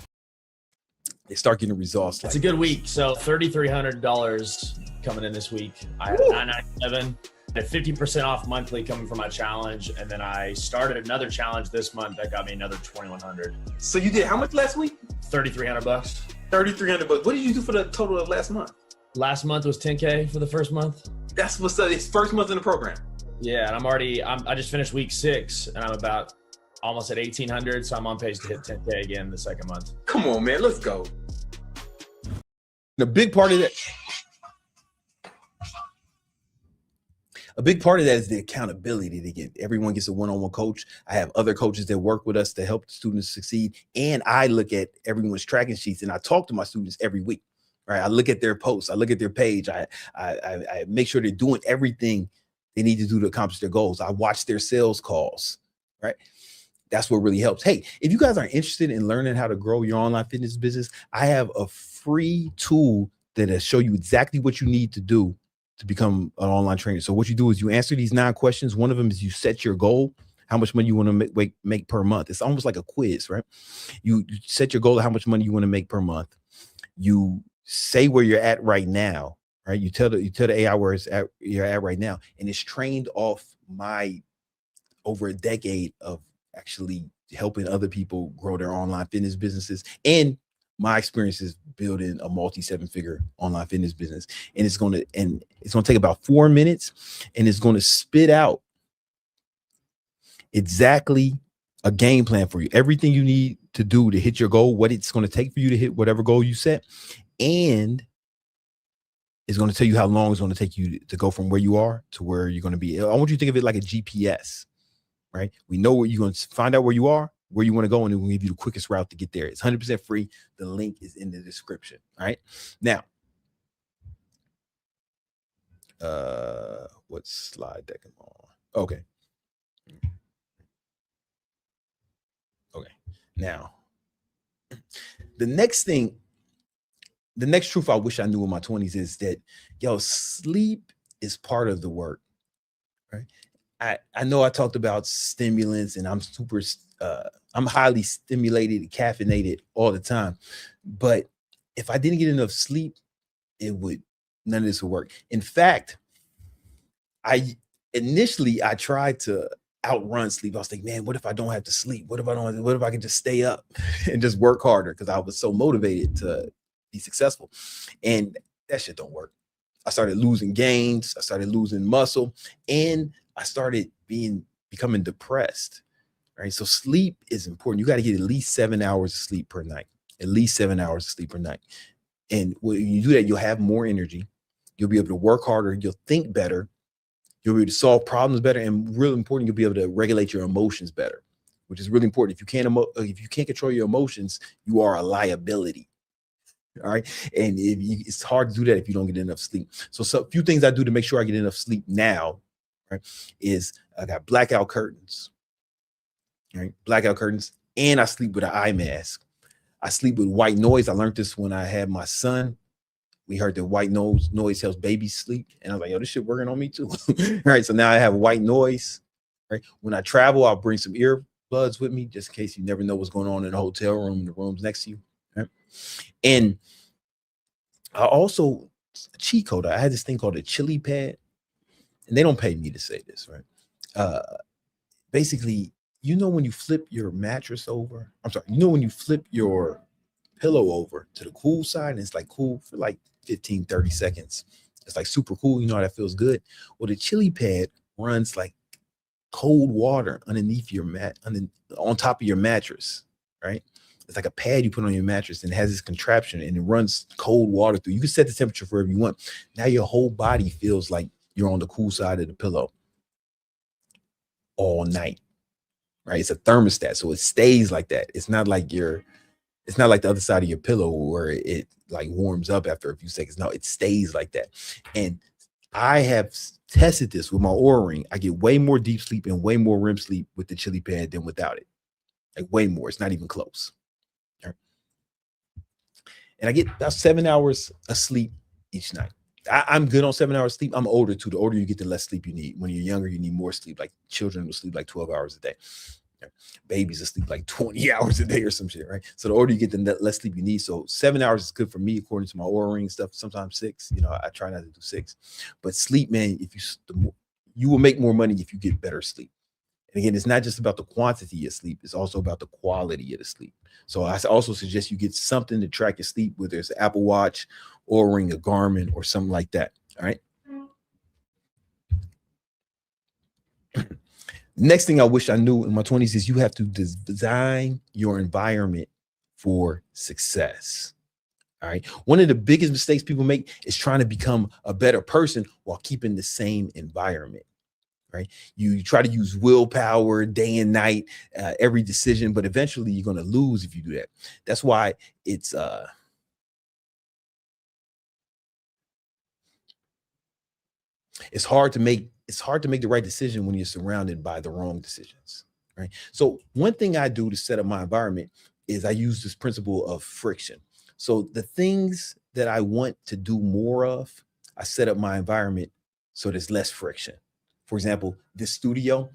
They start getting results. It's a good week. So $3,300 coming in this week. I have $997. I had 50% off monthly coming from my challenge. And then I started another challenge this month that got me another $2,100. So you did how much last week? $3,300. $3,300. What did you do for the total of last month? Last month was 10K for the first month. That's what's up. It's first month in the program. Yeah, and I just finished week 6 and I'm about almost at 1,800. So I'm on pace to hit 10K again the second month. Come on, man. Let's go. A big part of that is the accountability to get. Everyone gets a one-on-one coach. I have other coaches that work with us to help students succeed. And I look at everyone's tracking sheets and I talk to my students every week, right? I look at their posts. I look at their page. I make sure they're doing everything they need to do to accomplish their goals. I watch their sales calls, right? That's what really helps. Hey, if you guys are interested in learning how to grow your online fitness business, I have a free tool that'll show you exactly what you need to do to become an online trainer. So what you do is you answer these 9 questions. One of them is you set your goal, how much money you want to make per month. It's almost like a quiz, right? You set your goal of how much money you want to make per month. You say where you're at right now, right? You tell the AI where you're at right now, and it's trained off my over a decade of actually helping other people grow their online fitness businesses, and my experience is building a multi-7-figure online fitness business. And it's going to take about 4 minutes, and it's going to spit out exactly a game plan for you, everything you need to do to hit your goal, what it's going to take for you to hit whatever goal you set, and it's going to tell you how long it's going to take you to go from where you are to where you're going to be. I want you to think of it like a GPS, right? We know where you're going to find out where you are, where you want to go, and it will give you the quickest route to get there. It's 100% free. The link is in the description. All right. Now, what slide deck am I on? Okay. Okay. Now, the next truth I wish I knew in my 20s is that, sleep is part of the work, right? I know I talked about stimulants, and I'm highly stimulated, caffeinated all the time. But if I didn't get enough sleep, none of this would work. In fact, initially I tried to outrun sleep. I was like, man, what if I don't have to sleep? What if I can just stay up and just work harder? Because I was so motivated to be successful. And that shit don't work. I started losing gains. I started losing muscle, and I started becoming depressed. Right. So sleep is important. You got to get at least 7 hours of sleep per night, at least 7 hours of sleep per night. And when you do that, you'll have more energy. You'll be able to work harder. You'll think better. You'll be able to solve problems better. And really important, you'll be able to regulate your emotions better, which is really important. If you can't control your emotions, you are a liability. All right. And it's hard to do that if you don't get enough sleep. So a few things I do to make sure I get enough sleep now, right, is I got blackout curtains. Right, blackout curtains, and I sleep with an eye mask. I sleep with white noise. I learned this when I had my son. We heard that white noise helps babies sleep, and I was like, yo, this shit working on me too. Right, so now I have white noise. Right, when I travel, I'll bring some earbuds with me just in case. You never know what's going on in the hotel room, the rooms next to you. Right? And I also, cheat code, I had this thing called a chili pad, and they don't pay me to say this, right? Basically, when you flip your mattress over, when you flip your pillow over to the cool side, and it's like cool for like 15, 30 seconds. It's like super cool. You know how that feels good. Well, the chili pad runs like cold water underneath your on top of your mattress, right? It's like a pad you put on your mattress, and it has this contraption, and it runs cold water through. You can set the temperature for whatever you want. Now your whole body feels like you're on the cool side of the pillow all night. Right, it's a thermostat, so it stays like that. It's not like the other side of your pillow where it like warms up after a few seconds. No, it stays like that. And I have tested this with my Oura Ring. I get way more deep sleep and way more REM sleep with the chili pad than without it. Like way more. It's not even close. Right? And I get about 7 hours of sleep each night. I'm good on 7 hours sleep. I'm older too. The older you get, the less sleep you need. When you're younger, you need more sleep. Like children will sleep like 12 hours a day. Babies will sleep like 20 hours a day or some shit, right? So the older you get, the less sleep you need. So 7 hours is good for me, according to my Oura Ring stuff. Sometimes 6. I try not to do 6. But sleep, man, you will make more money if you get better sleep. And again, it's not just about the quantity of sleep. It's also about the quality of the sleep. So I also suggest you get something to track your sleep, whether it's an Apple Watch, Oura Ring, a Garmin, or something like that. All right. Next thing I wish I knew in my 20s is you have to design your environment for success. All right. One of the biggest mistakes people make is trying to become a better person while keeping the same environment. Right. You try to use willpower day and night, every decision, but eventually you're going to lose if you do that. That's why it's hard to make the right decision when you're surrounded by the wrong decisions, right? So one thing I do to set up my environment is I use this principle of friction. So the things that I want to do more of, I set up my environment so there's less friction. For example, this studio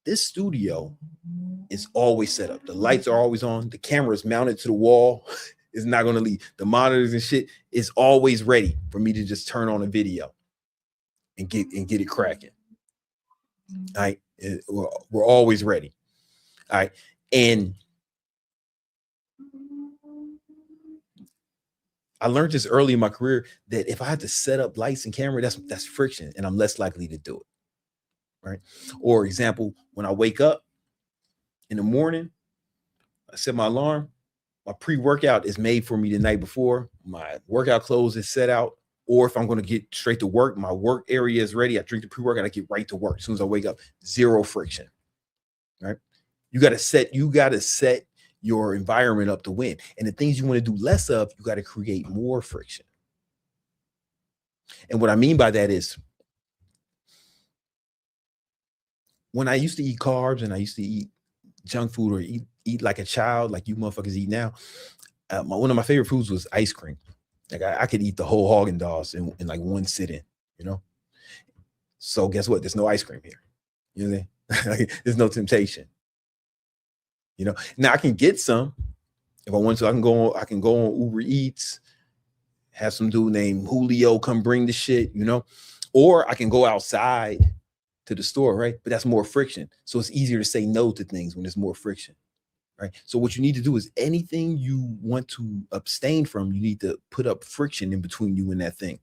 is always set up. The lights are always on. The camera is mounted to the wall. It's not going to leave. The monitors and shit is always ready for me to just turn on a video and get it cracking. All right. We're always ready. All right. And I learned this early in my career that if I had to set up lights and camera, that's friction, and I'm less likely to do it. Right. Or example, when I wake up in the morning, I set my alarm. My pre-workout is made for me the night before. My workout clothes is set out. Or if I'm going to get straight to work, my work area is ready. I drink the pre-workout, I get right to work as soon as I wake up. Zero friction. Right. You got to set your environment up to win. And the things you want to do less of, you got to create more friction. And what I mean by that is when I used to eat carbs and I used to eat junk food or eat like a child, like you motherfuckers eat now, one of my favorite foods was ice cream. Like I could eat the whole Haagen-Dazs in like one sitting, you know? So guess what? There's no ice cream here. You know what I mean? Like, there's no temptation. You know, now I can get some if I want to. I can go on Uber Eats, have some dude named Julio come bring the shit, you know, or I can go outside to the store, right? But that's more friction. So it's easier to say no to things when there's more friction, right? So what you need to do is anything you want to abstain from, you need to put up friction in between you and that thing.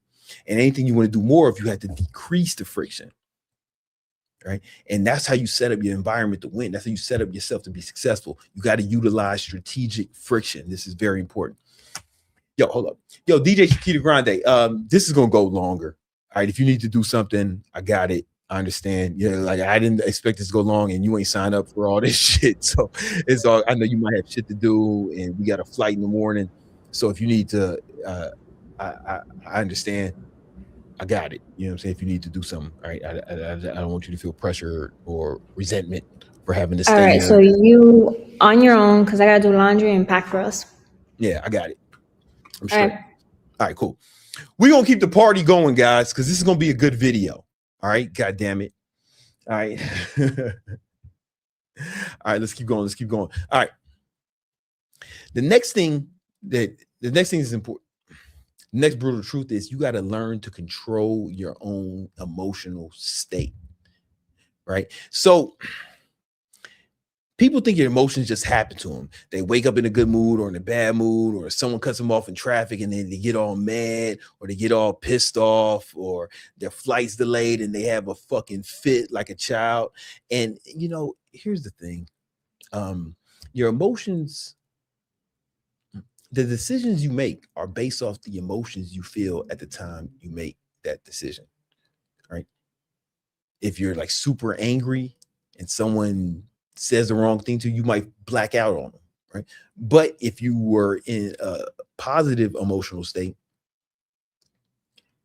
And anything you want to do more of, you have to decrease the friction. Right. And that's how you set up your environment to win. That's how you set up yourself to be successful. You got to utilize strategic friction. This is very important. Yo, hold up. Yo, DJ Chiquita Grande. This is going to go longer. All right. If you need to do something, I got it. I understand. Yeah. Like I didn't expect this to go long and you ain't signed up for all this shit. So it's all, I know you might have shit to do and we got a flight in the morning. So if you need to, I understand. I got it. You know what I'm saying? If you need to do something, all right. I don't want you to feel pressure or resentment for having to stay. All right. So you on your own, because I gotta do laundry and pack for us. Yeah, I got it. I'm straight. All right, cool. We're gonna keep the party going, guys, because this is gonna be a good video. All right, god damn it. All right. All right, let's keep going. Let's keep going. All right. The next thing is important. The next brutal truth is you got to learn to control your own emotional state, right? So people think your emotions just happen to them. They wake up in a good mood or in a bad mood, or someone cuts them off in traffic and then they get all mad or they get all pissed off, or their flight's delayed and they have a fucking fit like a child. And, you know, here's the thing. Your emotions, the decisions you make are based off the emotions you feel at the time you make that decision, right? If you're like super angry and someone says the wrong thing to you, you might black out on them, right? But if you were in a positive emotional state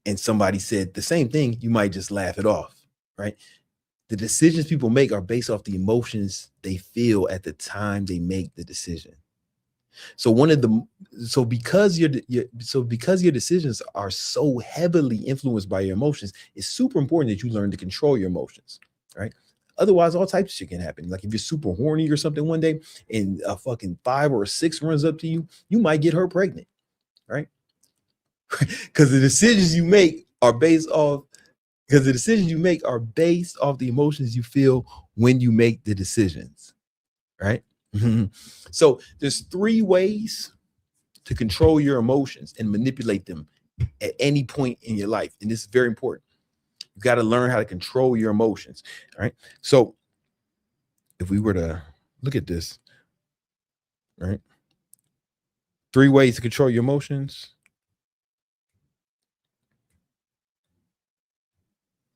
and somebody said the same thing, you might just laugh it off, right? The decisions people make are based off the emotions they feel at the time they make the decision. So because your decisions are so heavily influenced by your emotions, it's super important that you learn to control your emotions, right? Otherwise, all types of shit can happen. Like if you're super horny or something one day and a fucking 5 or a 6 runs up to you, you might get her pregnant, right? Because the decisions you make are based off the emotions you feel when you make the decisions, right? So there's 3 ways to control your emotions and manipulate them at any point in your life. And this is very important. You got to learn how to control your emotions. All right. So if we were to look at this, right? 3 ways to control your emotions.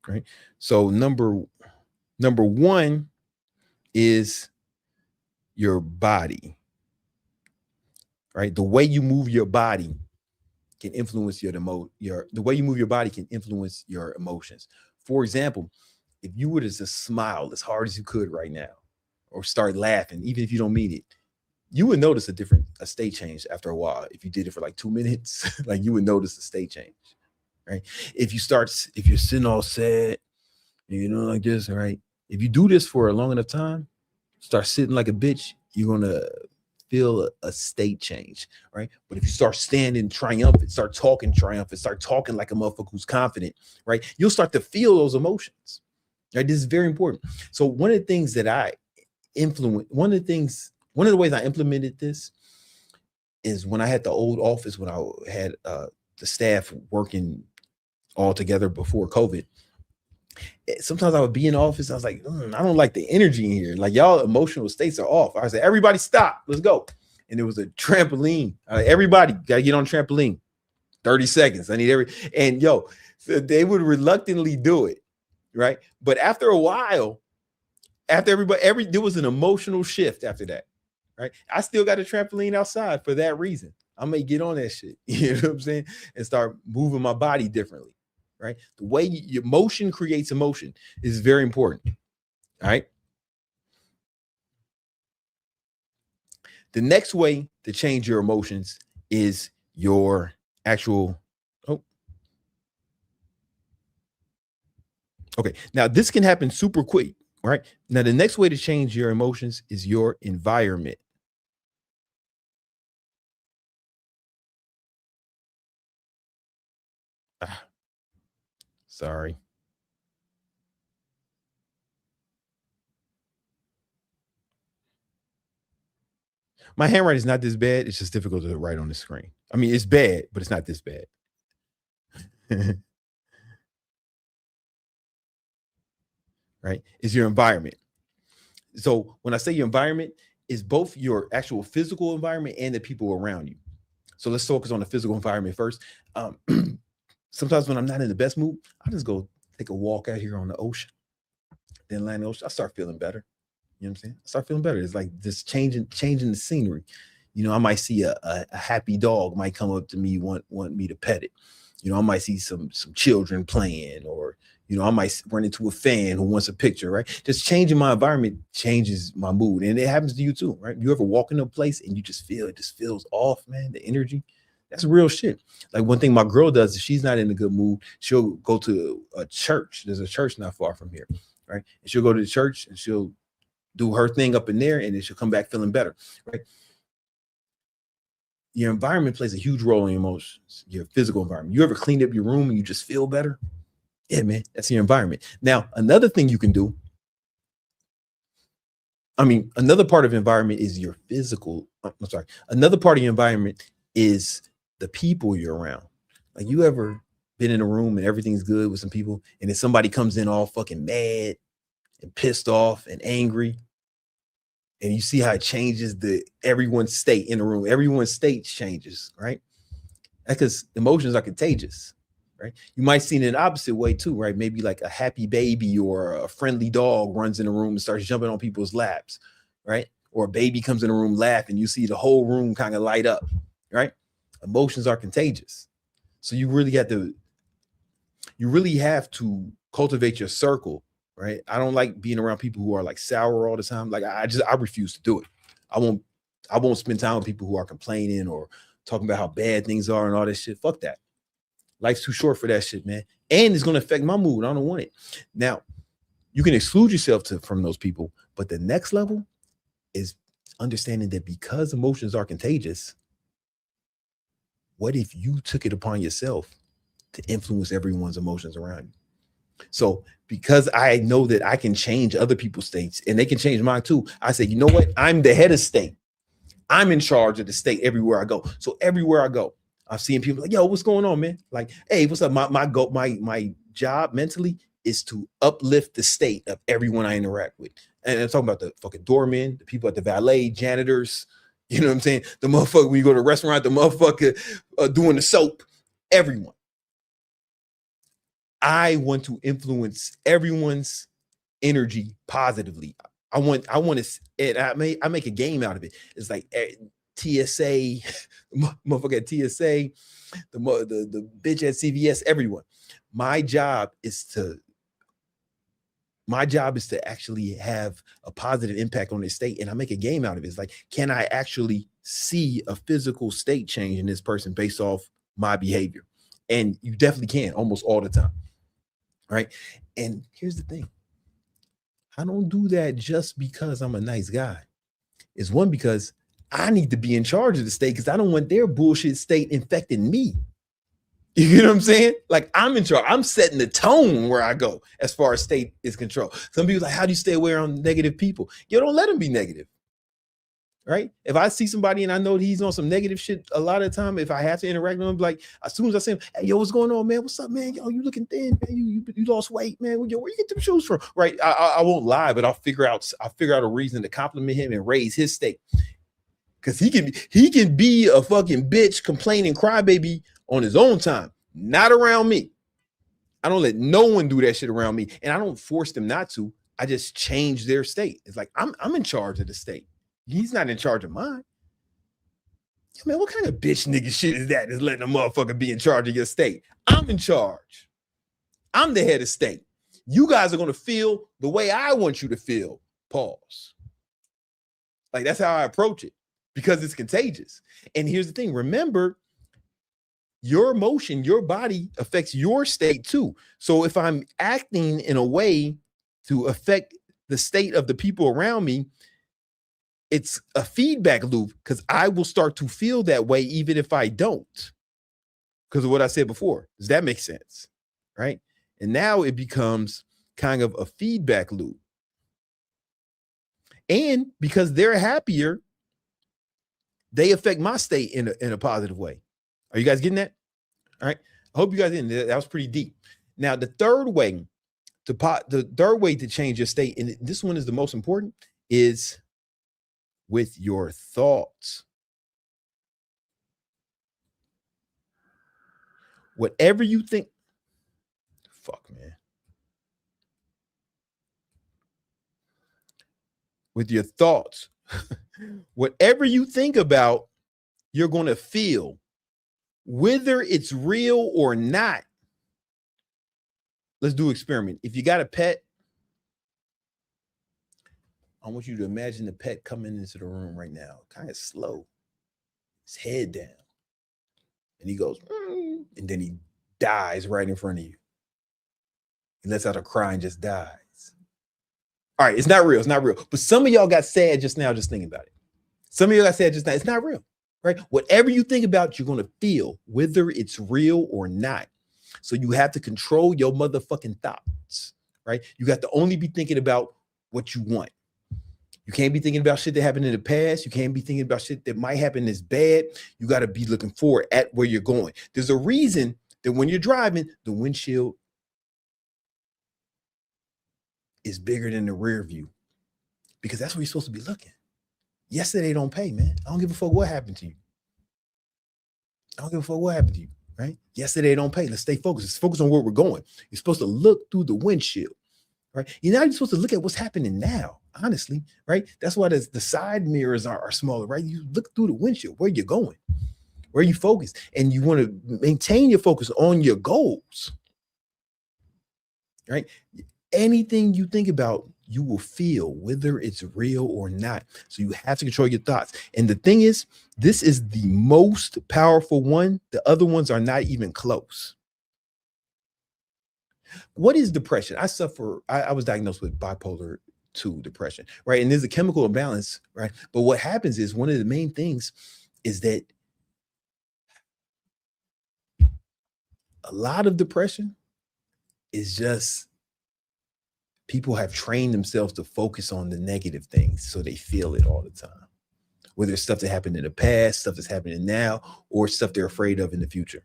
Right. So number 1 is your body, right? The way you move your body can influence the way you move your body can influence your emotions. For example, if you were to just smile as hard as you could right now, or start laughing, even if you don't mean it, you would notice a state change after a while. If you did it for like 2 minutes, like you would notice a state change, right? If you're sitting all sad, you know, like this, right? If you do this for a long enough time, start sitting like a bitch, you're gonna feel a state change, right? But if you start standing triumphant, start talking like a motherfucker who's confident, right? You'll start to feel those emotions, Right? This is very important. So one of the things that I influence, one of the ways I implemented this is when I had the old office, when I had the staff working all together before COVID. Sometimes I would be in the office. I was like, I don't like the energy in here. Like y'all emotional states are off. I said, everybody stop, let's go. And there was a trampoline. Everybody got to get on trampoline. 30 seconds. I need and yo, so they would reluctantly do it. Right. But after a while, after there was an emotional shift after that. Right. I still got a trampoline outside for that reason. I may get on that shit, you know what I'm saying? And start moving my body differently. Right. The way your motion creates emotion is very important. All right. The next way to change your emotions is your actual. Okay. Now this can happen super quick. Right. Now the next way to change your emotions is your environment. Sorry. My handwriting is not this bad. It's just difficult to write on the screen. I mean, it's bad, but it's not this bad. Right? It's your environment. So when I say your environment, it's both your actual physical environment and the people around you. So let's focus on the physical environment first. Sometimes when I'm not in the best mood, I just go take a walk out here on the ocean. Then land the ocean, I start feeling better. You know what I'm saying? I start feeling better. It's like just changing the scenery. You know, I might see a happy dog might come up to me, want me to pet it. You know, I might see some children playing, or, you know, I might run into a fan who wants a picture, right? Just changing my environment changes my mood. And it happens to you too, right? You ever walk in a place and you just feel, it just feels off, man, the energy. That's real shit. Like one thing my girl does, if she's not in a good mood, she'll go to a church. There's a church not far from here, right? And she'll go to the church and she'll do her thing up in there, and then she'll come back feeling better, right? Your environment plays a huge role in your emotions, your physical environment. You ever cleaned up your room and you just feel better? Yeah, man, that's your environment. Now, another thing you can do, another part of environment is your physical. Another part of your environment is the people you're around. Like, you ever been in a room and everything's good with some people, and then somebody comes in all fucking mad and pissed off and angry, and you see how it changes everyone's state in the room. Everyone's state changes, right? Because emotions are contagious, right? You might see it in the opposite way too, right? Maybe like a happy baby or a friendly dog runs in the room and starts jumping on people's laps, right? Or a baby comes in the room laughing, you see the whole room kind of light up, right? Emotions are contagious. So you really have to cultivate your circle, right? I don't like being around people who are like sour all the time. Like I refuse to do it. I won't spend time with people who are complaining or talking about how bad things are and all this shit. Fuck that. Life's too short for that shit, man. And it's going to affect my mood. I don't want it. Now, you can exclude yourself from those people, but the next level is understanding that because emotions are contagious, what if you took it upon yourself to influence everyone's emotions around you? So because I know that I can change other people's states and they can change mine too, I say, you know what? I'm the head of state. I'm in charge of the state everywhere I go. So everywhere I go, I'm seeing people like, yo, what's going on, man? Like, hey, what's up? My job mentally is to uplift the state of everyone I interact with. And I'm talking about the fucking doormen, the people at the valet, janitors, you know what I'm saying? The motherfucker, when you go to a restaurant, the motherfucker doing the soap, everyone. I want to influence everyone's energy positively. I want to, and I make a game out of it. It's like TSA, motherfucker at TSA, the bitch at CVS, everyone. My job is to actually have a positive impact on this state, and I make a game out of it. It's like, can I actually see a physical state change in this person based off my behavior? And you definitely can, almost all the time. Right. And here's the thing. I don't do that just because I'm a nice guy. It's one, because I need to be in charge of the state, because I don't want their bullshit state infecting me. You know what I'm saying? Like I'm in charge. I'm setting the tone where I go as far as state is control. Some people like, how do you stay away from negative people? You don't let them be negative. Right? If I see somebody and I know he's on some negative shit, a lot of the time, if I have to interact with him, like as soon as I say, hey, yo, what's going on, man? What's up, man? Yo, you looking thin, man. You lost weight, man. Yo, where you get them shoes from? Right? I won't lie, but I'll figure out a reason to compliment him and raise his state. Because he can be a fucking bitch, complaining crybaby on his own time, not around me. I don't let no one do that shit around me, and I don't force them not to. I just change their state. It's like I'm in charge of the state. He's not in charge of mine. Man, what kind of bitch nigga shit is that? Is letting a motherfucker be in charge of your state? I'm in charge. I'm the head of state. You guys are gonna feel the way I want you to feel. Pause. Like that's how I approach it because it's contagious. And here's the thing: remember, your emotion, your body affects your state too. So if I'm acting in a way to affect the state of the people around me, it's a feedback loop because I will start to feel that way even if I don't. Because of what I said before. Does that make sense? Right? And now it becomes kind of a feedback loop. And because they're happier, they affect my state in a positive way. Are you guys getting that? All right. I hope you guys didn't. That was pretty deep. Now, the third way to change your state, and this one is the most important, is with your thoughts. Whatever you think, fuck, man. With your thoughts, whatever you think about, you're going to feel, whether it's real or not. Let's do an experiment. If you got a pet, I want you to imagine the pet coming into the room right now, kind of slow, his head down. And he goes, and then he dies right in front of you. He lets out a cry and just dies. All right, it's not real. It's not real. But some of y'all got sad just now, just thinking about it. Some of y'all got sad just now. It's not real, right? Whatever you think about, you're going to feel, whether it's real or not. So you have to control your motherfucking thoughts, right? You got to only be thinking about what you want. You can't be thinking about shit that happened in the past. You can't be thinking about shit that might happen that's bad. You got to be looking forward at where you're going. There's a reason that when you're driving, the windshield is bigger than the rear view because that's where you're supposed to be looking. Yesterday don't pay, man. I don't give a fuck what happened to you. I don't give a fuck what happened to you, right? Yesterday don't pay. Let's stay focused. Let's focus on where we're going. You're supposed to look through the windshield, right? You're not supposed to look at what's happening now, honestly, right? That's why the side mirrors are smaller, right? You look through the windshield, where you're going, where you focus, and you want to maintain your focus on your goals, right? Anything you think about, you will feel, whether it's real or not. So you have to control your thoughts. And the thing is, this is the most powerful one. The other ones are not even close. What is depression? I was diagnosed with bipolar 2 depression, right? And there's a chemical imbalance, right? But what happens is one of the main things is that a lot of depression is just people have trained themselves to focus on the negative things so they feel it all the time, whether it's stuff that happened in the past, stuff that's happening now, or stuff they're afraid of in the future,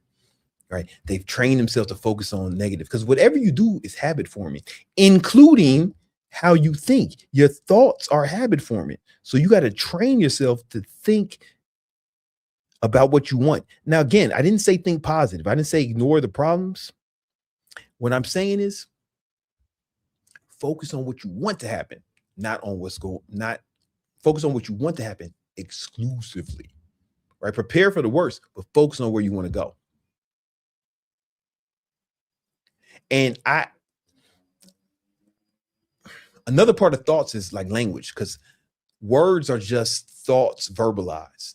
right? They've trained themselves to focus on negative because whatever you do is habit forming, including how you think. Your thoughts are habit forming. So you got to train yourself to think about what you want. Now, again, I didn't say think positive. I didn't say ignore the problems. What I'm saying is focus on what you want to happen, not focus on what you want to happen exclusively, right? Prepare for the worst, but focus on where you want to go. And another part of thoughts is like language, because words are just thoughts verbalized.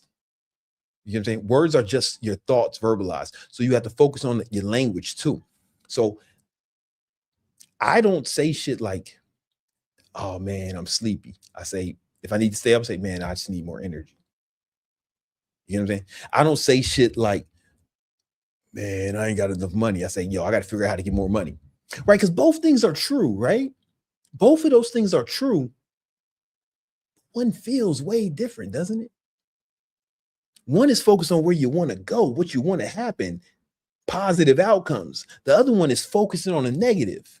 You know what I'm saying? Words are just your thoughts verbalized. So you have to focus on your language too. So I don't say shit like, oh man, I'm sleepy. I say, if I need to stay up, I say, man, I just need more energy. You know what I'm saying? I don't say shit like, man, I ain't got enough money. I say, yo, I got to figure out how to get more money. Right? Because both things are true, right? Both of those things are true. One feels way different, doesn't it? One is focused on where you want to go, what you want to happen, positive outcomes. The other one is focusing on a negative.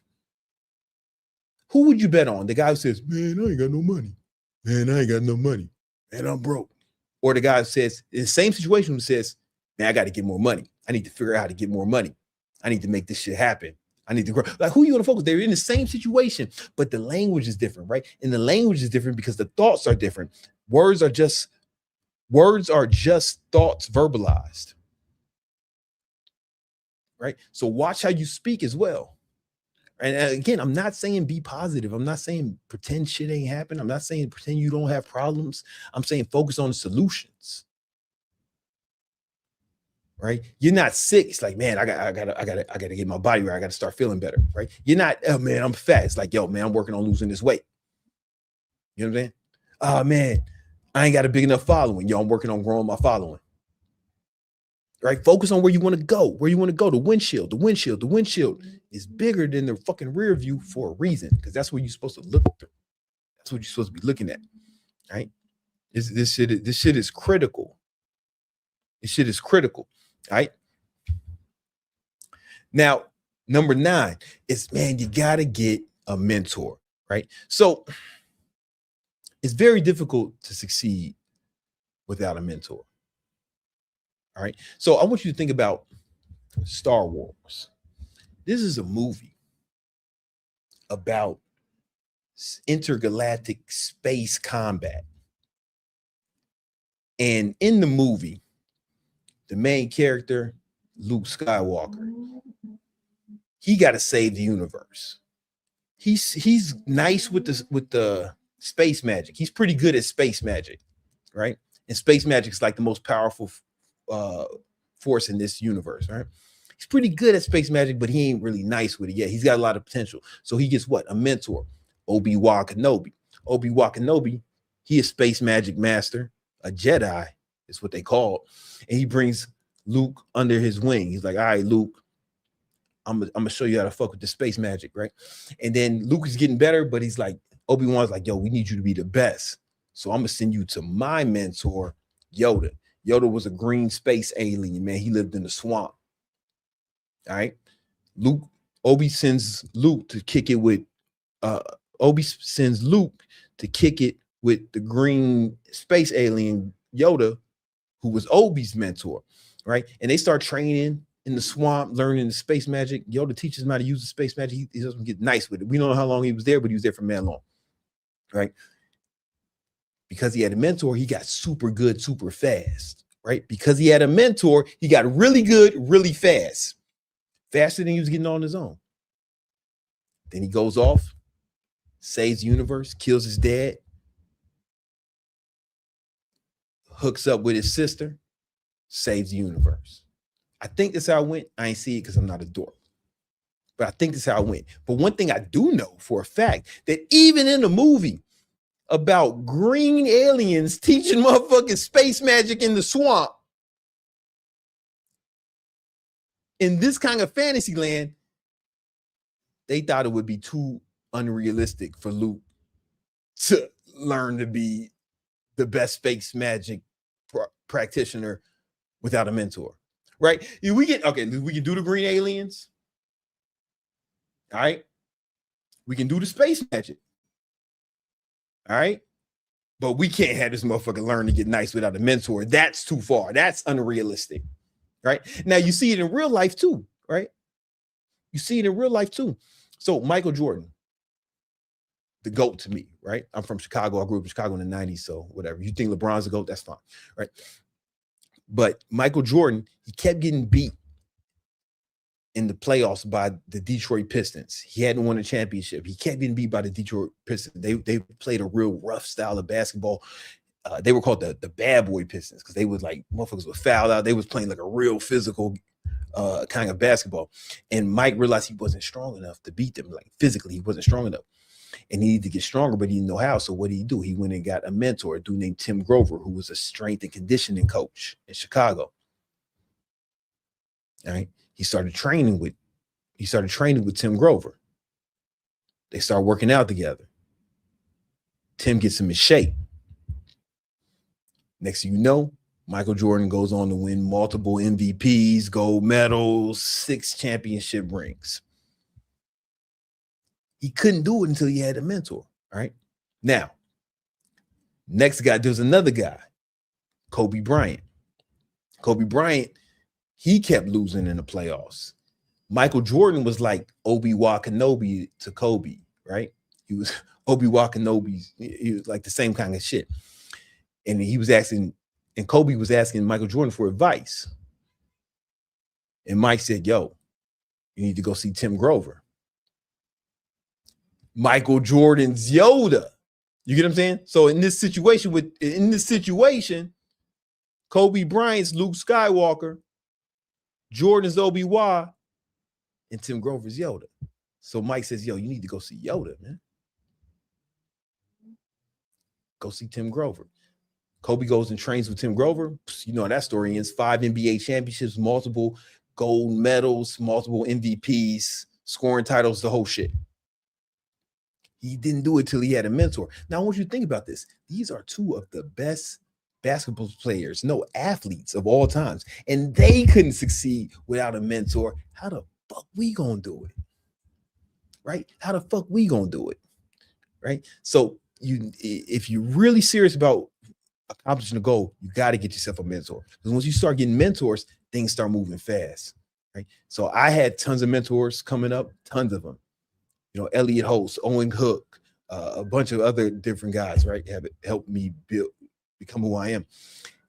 Who would you bet on? The guy who says, man, I ain't got no money. Man, I ain't got no money. Man, I'm broke. Or the guy who says, in the same situation, who says, man, I got to get more money. I need to figure out how to get more money. I need to make this shit happen. I need to grow. Like, who are you going to focus? They're in the same situation, but the language is different, right? And the language is different because the thoughts are different. Words are just thoughts verbalized, right? So watch how you speak as well. And again, I'm not saying be positive. I'm not saying pretend shit ain't happen. I'm not saying pretend you don't have problems. I'm saying focus on the solutions. Right? You're not sick. It's like, man, I gotta get my body right. I gotta start feeling better. Right? You're not, oh man, I'm fat. It's like, yo, man, I'm working on losing this weight. You know what I'm saying? Oh man, I ain't got a big enough following. Yo, I'm working on growing my following. Right? Focus on where you want to go. Where you want to go. The windshield is bigger than the fucking rear view for a reason, because that's what you're supposed to look through. That's what you're supposed to be looking at. Right? This shit is critical. This shit is critical. Right? Now, number 9 is, man, you gotta get a mentor. Right? So it's very difficult to succeed without a mentor. All right. So I want you to think about Star Wars. This is a movie about intergalactic space combat. And in the movie, the main character, Luke Skywalker, he got to save the universe. He's nice with the space magic. He's pretty good at space magic, right? And space magic is like the most powerful force in this universe, right? He's pretty good at space magic, but he ain't really nice with it yet. He's got a lot of potential. So he gets what? A mentor, Obi-Wan Kenobi. Obi-Wan Kenobi, he is space magic master, a Jedi is what they call it. And he brings Luke under his wing. He's like, all right, Luke, I'm gonna show you how to fuck with the space magic, right? And then Luke is getting better, but he's like, Obi-Wan's like, yo, we need you to be the best. So I'm gonna send you to my mentor, Yoda. Yoda was a green space alien, man. He lived in the swamp. All right. Obi sends Luke to kick it with the green space alien Yoda, who was Obi's mentor, right? And they start training in the swamp, learning the space magic. Yoda teaches him how to use the space magic. He doesn't get nice with it. We don't know how long he was there, but he was there for mad long, right? Because he had a mentor, he got super good, super fast, right? Because he had a mentor, he got really good, really fast. Faster than he was getting on his own. Then he goes off, saves the universe, kills his dad, hooks up with his sister, saves the universe. I think that's how it went. I ain't see it because I'm not a dork. But I think that's how it went. But one thing I do know for a fact, that even in the movie about green aliens teaching motherfucking space magic in the swamp, in this kind of fantasy land, they thought it would be too unrealistic for Luke to learn to be the best space magic practitioner without a mentor, right? We can do the green aliens. All right. We can do the space magic. All right. But we can't have this motherfucker learn to get nice without a mentor. That's too far. That's unrealistic. Right? Now you see it in real life too, right? You see it in real life too. So Michael Jordan, the GOAT to me, right? I'm from Chicago. I grew up in Chicago in the 90s. So whatever. You think LeBron's the GOAT, that's fine, right? But Michael Jordan, he kept getting beat in the playoffs by the Detroit Pistons. He hadn't won a championship. He kept getting beat by the Detroit Pistons. They played a real rough style of basketball. They were called the bad boy Pistons because they was like, motherfuckers were fouled out. They was playing like a real physical kind of basketball. And Mike realized he wasn't strong enough to beat them. Like physically, he wasn't strong enough. And he needed to get stronger, but he didn't know how. So what did he do? He went and got a mentor, a dude named Tim Grover, who was a strength and conditioning coach in Chicago. All right. He started training with Tim Grover. They start working out together. Tim gets him in shape. Next thing you know, Michael Jordan goes on to win multiple MVPs, gold medals, 6 championship rings. He couldn't do it until he had a mentor. All right. Now, next guy, there's another guy, Kobe Bryant. Kobe Bryant, he kept losing in the playoffs. Michael Jordan was like Obi-Wan Kenobi to Kobe, right? He was Obi-Wan Kenobi. He was like the same kind of shit. And Kobe was asking Michael Jordan for advice. And Mike said, yo, you need to go see Tim Grover. Michael Jordan's Yoda. You get what I'm saying? So in this situation, Kobe Bryant's Luke Skywalker, Jordan's Obi-Wan, and Tim Grover's Yoda. So Mike says, yo, you need to go see Yoda, man. Go see Tim Grover. Kobe goes and trains with Tim Grover. You know how that story ends. 5 NBA championships, multiple gold medals, multiple MVPs, scoring titles, the whole shit. He didn't do it till he had a mentor. Now, I want you to think about this. These are 2 of the best basketball players, no athletes of all times, and they couldn't succeed without a mentor. How the fuck we gonna do it? Right? How the fuck we gonna do it? Right? So if you're really serious about accomplishing a goal, you got to get yourself a mentor. Because once you start getting mentors, things start moving fast. Right? So I had tons of mentors coming up, tons of them. You know, Elliot Holtz, Owen Hook, a bunch of other different guys, right, have helped me become who I am.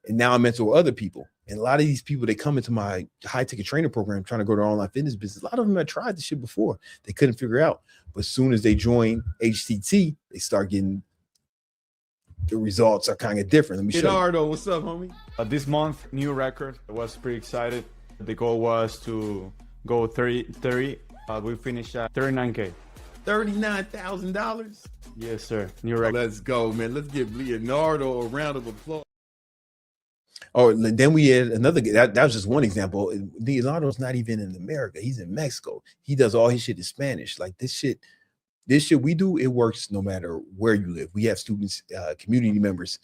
And now I mentor other people. And a lot of these people, they come into my high ticket training program trying to go to online fitness business. A lot of them had tried this shit before. They couldn't figure out. But as soon as they join HTT, they start getting the results are kind of different. Let me show Leonardo, you. What's up, homie? This month, new record. I was pretty excited. The goal was to go 30. We finished at 39K. $39,000. Yes, sir. New record. Let's go, man. Let's give Leonardo a round of applause. Oh, then we had another. That was just one example. Leonardo's not even in America. He's in Mexico. He does all his shit in Spanish. Like this shit we do, it works no matter where you live. We have students, community members.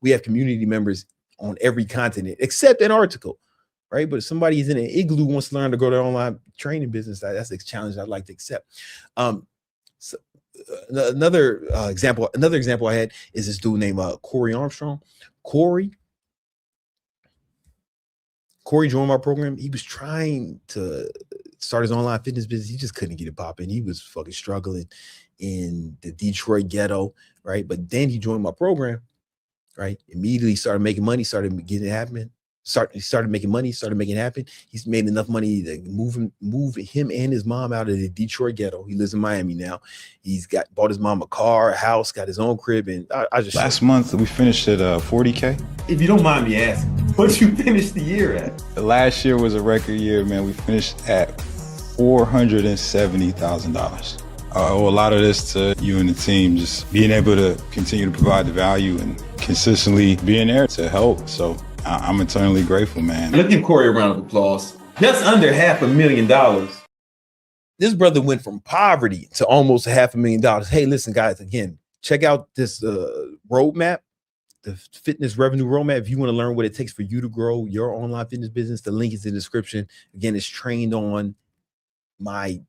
We have community members on every continent except Antarctica, right? But if somebody is in an igloo wants to learn to go to online training business, that's a challenge I'd like to accept. Another example I had is this dude named Corey Armstrong. Corey joined my program. He was trying to start his online fitness business. He just couldn't get it popping. He was fucking struggling in the Detroit ghetto, right? But then he joined my program, right? Immediately started making money, started getting it happen. Started making money, started making it happen. He's made enough money to move him and his mom out of the Detroit ghetto. He lives in Miami now. He's bought his mom a car, a house, got his own crib. And I just last month we finished at 40K. If you don't mind me asking, what you finished the year at? Last year was a record year, man. We finished at $470,000. I owe a lot of this to you and the team, just being able to continue to provide the value and consistently being there to help. So I'm eternally grateful, man. Let's give Corey a round of applause. Just under $500,000. This brother went from poverty to almost $500,000. Hey, listen, guys, again, check out this roadmap, the fitness revenue roadmap. If you want to learn what it takes for you to grow your online fitness business, the link is in the description. Again, it's trained on my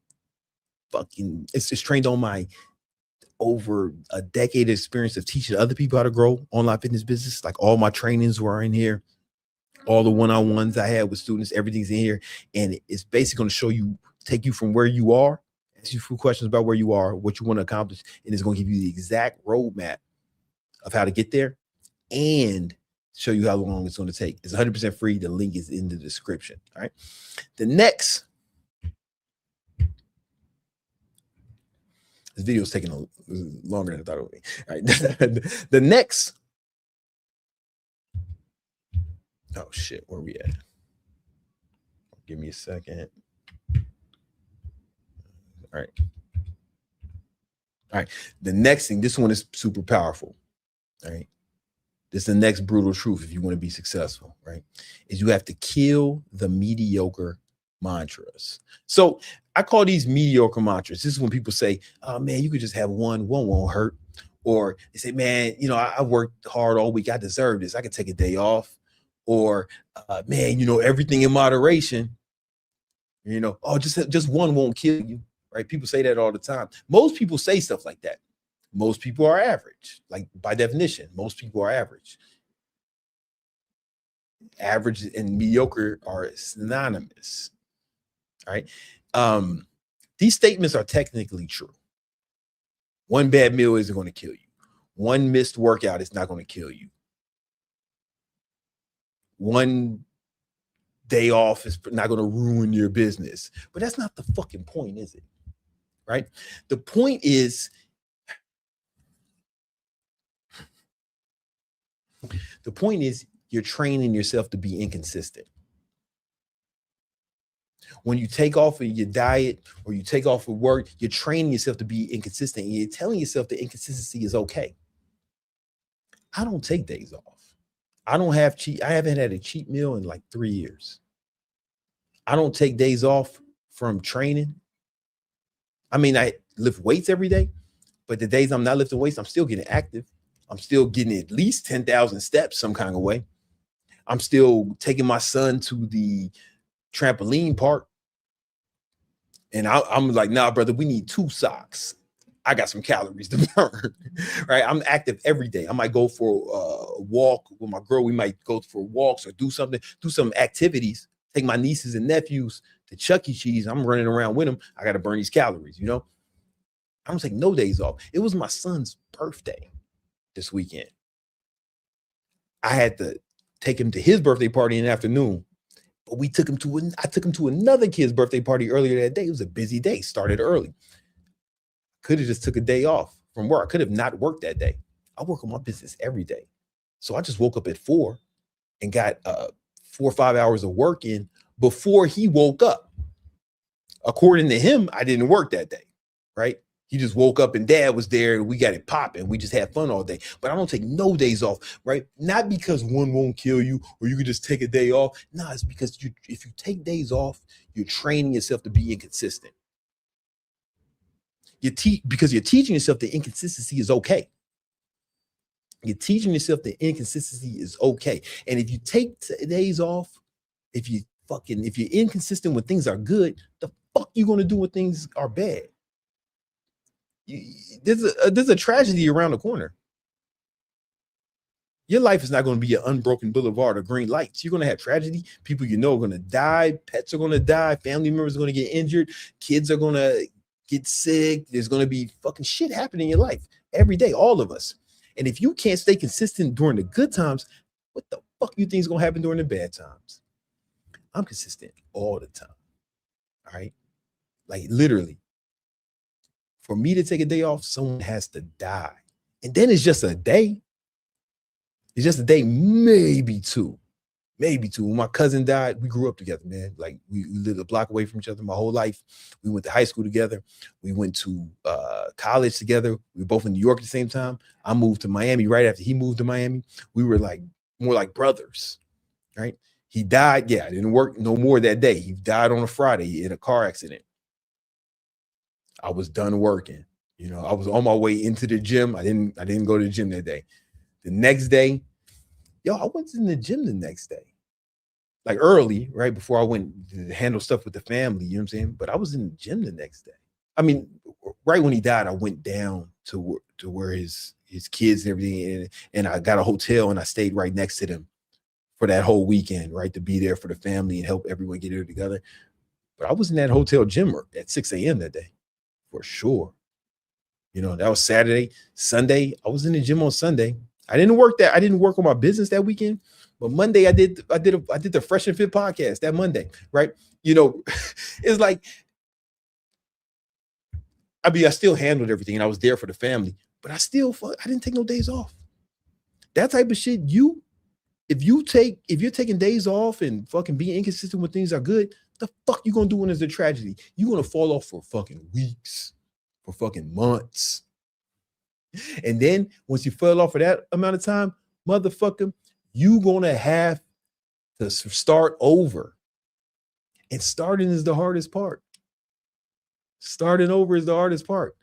over a decade of experience of teaching other people how to grow online fitness business. Like all my trainings were in here, all the one-on-ones I had with students, everything's in here. And it's basically going to show you, take you from where you are, ask you a few questions about where you are, what you want to accomplish. And it's going to give you the exact roadmap of how to get there and show you how long it's going to take. It's 100% free. The link is in the description. All right. This video is taking longer than I thought it would be. All right. The next. Oh, shit. Where are we at? Give me a second. All right. All right. The next thing, this one is super powerful. All right. This is the next brutal truth if you want to be successful, right? Is you have to kill the mediocre mantras. So I call these mediocre mantras. This is when people say, oh man, you could just have one won't hurt. Or they say, man, you know, I worked hard all week. I deserve this. I could take a day off. Or man, you know, everything in moderation. You know, oh, just one won't kill you, right? People say that all the time. Most people say stuff like that. Most people are average. Like by definition, most people are average. Average and mediocre are synonymous, right? These statements are technically true. One bad meal isn't going to kill you. One missed workout is not going to kill you. One day off is not going to ruin your business. But that's not the fucking point, is it? Right? The point is, you're training yourself to be inconsistent. When you take off of your diet or you take off of work, you're training yourself to be inconsistent. And you're telling yourself that inconsistency is okay. I don't take days off. I haven't had a cheat meal in like 3 years. I don't take days off from training. I mean, I lift weights every day, but the days I'm not lifting weights, I'm still getting active. I'm still getting at least 10,000 steps some kind of way. I'm still taking my son to the trampoline park. And I'm like, nah, brother, we need 2 socks. I got some calories to burn, right? I'm active every day. I might go for a walk with my girl. We might go for walks or do some activities, take my nieces and nephews to Chuck E. Cheese. I'm running around with them. I got to burn these calories, you know? I don't take no days off. It was my son's birthday this weekend. I had to take him to his birthday party in the afternoon, but I took him to another kid's birthday party earlier that day. It was a busy day, started early. Could have just took a day off from work. I could have not worked that day. I work on my business every day. So I just woke up at 4 and got 4 or 5 hours of work in before he woke up. According to him, I didn't work that day, right? He just woke up and dad was there and we got it popping. We just had fun all day. But I don't take no days off, right? Not because one won't kill you or you can just take a day off. No, it's because if you take days off, you're training yourself to be inconsistent. Because you're teaching yourself that inconsistency is okay. You're teaching yourself that inconsistency is okay. And if you take days off, if you're inconsistent when things are good, the fuck you gonna do when things are bad? There's a tragedy around the corner. Your life is not going to be an unbroken boulevard of green lights. You're going to have tragedy. People you know are going to die. Pets are going to die. Family members are going to get injured. Kids are going to get sick. There's going to be fucking shit happening in your life every day, all of us. And if you can't stay consistent during the good times, what the fuck you think is going to happen during the bad times? I'm consistent all the time. All right? Like literally. For me to take a day off, someone has to die. And then it's just a day. It's just a day, maybe two. Maybe two. When my cousin died, we grew up together, man. Like we lived a block away from each other my whole life. We went to high school together. We went to college together. We were both in New York at the same time. I moved to Miami right after he moved to Miami. We were like more like brothers, right? He died. Yeah, I didn't work no more that day. He died on a Friday in a car accident. I was done working. You know, I was on my way into the gym. I didn't go to the gym that day. The next day, I went in the gym the next day. Like early, right before I went to handle stuff with the family, you know what I'm saying? But I was in the gym the next day. I mean, right when he died, I went down to where his kids and everything, and I got a hotel and I stayed right next to them for that whole weekend, right? To be there for the family and help everyone get it together. But I was in that hotel gym at 6 a.m. that day. For sure. You know, that was Saturday. Sunday, I was in the gym on Sunday. I didn't work on my business that weekend, but Monday I did the Fresh and Fit podcast that Monday, right? You know, it's like, I mean, I still handled everything and I was there for the family, but I didn't take no days off. That type of shit, if you're taking days off and fucking being inconsistent when things are good, the fuck you gonna do when there's a tragedy? You're gonna fall off for fucking weeks, for fucking months. And then once you fell off for that amount of time, motherfucker, you gonna have to start over. And starting is the hardest part. Starting over is the hardest part.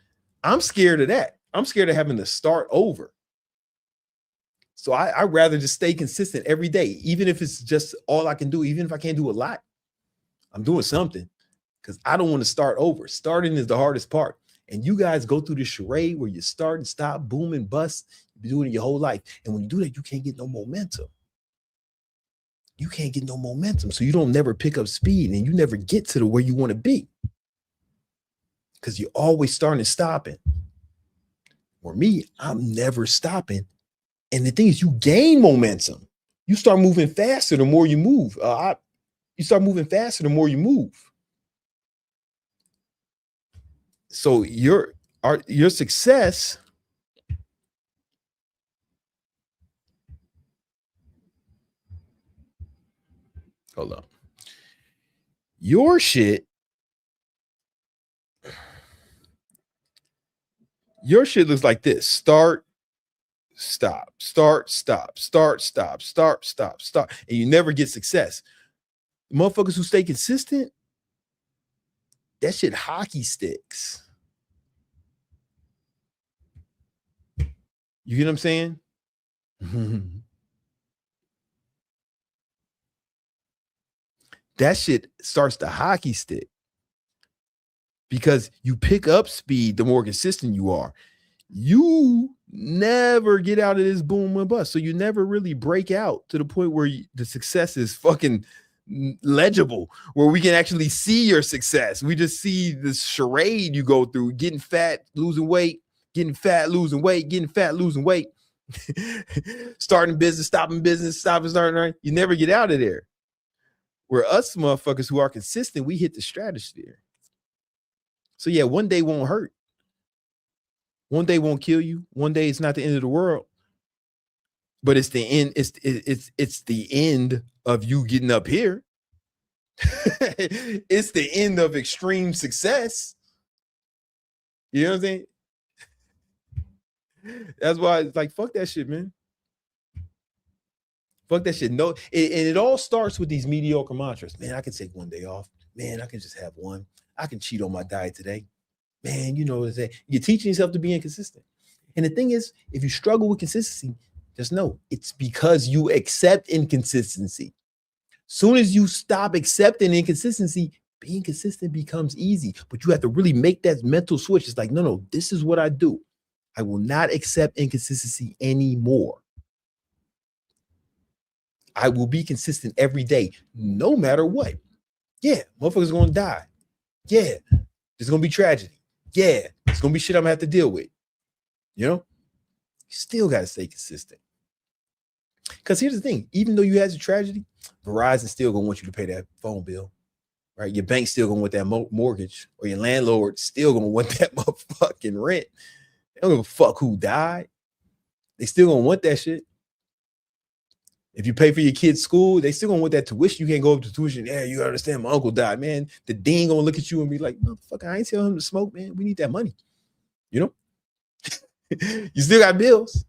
I'm scared of that. I'm scared of having to start over. So I'd rather just stay consistent every day, even if it's just all I can do, even if I can't do a lot, I'm doing something because I don't want to start over. Starting is the hardest part. And you guys go through this charade where you start and stop, boom and bust. You've been doing it your whole life. And when you do that, you can't get no momentum. You can't get no momentum. So you don't never pick up speed and you never get to the where you want to be. Because you're always starting and stopping. For me, I'm never stopping. And the thing is, you gain momentum. You start moving faster the more you move. You start moving faster the more you move. So your success hold on. Your shit looks like this. Start, stop, start, stop, start, stop, start, stop, stop. And you never get success. Motherfuckers who stay consistent, that shit hockey sticks. You get what I'm saying? That shit starts to hockey stick because you pick up speed the more consistent you are. You never get out of this boom and bust. So you never really break out to the point where the success is fucking legible, where we can actually see your success. We just see this charade you go through, getting fat, losing weight, getting fat, losing weight, getting fat, losing weight, starting business, stopping business, stopping, starting, right? You never get out of there. Where us motherfuckers who are consistent, we hit the stratosphere. So yeah, one day won't hurt. One day won't kill you. One day it's not the end of the world. But it's the end. It's the end of you getting up here. It's the end of extreme success. You know what I'm saying? That's why it's like, fuck that shit, man. Fuck that shit. No, and it all starts with these mediocre mantras. Man, I can take one day off. Man, I can just have one. I can cheat on my diet today. Man, you know what I'm saying? You're teaching yourself to be inconsistent. And the thing is, if you struggle with consistency, just know it's because you accept inconsistency. Soon as you stop accepting inconsistency, being consistent becomes easy. But you have to really make that mental switch. It's like, no, this is what I do. I will not accept inconsistency anymore. I will be consistent every day, no matter what. Yeah, motherfuckers going to die. Yeah, there's going to be tragedy. Yeah, it's going to be shit I'm going to have to deal with. You know? You still got to stay consistent. Because here's the thing. Even though you had a tragedy, Verizon's still going to want you to pay that phone bill. Right? Your bank's still going to want that mortgage. Or your landlord still going to want that motherfucking rent. They don't give a fuck who died. They still going to want that shit. If you pay for your kid's school, they still gonna want that tuition. You can't go up to tuition. Yeah, you understand my uncle died, man. The dean gonna look at you and be like, motherfucker, I ain't telling him to smoke, man. We need that money. You know? You still got bills.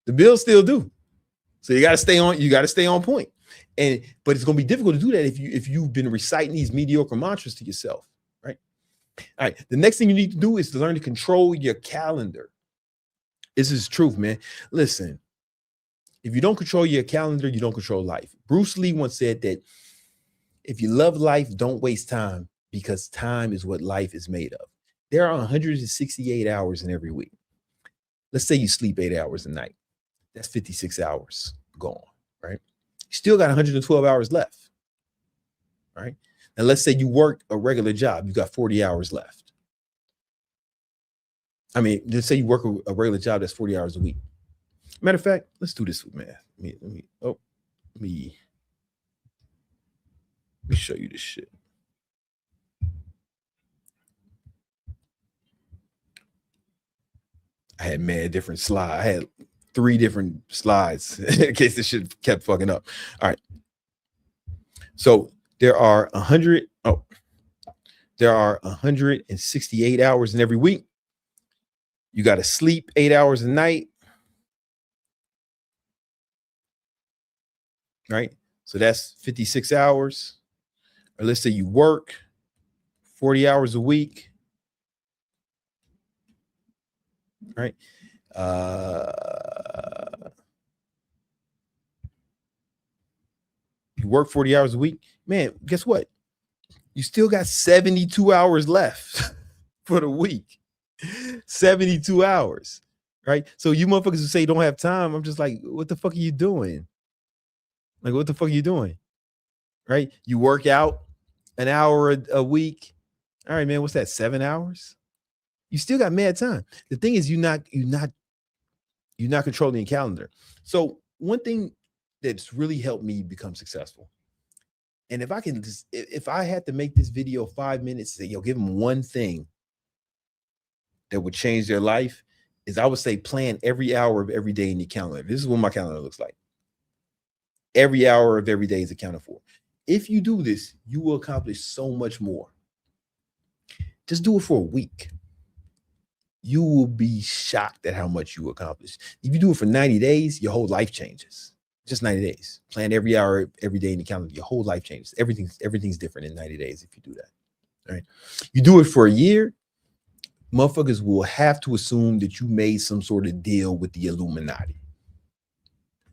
The bills still do. So you gotta stay on point. But it's gonna be difficult to do that if you've been reciting these mediocre mantras to yourself, right? All right. The next thing you need to do is to learn to control your calendar. This is truth, man. Listen. If you don't control your calendar, you don't control life. Bruce Lee once said that if you love life, don't waste time because time is what life is made of. There are 168 hours in every week. Let's say you sleep 8 hours a night. That's 56 hours gone, right? You still got 112 hours left, right? Now, let's say you work a regular job. You got 40 hours left. I mean, let's say you work a regular job that's 40 hours a week. Matter of fact, let's do this with math. Let me show you this shit. I had mad different slides. I had 3 different slides in case this shit kept fucking up. All right. So there are 168 hours in every week. You got to sleep 8 hours a night. Right? So that's 56 hours. or let's say you work 40 hours a week, right? You work 40 hours a week, man, guess what? You still got 72 hours left for the week. 72 hours, right? So you motherfuckers who say you don't have time, I'm just like, what the fuck are you doing? Like, what the fuck are you doing? Right? You work out an hour a week. All right, man, what's that? 7 hours? You still got mad time. The thing is, you're not controlling your calendar. So one thing that's really helped me become successful, and if I had to make this video 5 minutes, say, yo, give them one thing that would change their life, is I would say plan every hour of every day in your calendar. This is what my calendar looks like. Every hour of every day is accounted for. If you do this, you will accomplish so much more. Just do it for a week. You will be shocked at how much you accomplish. If you do it for 90 days, your whole life changes. Just 90 days. Plan every hour, every day in the calendar. Your whole life changes. Everything's different in 90 days if you do that. All right. You do it for a year, motherfuckers will have to assume that you made some sort of deal with the Illuminati,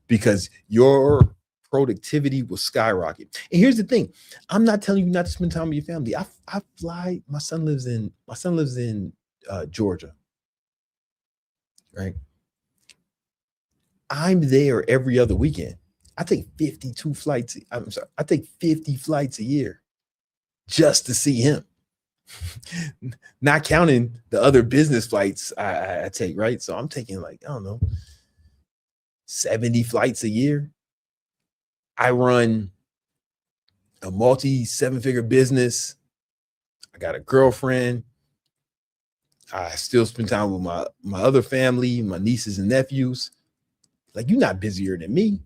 because your productivity will skyrocket. And here's the thing. I'm not telling you not to spend time with your family. I fly. My son lives in Georgia. Right. I'm there every other weekend. I take 52 flights. I'm sorry. I take 50 flights a year just to see him. Not counting the other business flights I take, right? So I'm taking like, I don't know, 70 flights a year. I run a multi-7-figure business. I got a girlfriend. I still spend time with my other family, my nieces and nephews. Like, you're not busier than me.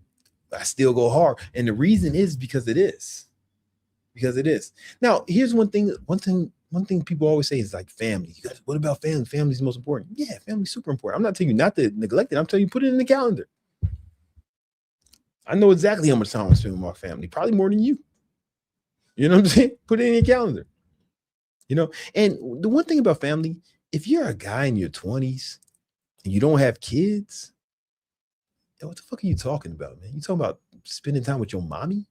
I still go hard. And the reason is because it is. Because it is. Now, here's one thing people always say is like family. You guys, what about family? Family's the most important. Yeah, family's super important. I'm not telling you not to neglect it. I'm telling you, put it in the calendar. I know exactly how much time I spend with my family, probably more than you. You know what I'm saying? Put it in your calendar. You know, and the one thing about family, if you're a guy in your 20s and you don't have kids, what the fuck are you talking about, man? You talking about spending time with your mommy?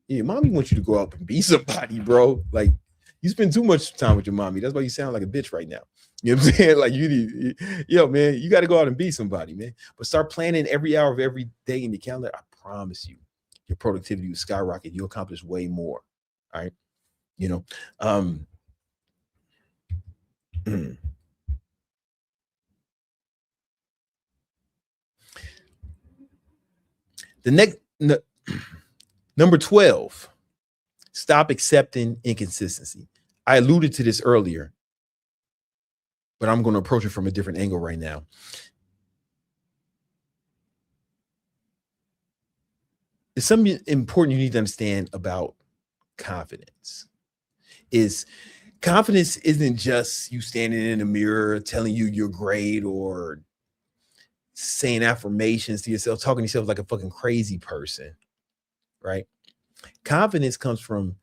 Yeah, your mommy wants you to go out and be somebody, bro. Like, you spend too much time with your mommy. That's why you sound like a bitch right now. You know what I'm saying? Like, man, you got to go out and be somebody, man. But start planning every hour of every day in your calendar. I promise you, your productivity will skyrocket. You'll accomplish way more. All right. You know, the next number 12, stop accepting inconsistency. I alluded to this earlier, but I'm going to approach it from a different angle right now. There's something important you need to understand about confidence. Confidence isn't just you standing in the mirror telling you you're great or saying affirmations to yourself, talking to yourself like a fucking crazy person, right? Confidence comes from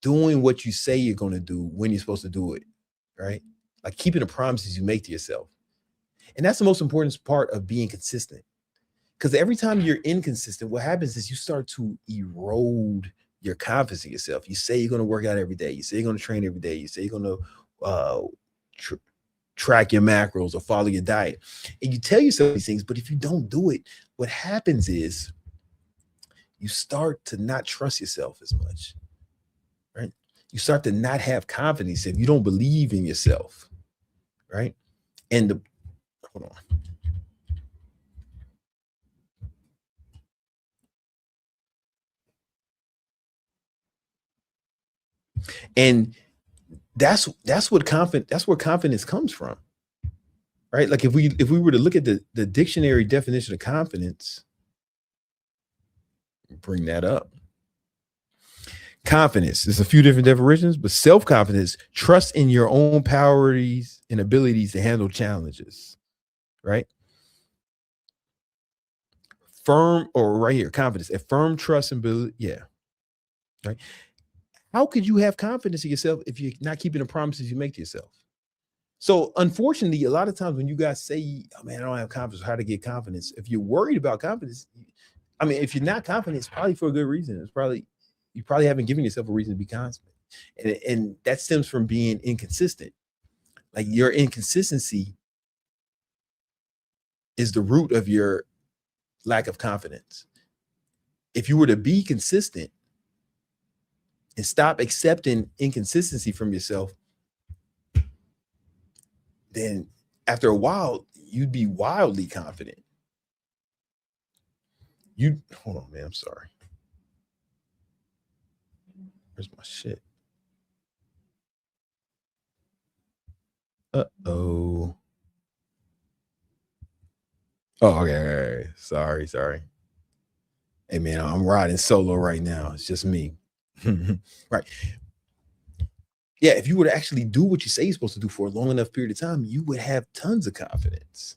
doing what you say you're going to do when you're supposed to do it, right? Like keeping the promises you make to yourself. And that's the most important part of being consistent. Because every time you're inconsistent, what happens is you start to erode your confidence in yourself. You say you're going to work out every day. You say you're going to train every day. You say you're going to track your macros or follow your diet. And you tell yourself these things, but if you don't do it, what happens is you start to not trust yourself as much, right? You start to not have confidence if you don't believe in yourself, right? And hold on. And that's where confidence comes from, right? Like if we were to look at the dictionary definition of confidence, bring that up. Confidence, there's a few different definitions, but self-confidence, trust in your own powers and abilities to handle challenges, right? Firm, or right here, confidence, a firm trust and ability, yeah, right? How could you have confidence in yourself if you're not keeping the promises you make to yourself? So unfortunately, a lot of times when you guys say, oh man, I don't have confidence, how to get confidence. If you're worried about confidence, I mean, if you're not confident, it's probably for a good reason. It's probably, you probably haven't given yourself a reason to be confident. And that stems from being inconsistent. Like your inconsistency is the root of your lack of confidence. If you were to be consistent and stop accepting inconsistency from yourself, then after a while, you'd be wildly confident. Hold on, man. I'm sorry. Where's my shit? Uh-oh. Oh, okay. Sorry. Hey, man, I'm riding solo right now. It's just me. Right. Yeah, if you were to actually do what you say you're supposed to do for a long enough period of time, you would have tons of confidence.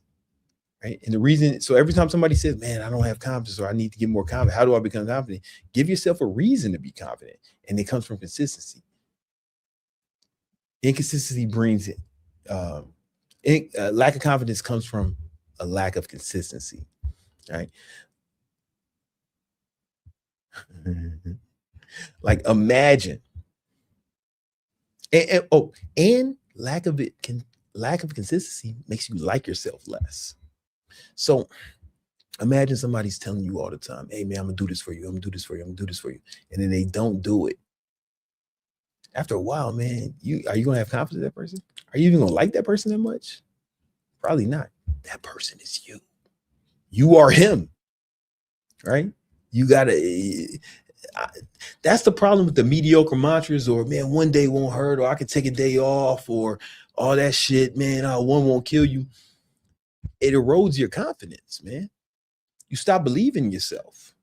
Right. And the reason, so every time somebody says, man, I don't have confidence or I need to get more confident, how do I become confident? Give yourself a reason to be confident. And it comes from consistency. Inconsistency brings it. Lack of confidence comes from a lack of consistency. Right. Like imagine. And lack of consistency makes you like yourself less. So imagine somebody's telling you all the time, hey man, I'm gonna do this for you, I'm gonna do this for you, I'm gonna do this for you. And then they don't do it. After a while, man, are you gonna have confidence in that person? Are you even gonna like that person that much? Probably not. That person is you. You are him. Right? You gotta that's the problem with the mediocre mantras, or man, one day won't hurt, or I can take a day off, or all that shit, man. One won't kill you. It erodes your confidence, man. You stop believing in yourself,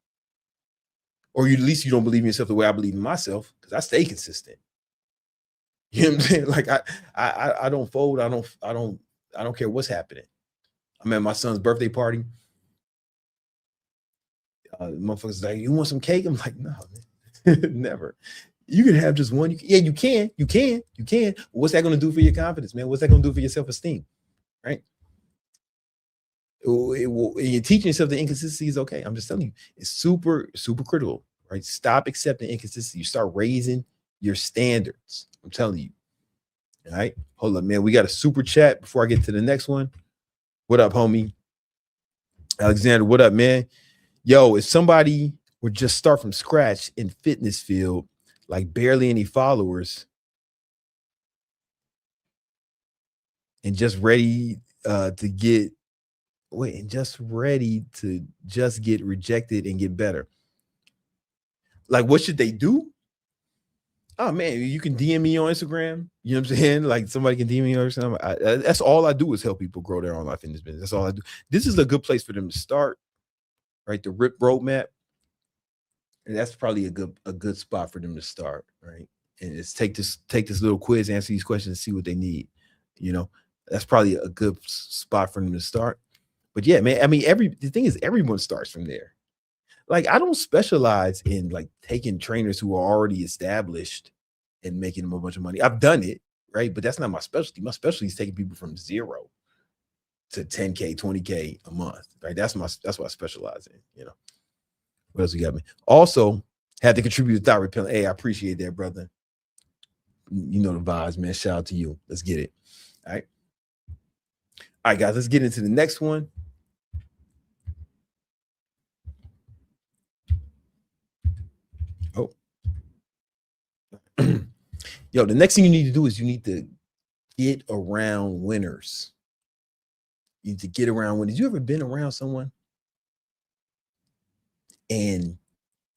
or at least you don't believe in yourself the way I believe in myself, because I stay consistent. You know what I'm saying? Like I don't fold. I don't care what's happening. I'm at my son's birthday party. Motherfuckers like, you want some cake? I'm like, no, man. Never. You can have just one. Yeah, you can. What's that going to do for your confidence, man? What's that going to do for your self-esteem? Right? You're teaching yourself the inconsistency is okay. I'm just telling you, it's super, super critical, right? Stop accepting inconsistency. You start raising your standards. I'm telling you. All right. Hold up, man. We got a super chat before I get to the next one. What up, homie? Alexander, what up, man? Yo, if somebody would just start from scratch in fitness field, like barely any followers, and just ready to get rejected and get better. Like, what should they do? Oh man, you can DM me on Instagram. You know what I'm saying? Like somebody can DM me or something. That's all I do is help people grow their online fitness business. That's all I do. This is a good place for them to start. Right, the RIP roadmap, and that's probably a good spot for them to start, right? And it's take this little quiz, answer these questions, and see what they need. You know, that's probably a good spot for them to start. But yeah, man, I mean, the thing is, everyone starts from there. Like, I don't specialize in like taking trainers who are already established and making them a bunch of money. I've done it, right? But that's not my specialty. My specialty is taking people from 0 to 10K, 20K a month, right? That's what I specialize in, you know. What else you got me? Also, had to contribute to thought repellent. Hey, I appreciate that, brother. You know the vibes, man. Shout out to you. Let's get it. All right. All right, guys, let's get into the next one. Oh. Yo, the next thing you need to do is you need to get around winners. You need to get around winners. You ever been around someone and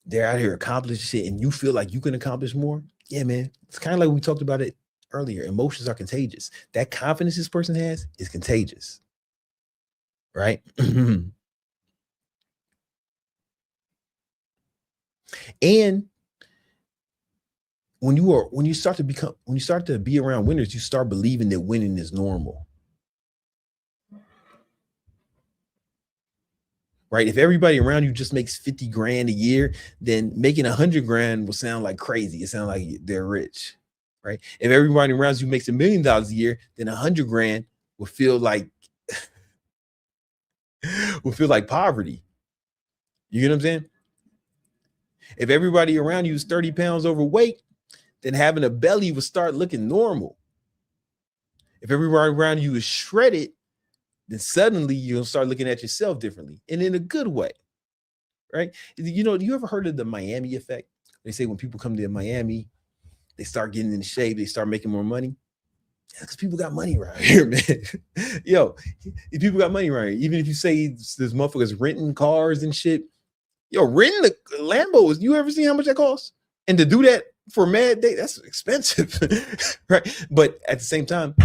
they're out here accomplishing shit and you feel like you can accomplish more? Yeah, man. It's kind of like we talked about it earlier. Emotions are contagious. That confidence this person has is contagious. Right? And when you start to be around winners, you start believing that winning is normal. right? If everybody around you just makes 50 grand a year, then making 100 grand will sound like crazy. It sounds like they're rich, right? If everybody around you makes $1 million a year, then 100 grand will feel like poverty. You get what I'm saying? If everybody around you is 30 pounds overweight, then having a belly will start looking normal. If everybody around you is shredded, then suddenly you'll start looking at yourself differently and in a good way, right? You know, you ever heard of the Miami effect? They say when people come to Miami, they start getting in shape, they start making more money. Because people got money around here, man. Yo, people got money around here. Even if you say there's motherfuckers renting cars and shit, yo, renting the Lambos, you ever seen how much that costs? And to do that for a mad day, that's expensive, right? But at the same time,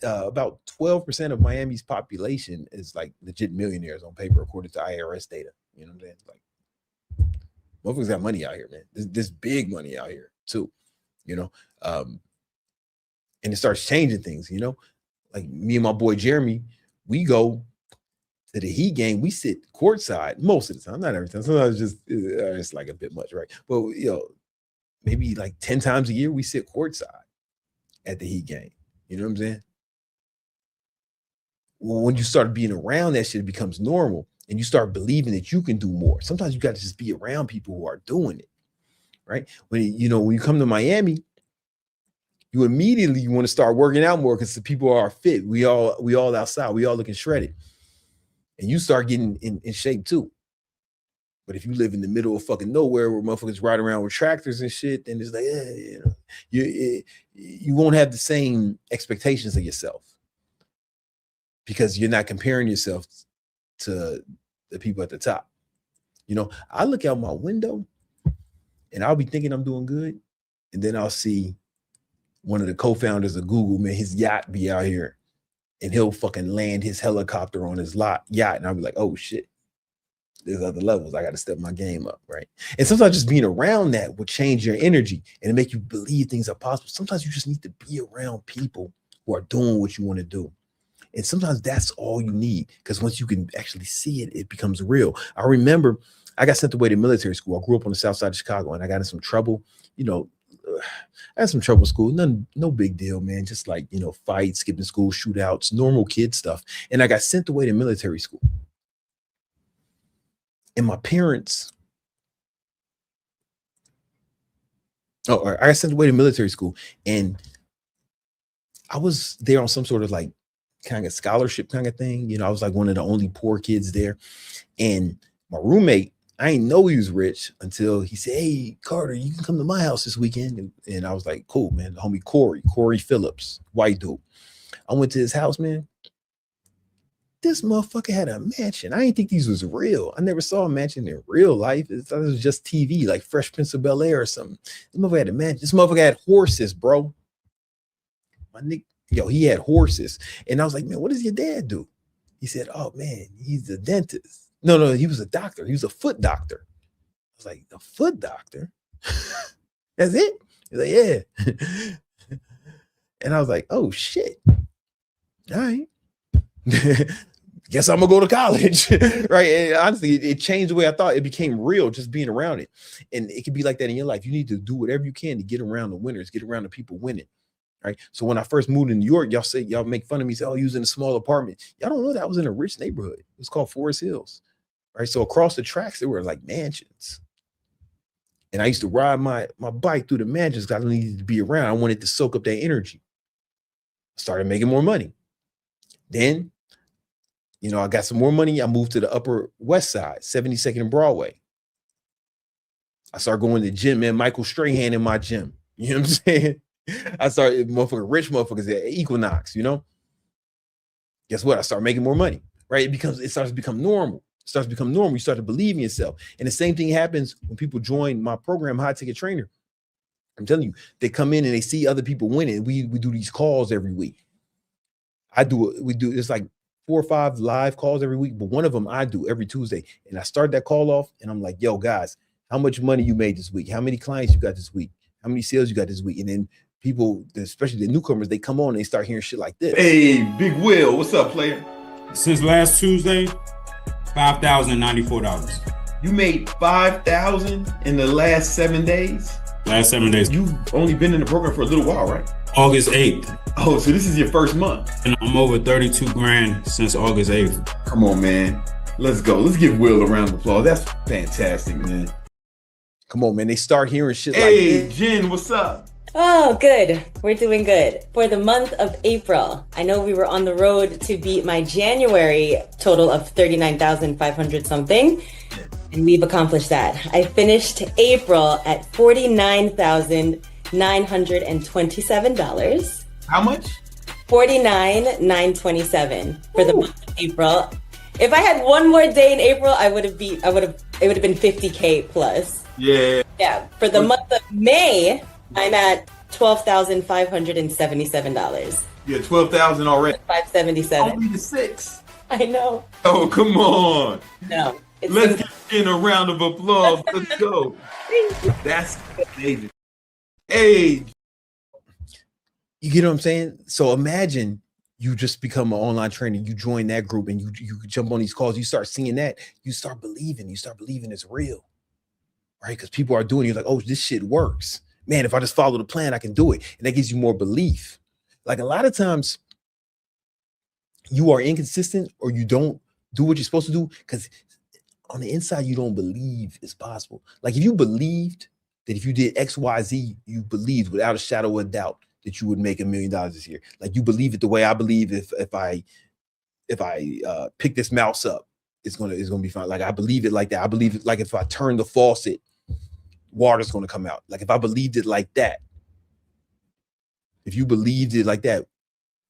about 12% of Miami's population is like legit millionaires on paper, according to IRS data. You know what I'm saying? Like, motherfuckers got money out here, man. There's big money out here too, you know? And it starts changing things, you know? Like me and my boy Jeremy, we go to the Heat game, we sit courtside most of the time, not every time. Sometimes it's like a bit much, right? But, you know, maybe like 10 times a year, we sit courtside at the Heat game. You know what I'm saying? Well, when you start being around that shit, it becomes normal and you start believing that you can do more. Sometimes you got to just be around people who are doing it, right? When you come to Miami, you immediately want to start working out more because the people are fit. We all outside. We all looking shredded. And you start getting in shape too. But if you live in the middle of fucking nowhere where motherfuckers ride around with tractors and shit, then it's like, you know, you won't have the same expectations of yourself because you're not comparing yourself to the people at the top. You know, I look out my window and I'll be thinking I'm doing good. And then I'll see one of the co-founders of Google, man, his yacht be out here and he'll fucking land his helicopter on his yacht. And I'll be like, oh shit, there's other levels. I got to step my game up, right? And sometimes just being around that will change your energy and make you believe things are possible. Sometimes you just need to be around people who are doing what you want to do. And sometimes that's all you need because once you can actually see it, it becomes real. I remember I got sent away to military school. I grew up on the south side of Chicago and I got in some trouble, you know, I had some trouble in school, no big deal, man. Just like, you know, fights, skipping school, shootouts, normal kid stuff. And I got sent away to military school. And my parents, I got sent away to military school and I was there on some sort of like kind of scholarship kind of thing. You know, I was like one of the only poor kids there. And my roommate, I didn't know he was rich until he said, hey, Carter, you can come to my house this weekend. And I was like, cool, man. The homie Corey Phillips, white dude. I went to his house, man. This motherfucker had a mansion. I didn't think these was real. I never saw a mansion in real life. It was just TV, like Fresh Prince of Bel-Air or something. This motherfucker had a mansion. This motherfucker had horses, bro. My nigga, yo, he had horses. And I was like, man, what does your dad do? He said, oh, man, he's a dentist. No, he was a doctor. He was a foot doctor. I was like, a foot doctor? That's it? He's like, yeah. And I was like, oh, shit. All right. Guess I'm going to go to college. Right? And honestly, it changed the way I thought. It became real just being around it. And it could be like that in your life. You need to do whatever you can to get around the winners, get around the people winning. Right. So when I first moved to New York, y'all make fun of me, say, oh, you was in a small apartment. Y'all don't know that I was in a rich neighborhood. It was called Forest Hills. Right. So across the tracks, there were like mansions. And I used to ride my bike through the mansions because I needed to be around. I wanted to soak up that energy. I started making more money. Then, you know, I got some more money. I moved to the Upper West Side, 72nd and Broadway. I started going to the gym, man. Michael Strahan in my gym. You know what I'm saying? I started rich motherfuckers at Equinox, you know. Guess what? I started making more money, right? It starts to become normal. It starts to become normal. You start to believe in yourself. And the same thing happens when people join my program, High Ticket Trainer. I'm telling you, they come in and they see other people winning. We do these calls every week. It's like 4 or 5 live calls every week, but one of them I do every Tuesday. And I start that call off and I'm like, yo, guys, how much money you made this week? How many clients you got this week? How many sales you got this week? And then people, especially the newcomers, they come on and they start hearing shit like this. Hey, Big Will, what's up, player? Since last Tuesday, $5,094. You made 5,000 in the last 7 days? Last 7 days. You've only been in the program for a little while, right? August 8th. Oh, so this is your first month. And I'm over 32 grand since August 8th. Come on, man. Let's go. Let's give Will a round of applause. That's fantastic, man. Come on, man. They start hearing shit Hey, like this. Jen, what's up? Oh, good. We're doing good. For the month of April, I know we were on the road to beat my January total of 39,500 something, and we've accomplished that. I finished April at $49,927. How much? $49,927 for the month of April. If I had one more day in April, it would have been 50K plus. Yeah. Yeah. For the month of May, I'm at $12,577. Yeah, 12,000 already. 577. Only the 6. I know. Oh, come on. No. Let's give Jen a round of applause. Let's go. That's amazing. Hey. You get what I'm saying? So imagine you just become an online trainer, you join that group and you jump on these calls, you start seeing that, you start believing it's real, right? Because people are doing it. You're like, oh, this shit works. Man, if I just follow the plan, I can do it. And that gives you more belief. Like a lot of times you are inconsistent or you don't do what you're supposed to do because on the inside, you don't believe it's possible. Like if you believed that if you did X, Y, Z, you believed without a shadow of a doubt that you would make $1 million this year. Like you believe it the way I believe if I pick this mouse up, it's gonna be fine. Like I believe it like that. I believe it like if I turn the faucet, water's gonna come out. Like if I believed it like that, if you believed it like that,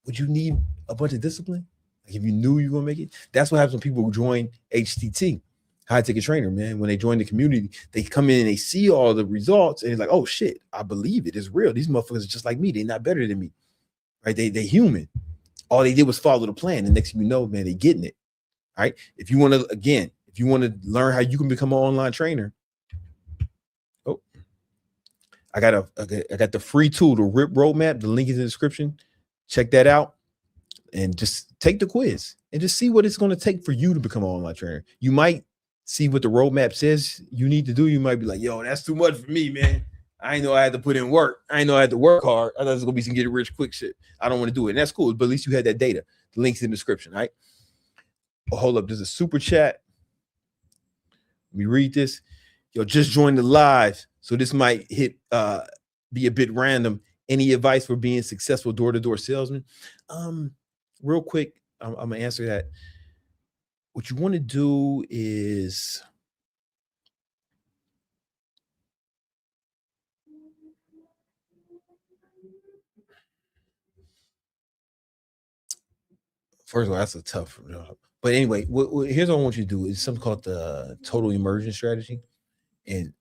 would you need a bunch of discipline? Like if you knew you were gonna make it, that's what happens when people join HTT, High Ticket Trainer, man. When they join the community, they come in and they see all the results and it's like, oh shit, I believe it. It's real. These motherfuckers are just like me. They're not better than me, right? They human. All they did was follow the plan. And next thing you know, man, they getting it, right? If you want to learn how you can become an online trainer, I got the free tool, the RIP roadmap. The link is in the description. Check that out and just take the quiz and just see what it's going to take for you to become an online trainer. You might see what the roadmap says you need to do. You might be like, yo, that's too much for me, man. I didn't know I had to put in work. I didn't know I had to work hard. I thought it was going to be some get rich quick shit. I don't want to do it. And that's cool, but at least you had that data. The link's in the description, right? Oh, hold up. There's a super chat. Let me read this. Yo, just joined the live. So this might be a bit random. Any advice for being successful door-to-door salesman? Real quick, I'm going to answer that. What you want to do is first of all, that's a tough, but anyway, here's what I want you to do is something called the total immersion strategy. And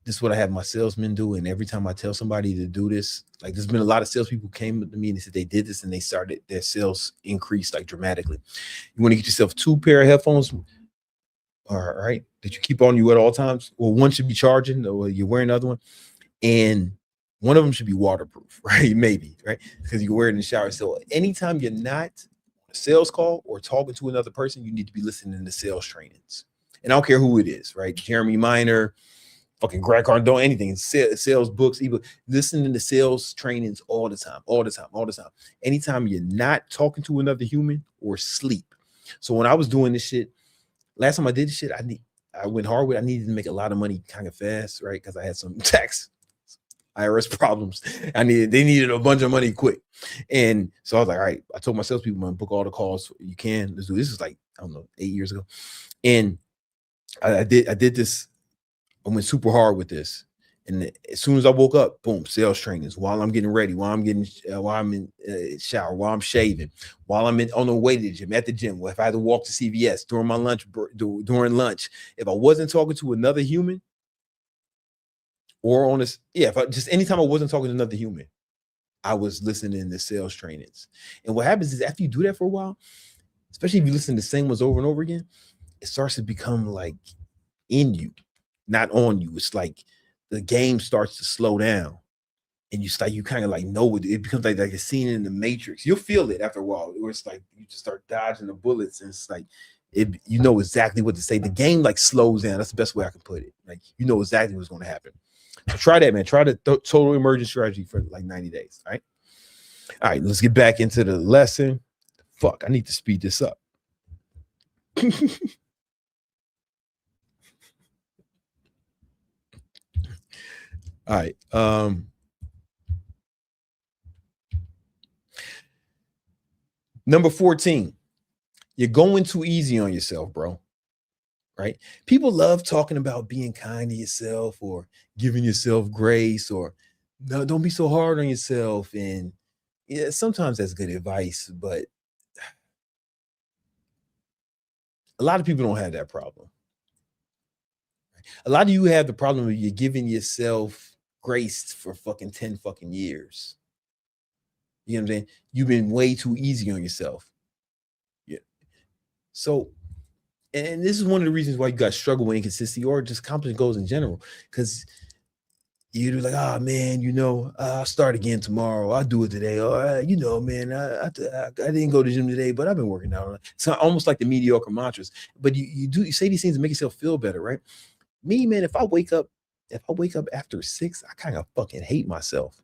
this is what I have my salesmen do. And every time I tell somebody to do this, like there's been a lot of salespeople came to me and they said they did this and they started their sales increased like dramatically. You want to get yourself 2 pair of headphones, all right, that you keep on you at all times. Well, one should be charging, or you're wearing another one, and one of them should be waterproof, right? Maybe, right? Because you can wear it in the shower. So anytime you're not on a sales call or talking to another person, you need to be listening to sales trainings. And I don't care who it is, right? Jeremy Minor, fucking Greg Cardone, anything, sales books, even listening to sales trainings all the time. Anytime you're not talking to another human or sleep. So when I was doing this shit, last time I did this shit, I went hard with it. I needed to make a lot of money kind of fast, right? Because I had some tax IRS problems. They needed a bunch of money quick. And so I was like, all right, I told my salespeople, I'm gonna book all the calls you can. Let's do this. Is like, I don't know, 8 years ago. And I did this. I went super hard with this. And as soon as I woke up, boom, sales trainings while I'm getting ready, while I'm in shower, while I'm shaving, while I'm on the way to the gym, at the gym, if I had to walk to CVS during my lunch, during lunch, if I wasn't talking to another human or on this, anytime I wasn't talking to another human, I was listening to sales trainings. And what happens is after you do that for a while, especially if you listen to the same ones over and over again, it starts to become like in you, not on you. It's like the game starts to slow down and you kind of like know it becomes like a scene in the Matrix. You'll feel it after a while where it's like you just start dodging the bullets and it's like you know exactly what to say. The game like slows down. That's the best way I can put it. Like you know exactly what's going to happen. So try that, man. Try the total emergent strategy for like 90 days. All right, let's get back into the lesson. Fuck, I need to speed this up. All right. Number 14. You're going too easy on yourself, bro. Right? People love talking about being kind to yourself or giving yourself grace or no, don't be so hard on yourself. And yeah, sometimes that's good advice, but a lot of people don't have that problem. A lot of you have the problem of you're giving yourself grace for fucking 10 fucking years. You know what I'm saying? You've been way too easy on yourself. Yeah. So, and this is one of the reasons why you got struggle with inconsistency or just accomplishing goals in general. Because you're like, oh man, you know, I'll start again tomorrow. I'll do it today. Or, you know, man, I didn't go to the gym today, but I've been working out. It's almost like the mediocre mantras. But you say these things to make yourself feel better, right? Me, man, if I wake up after 6, I kind of fucking hate myself.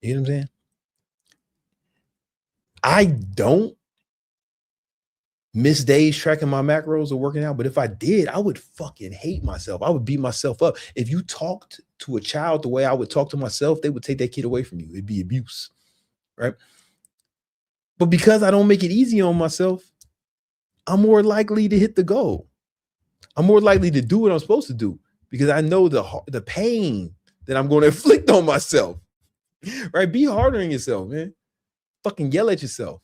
You know what I'm saying? I don't miss days tracking my macros or working out, but if I did, I would fucking hate myself. I would beat myself up. If you talked to a child the way I would talk to myself, they would take that kid away from you. It'd be abuse, right? But because I don't make it easy on myself, I'm more likely to hit the goal. I'm more likely to do what I'm supposed to do because I know the pain that I'm going to inflict on myself, right? Be harder on yourself, man. Fucking yell at yourself.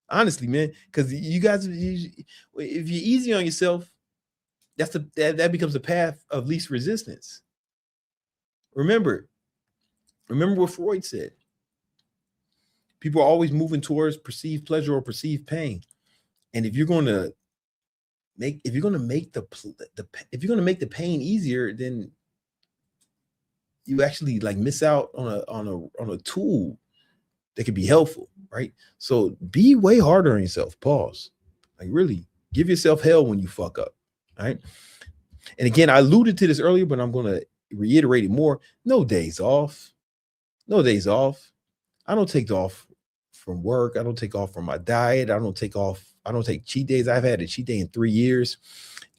Honestly, man, because you guys, if you're easy on yourself, that becomes the path of least resistance. Remember what Freud said. People are always moving towards perceived pleasure or perceived pain, and if you're going to make the pain easier, then you actually like miss out on a tool that could be helpful, right? So be way harder on yourself. Pause. Like really give yourself hell when you fuck up. All right. And again, I alluded to this earlier, but I'm going to reiterate it more. No days off. No days off. I don't take off from work. I don't take off from my diet. I don't take cheat days. I've had a cheat day in 3 years.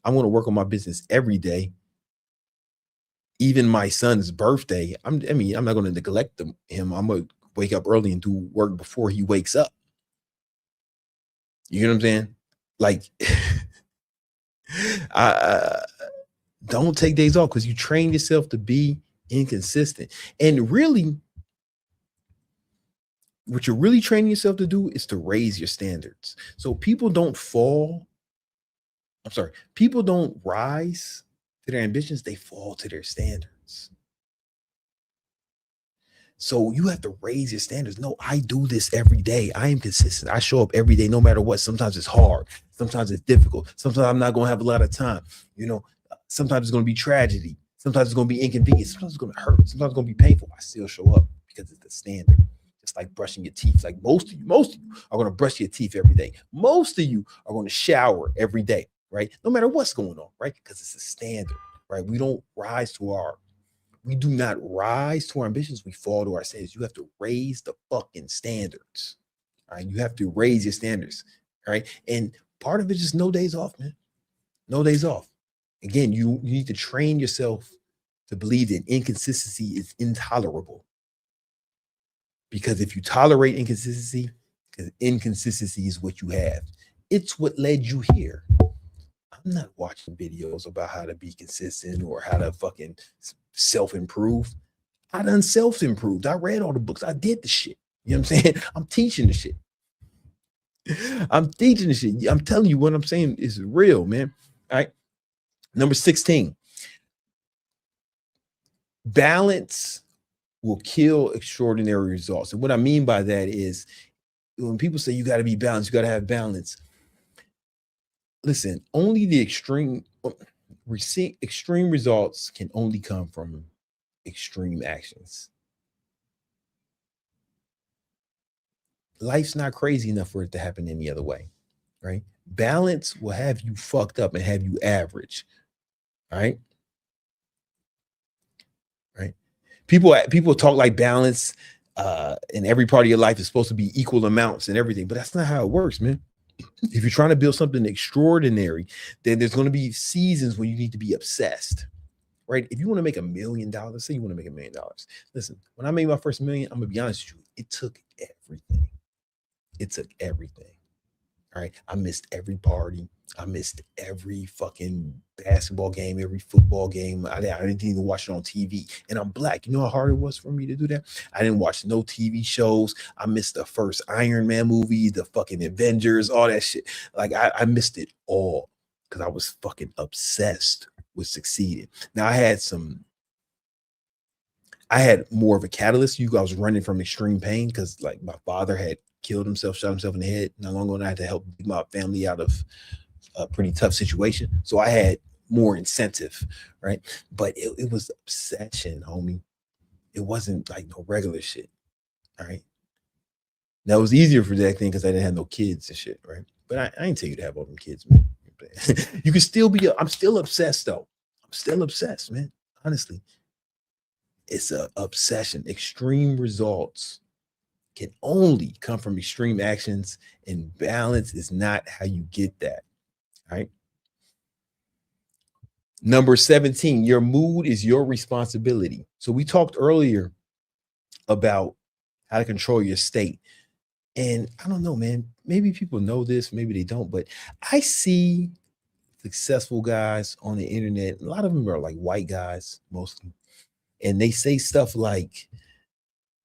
I want to work on my business every day. Even my son's birthday. I'm not going to neglect him. I'm going to wake up early and do work before he wakes up. You know what I'm saying? Like, I don't take days off because you train yourself to be inconsistent. And really, what you're really training yourself to do is to raise your standards. So people don't rise to their ambitions, they fall to their standards. So you have to raise your standards. No, I do this every day. I am consistent. I show up every day, no matter what. Sometimes it's hard. Sometimes it's difficult. Sometimes I'm not going to have a lot of time. You know, sometimes it's going to be tragedy. Sometimes it's going to be inconvenient. Sometimes it's going to hurt. Sometimes it's going to be painful. I still show up because it's the standard. Just like brushing your teeth. Like most of you are going to brush your teeth every day. Most of you are going to shower every day, right? No matter what's going on, right? Because it's a standard, right? We do not rise to our ambitions. We fall to our standards. You have to raise the fucking standards. All right. You have to raise your standards. All right. And part of it is just no days off, man. No days off. Again, you need to train yourself to believe that inconsistency is intolerable. Because if you tolerate inconsistency, inconsistency is what you have. It's what led you here. I'm not watching videos about how to be consistent or how to fucking self-improve. I done self-improved. I read all the books. I did the shit. You know what I'm saying? I'm teaching the shit. I'm teaching the shit. I'm telling you what I'm saying is real, man. All right. Number 16. Balance will kill extraordinary results. And what I mean by that is when people say you got to be balanced, you got to have balance. Listen, only the extreme results can only come from extreme actions. Life's not crazy enough for it to happen any other way. right? Balance will have you fucked up and have you average, right? Right? People talk like balance in every part of your life is supposed to be equal amounts and everything, but that's not how it works, man. If you're trying to build something extraordinary, then there's going to be seasons when you need to be obsessed, right? If you want to make $1 million, say you want to make $1 million. Listen, when I made my first million, I'm gonna be honest with you, it took everything. It took everything. All right. I missed every party. I missed every fucking basketball game, every football game. I didn't even watch it on TV. And I'm black. You know how hard it was for me to do that? I didn't watch no TV shows. I missed the first Iron Man movie, the fucking Avengers, all that shit. Like I missed it all because I was fucking obsessed with succeeding. Now I had more of a catalyst. I was running from extreme pain because like my father had killed himself, shot himself in the head not long ago, and I had to help my family out of a pretty tough situation. So I had more incentive, right? But it was obsession, homie. It wasn't like no regular shit, all right? That was easier for that thing because I didn't have no kids and shit, right? But I ain't tell you to have all them kids, man. You can still be, I'm still obsessed though. I'm still obsessed, man. Honestly, it's an obsession. Extreme results can only come from extreme actions, and balance is not how you get that. Right. Number 17, your mood is your responsibility. So we talked earlier about how to control your state. And I don't know, man, maybe people know this, maybe they don't, but I see successful guys on the internet. A lot of them are like white guys, mostly. And they say stuff like,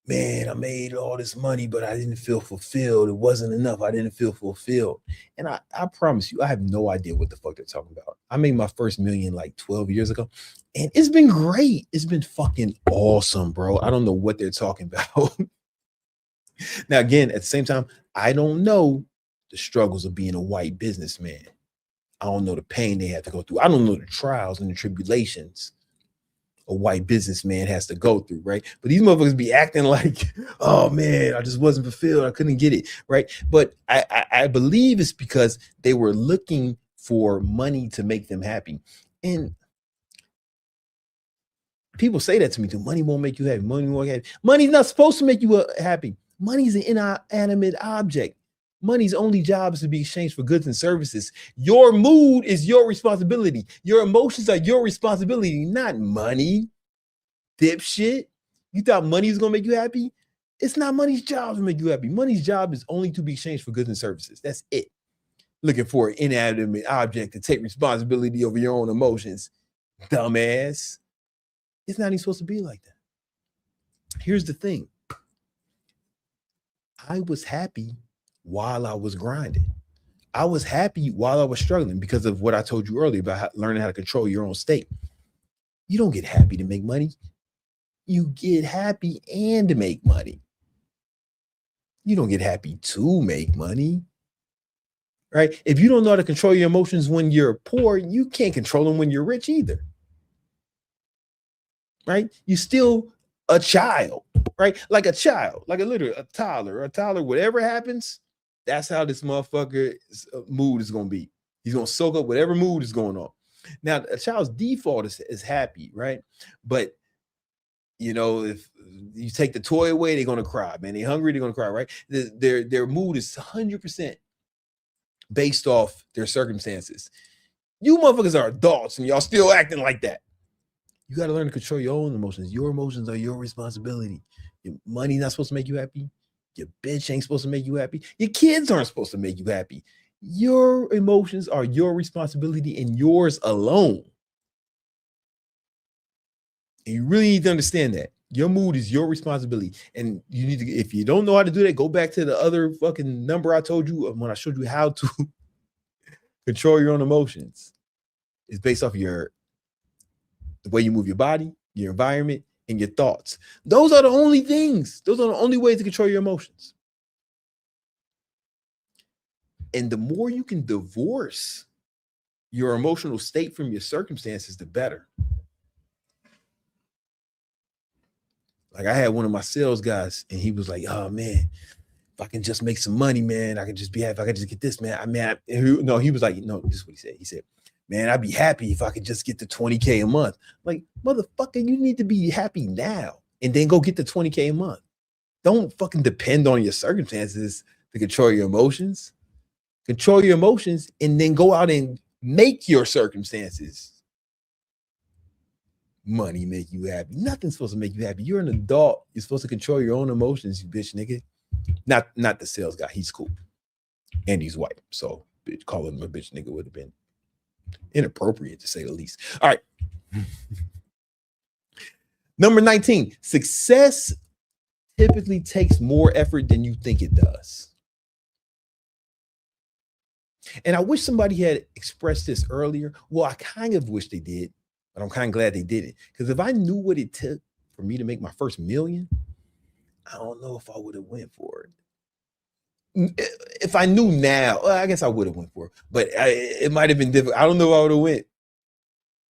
man, I made all this money, but I didn't feel fulfilled. It wasn't enough. I didn't feel fulfilled. And I promise you, I have no idea what the fuck they're talking about. I made my first million like 12 years ago, and it's been great. It's been fucking awesome, bro. I don't know what they're talking about. Now, again, at the same time, I don't know the struggles of being a white businessman. I don't know the pain they have to go through. I don't know the trials and the tribulations a white businessman has to go through, right? But these motherfuckers be acting like, oh man, I just wasn't fulfilled. I couldn't get it, right? But I believe it's because they were looking for money to make them happy. And people say that to me too. Money won't make you happy. Money won't happy. Money's not supposed to make you happy. Money's an inanimate object. Money's only job is to be exchanged for goods and services. Your mood is your responsibility. Your emotions are your responsibility, not money. Dipshit. You thought money was going to make you happy? It's not money's job to make you happy. Money's job is only to be exchanged for goods and services. That's it. Looking for an inanimate object to take responsibility over your own emotions. Dumbass. It's not even supposed to be like that. Here's the thing. I was happy while I was grinding. I was happy while I was struggling because of what I told you earlier about learning how to control your own state. You don't get happy to make money. You get happy and to make money. You don't get happy to make money, right? If you don't know how to control your emotions when you're poor, you can't control them when you're rich either, right? You're still a child, right? Like a child, like a toddler, whatever happens, that's how this motherfucker's mood is going to be. He's going to soak up whatever mood is going on. Now, a child's default is happy, right? But, you know, if you take the toy away, they're going to cry, man. They're hungry, they're going to cry, right? Their mood is 100% based off their circumstances. You motherfuckers are adults and y'all still acting like that. You got to learn to control your own emotions. Your emotions are your responsibility. Your money's not supposed to make you happy. Your bitch ain't supposed to make you happy. Your kids aren't supposed to make you happy. Your emotions are your responsibility and yours alone. And you really need to understand that. Your mood is your responsibility. And you need to, if you don't know how to do that, go back to the other fucking number I told you when I showed you how to control your own emotions. It's based off the way you move your body, your environment, and your thoughts. Those are the only things. Those are the only ways to control your emotions. And the more you can divorce your emotional state from your circumstances, the better. Like I had one of my sales guys and he was like, oh man, if I can just make some money, man, I can just be happy. If I can just get this, man. He was like, no, this is what he said. He said, man, I'd be happy if I could just get the 20K a month. Like, motherfucker, you need to be happy now and then go get the 20K a month. Don't fucking depend on your circumstances to control your emotions. Control your emotions and then go out and make your circumstances money make you happy. Nothing's supposed to make you happy. You're an adult. You're supposed to control your own emotions, you bitch nigga. Not the sales guy. He's cool. And he's white. So calling him a bitch nigga would have been inappropriate, to say the least. All right. Number 19. Success typically takes more effort than you think it does. And I wish somebody had expressed this earlier. Well, I kind of wish they did, but I'm kind of glad they didn't. Because if I knew what it took for me to make my first $1 million, I don't know if I would have went for it. If I knew now, well, I guess I would have went for it, but it might have been difficult. I don't know if I would have went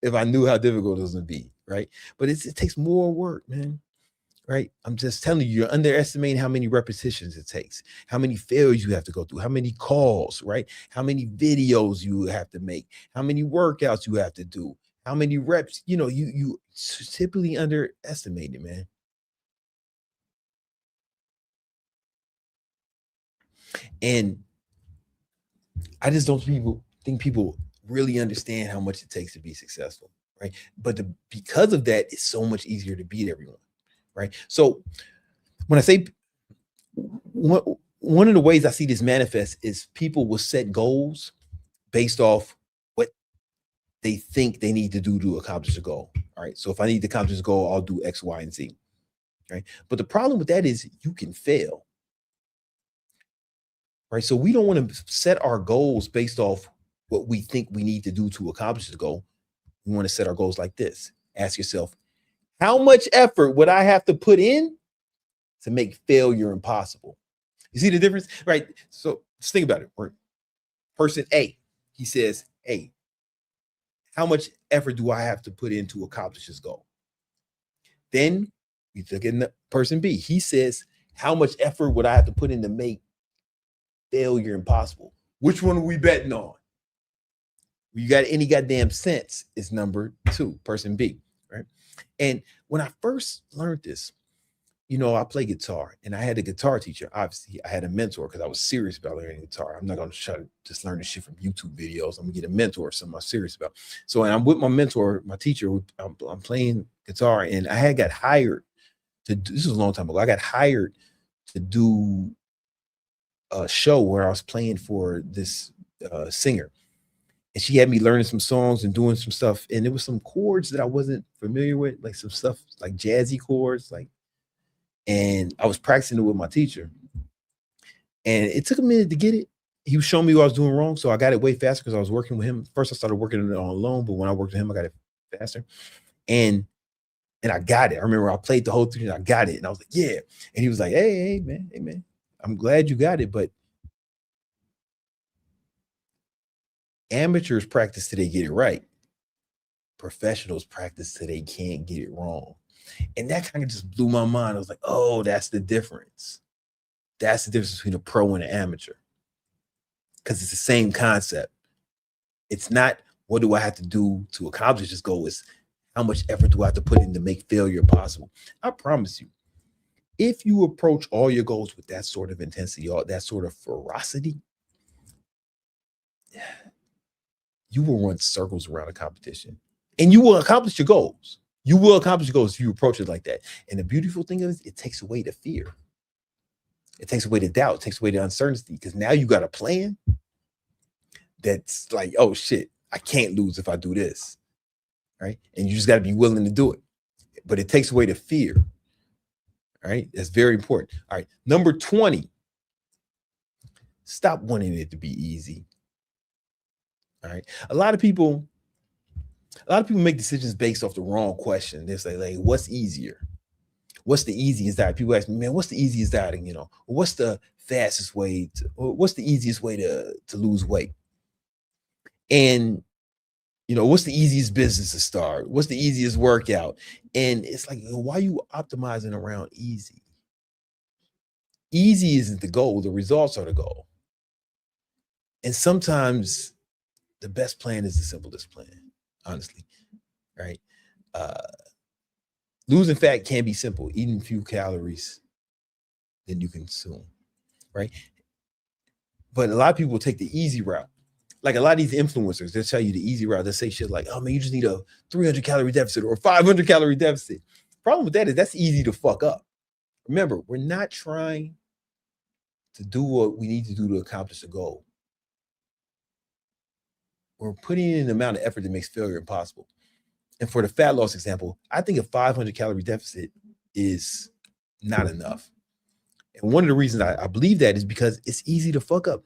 if I knew how difficult it was going to be, right? But it takes more work, man, right? I'm just telling you, you're underestimating how many repetitions it takes, how many failures you have to go through, how many calls, right? How many videos you have to make, how many workouts you have to do, how many reps, you typically underestimate it, man. And I just don't think people really understand how much it takes to be successful, right? But because of that, it's so much easier to beat everyone, right? So when I say one of the ways I see this manifest is people will set goals based off what they think they need to do to accomplish a goal, all right? So if I need to accomplish a goal, I'll do X, Y, and Z, right? But the problem with that is you can fail. Right. So we don't want to set our goals based off what we think we need to do to accomplish the goal. We want to set our goals like this. Ask yourself, how much effort would I have to put in to make failure impossible? You see the difference? Right. So just think about it. Person A, he says, hey, how much effort do I have to put in to accomplish this goal? Then we look at person B. He says, how much effort would I have to put in to make failure impossible? Which one are we betting on? You got any goddamn sense? Is number 2, person B, right? And when I first learned this, I play guitar and I had a guitar teacher. Obviously, I had a mentor because I was serious about learning guitar. I'm not going to try to just learn this shit from YouTube videos. I'm going to get a mentor, something I'm serious about. So, and I'm with my mentor, my teacher. I'm playing guitar, and I got hired to do, this was a long time ago. I got hired to do a show where I was playing for this singer, and she had me learning some songs and doing some stuff, and there was some chords that I wasn't familiar with, like some stuff like jazzy chords, and I was practicing it with my teacher, and it took a minute to get it. He was showing me what I was doing wrong, so I got it way faster because I was working with him. First I started working on it on alone, but when I worked with him I got it faster, and I got it. I remember I played the whole thing and I got it, and I was like, yeah. And he was like, hey man, I'm glad you got it, but amateurs practice till they get it right. Professionals practice till they can't get it wrong. And that kind of just blew my mind. I was like, oh, that's the difference. That's the difference between a pro and an amateur. Because it's the same concept. It's not what do I have to do to accomplish this goal? It's how much effort do I have to put in to make failure possible? I promise you, if you approach all your goals with that sort of intensity or that sort of ferocity, you will run circles around a competition and you will accomplish your goals. You will accomplish your goals if you approach it like that. And the beautiful thing is it takes away the fear. It takes away the doubt. It takes away the uncertainty because now you got a plan that's like, oh shit, I can't lose if I do this, right? And you just got to be willing to do it. But it takes away the fear. All right, that's very important. All right, number 20. Stop wanting it to be easy. All right, a lot of people make decisions based off the wrong question. They say, like, what's easier? What's the easiest diet? People ask me, man, what's the easiest diet? And, what's the fastest way what's the easiest way to lose weight? And, what's the easiest business to start? What's the easiest workout? And it's like, why are you optimizing around easy? easy isn't the goal. The results are the goal. And sometimes the best plan is the simplest plan, honestly, right? Losing fat can be simple. Eating few calories than you consume, right? But a lot of people take the easy route. Like a lot of these influencers, they'll tell you the easy route. They'll say shit like, oh man, you just need a 300 calorie deficit or 500 calorie deficit. Problem with that is that's easy to fuck up. Remember, we're not trying to do what we need to do to accomplish a goal. We're putting in an amount of effort that makes failure impossible. And for the fat loss example, I think a 500 calorie deficit is not enough. And one of the reasons I believe that is because it's easy to fuck up.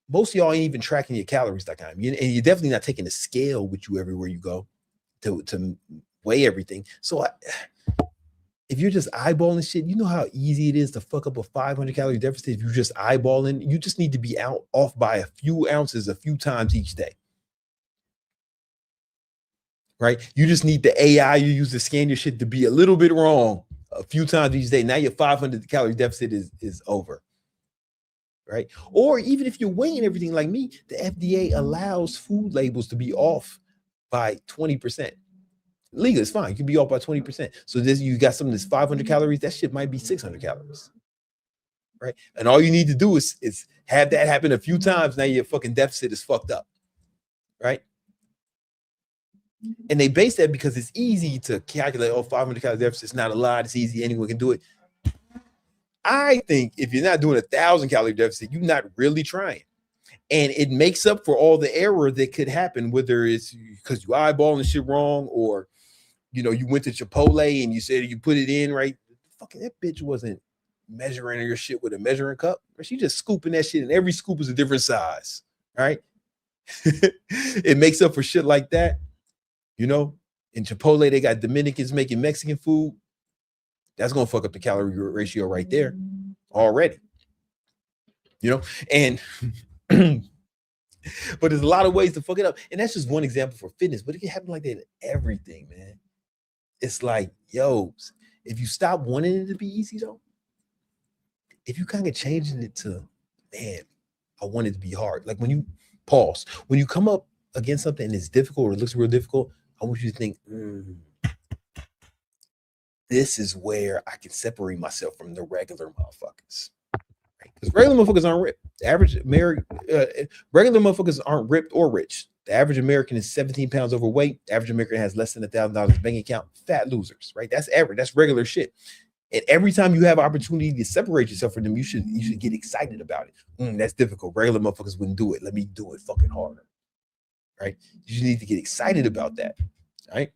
Most of y'all ain't even tracking your calories that time. And you're definitely not taking a scale with you everywhere you go to weigh everything. So if you're just eyeballing shit, you know how easy it is to fuck up a 500 calorie deficit. If you're just eyeballing, you just need to be off by a few ounces a few times each day. Right? You just need the AI you use to scan your shit to be a little bit wrong a few times each day. Now your 500 calorie deficit is over. Right? Or even if you're weighing everything like me, the FDA allows food labels to be off by 20%. Legal, it's fine. You can be off by 20%. So this, you got something that's 500 calories, that shit might be 600 calories. Right? And all you need to do is have that happen a few times. Now your fucking deficit is fucked up. Right? And they base that because it's easy to calculate, 500 calorie deficit is not a lot. It's easy. Anyone can do it. I think if you're not doing 1,000 calorie deficit, you're not really trying. And it makes up for all the error that could happen, whether it's because you eyeballing shit wrong or, you went to Chipotle and you said you put it in right. Fucking that bitch wasn't measuring your shit with a measuring cup. She just scooping that shit and every scoop is a different size. Right? It makes up for shit like that. In Chipotle, they got Dominicans making Mexican food. That's going to fuck up the calorie ratio right there already. And but there's a lot of ways to fuck it up. And that's just one example for fitness, but it can happen like that in everything, man. It's like, if you stop wanting it to be easy though, if you kind of changing it to, man, I want it to be hard. Like when you come up against something and it's difficult or it looks real difficult, I want you to think, this is where I can separate myself from the regular motherfuckers. Because regular motherfuckers aren't ripped. The average regular motherfuckers aren't ripped or rich. The average American is 17 pounds overweight. The average American has less than $1,000 bank account. Fat losers, right? That's average. That's regular shit. And every time you have opportunity to separate yourself from them, you should get excited about it. That's difficult. Regular motherfuckers wouldn't do it. Let me do it fucking harder. Right? You need to get excited about that. Right?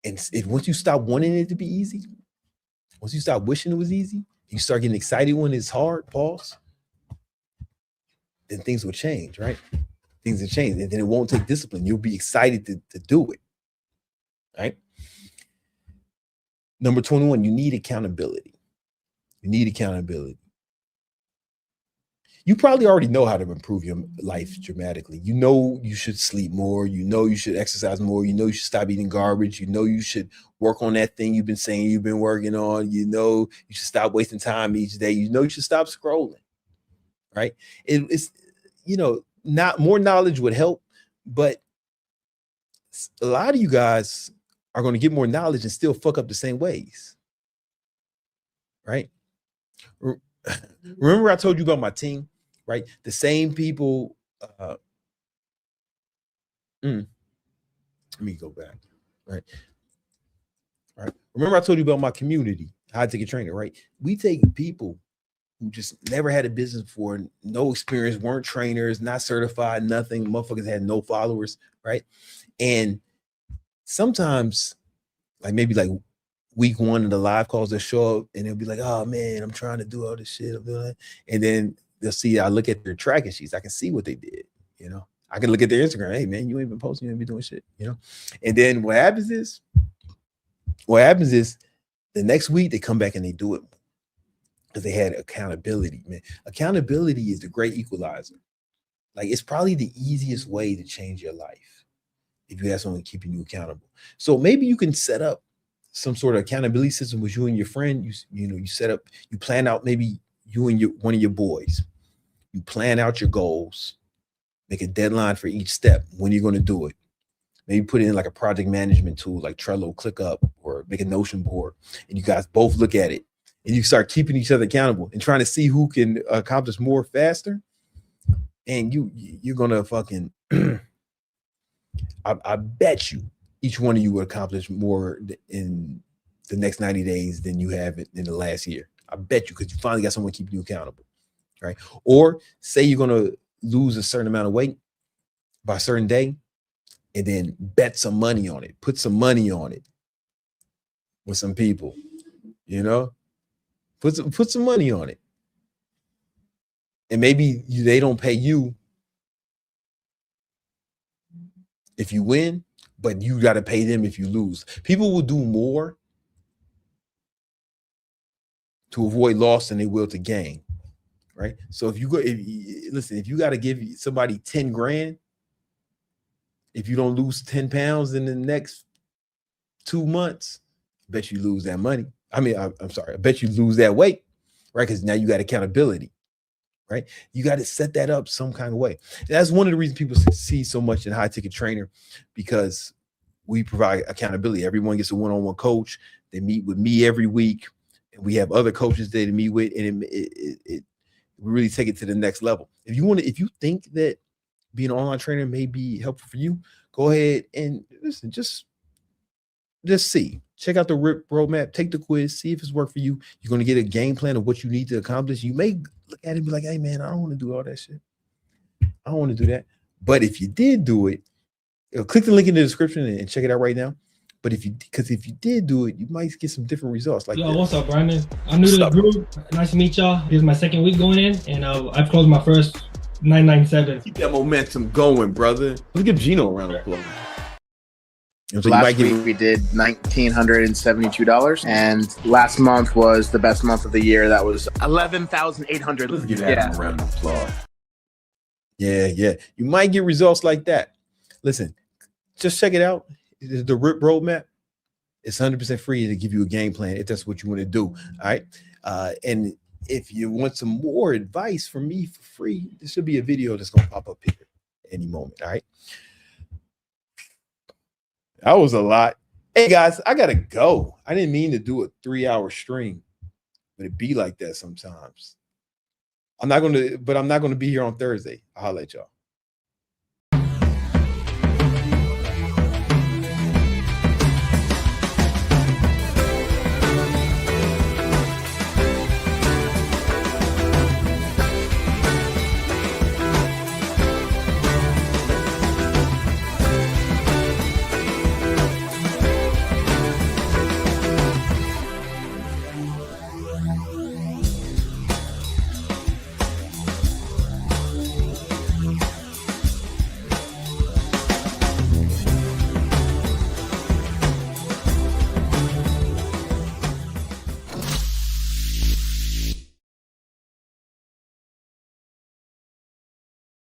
And once you stop wanting it to be easy, once you stop wishing it was easy, you start getting excited when it's hard, then things will change, right? Things will change, and then it won't take discipline. You'll be excited to do it, right? Number 21, you need accountability. You need accountability. You probably already know how to improve your life dramatically. You know you should sleep more. You know you should exercise more. You know you should stop eating garbage. You know you should work on that thing you've been saying you've been working on. You know you should stop wasting time each day. You know you should stop scrolling, right? It's, not more knowledge would help, but a lot of you guys are going to get more knowledge and still fuck up the same ways, right? Remember I told you about my team, right? The same people. Let me go back, right? All right. Remember I told you about my community, how I take a trainer, right? We take people who just never had a business before, no experience, weren't trainers, not certified, nothing. Motherfuckers had no followers, right? And sometimes, maybe week one of the live calls, they'll show up and they'll be like, oh man, I'm trying to do all this shit. I'm doing it. And then they'll see, I look at their tracking sheets. I can see what they did, I can look at their Instagram. Hey man, you ain't been posting, you ain't been doing shit, And then what happens is the next week they come back and they do it because they had accountability, man. Accountability is the great equalizer. It's probably the easiest way to change your life if you have someone keeping you accountable. So maybe you can set up some sort of accountability system with you and your friend, you set up, you plan out, maybe you and one of your boys, you plan out your goals, make a deadline for each step, when you're going to do it. Maybe put it in like a project management tool like Trello, ClickUp, or make a Notion board, and you guys both look at it, and you start keeping each other accountable and trying to see who can accomplish more faster. And you're gonna fucking I bet you each one of you will accomplish more in the next 90 days than you have in the last year. I bet you, because you finally got someone keeping you accountable, right? Or say you're gonna lose a certain amount of weight by a certain day, and then bet some money on it, put some money on it with some people, put some money on it. And maybe they don't pay you if you win, but you got to pay them if you lose. People will do more to avoid loss than they will to gain, right? So if you got to give somebody 10 grand, if you don't lose 10 pounds in the next 2 months, I bet you lose that money. I bet you lose that weight, right? Because now you got accountability, right? You got to set that up some kind of way. And that's one of the reasons people see so much in High Ticket Trainer, because we provide accountability. Everyone gets a one-on-one coach. They meet with me every week, and we have other coaches they meet with, and we really take it to the next level. If you think that being an online trainer may be helpful for you, go ahead and listen, just see. Check out the RIP roadmap, take the quiz, see if it's worked for you. You're going to get a game plan of what you need to accomplish. You may look at it and be like, hey, man, I don't want to do all that shit. I don't want to do that. But if you did do it, click the link in the description and check it out right now. But if you did do it, you might get some different results. Like, yo, what's up, Brandon? I'm new to the group. Nice to meet y'all. This is my second week going in, and I've closed my first 997. Keep that momentum going, brother. Let's give Gino a round of applause. So last week we did $1,972, and last month was the best month of the year. That was 11,800. Let's give that a round of applause. Yeah. You might get results like that. Listen, just check it out. The RIP roadmap. It's 100% free to give you a game plan if that's what you want to do. All right. And if you want some more advice from me for free, there should be a video that's going to pop up here any moment. All right. That was a lot. Hey guys, I gotta go. I didn't mean to do a 3-hour stream, but it be like that sometimes. I'm not gonna be here on Thursday. I'll holler at y'all.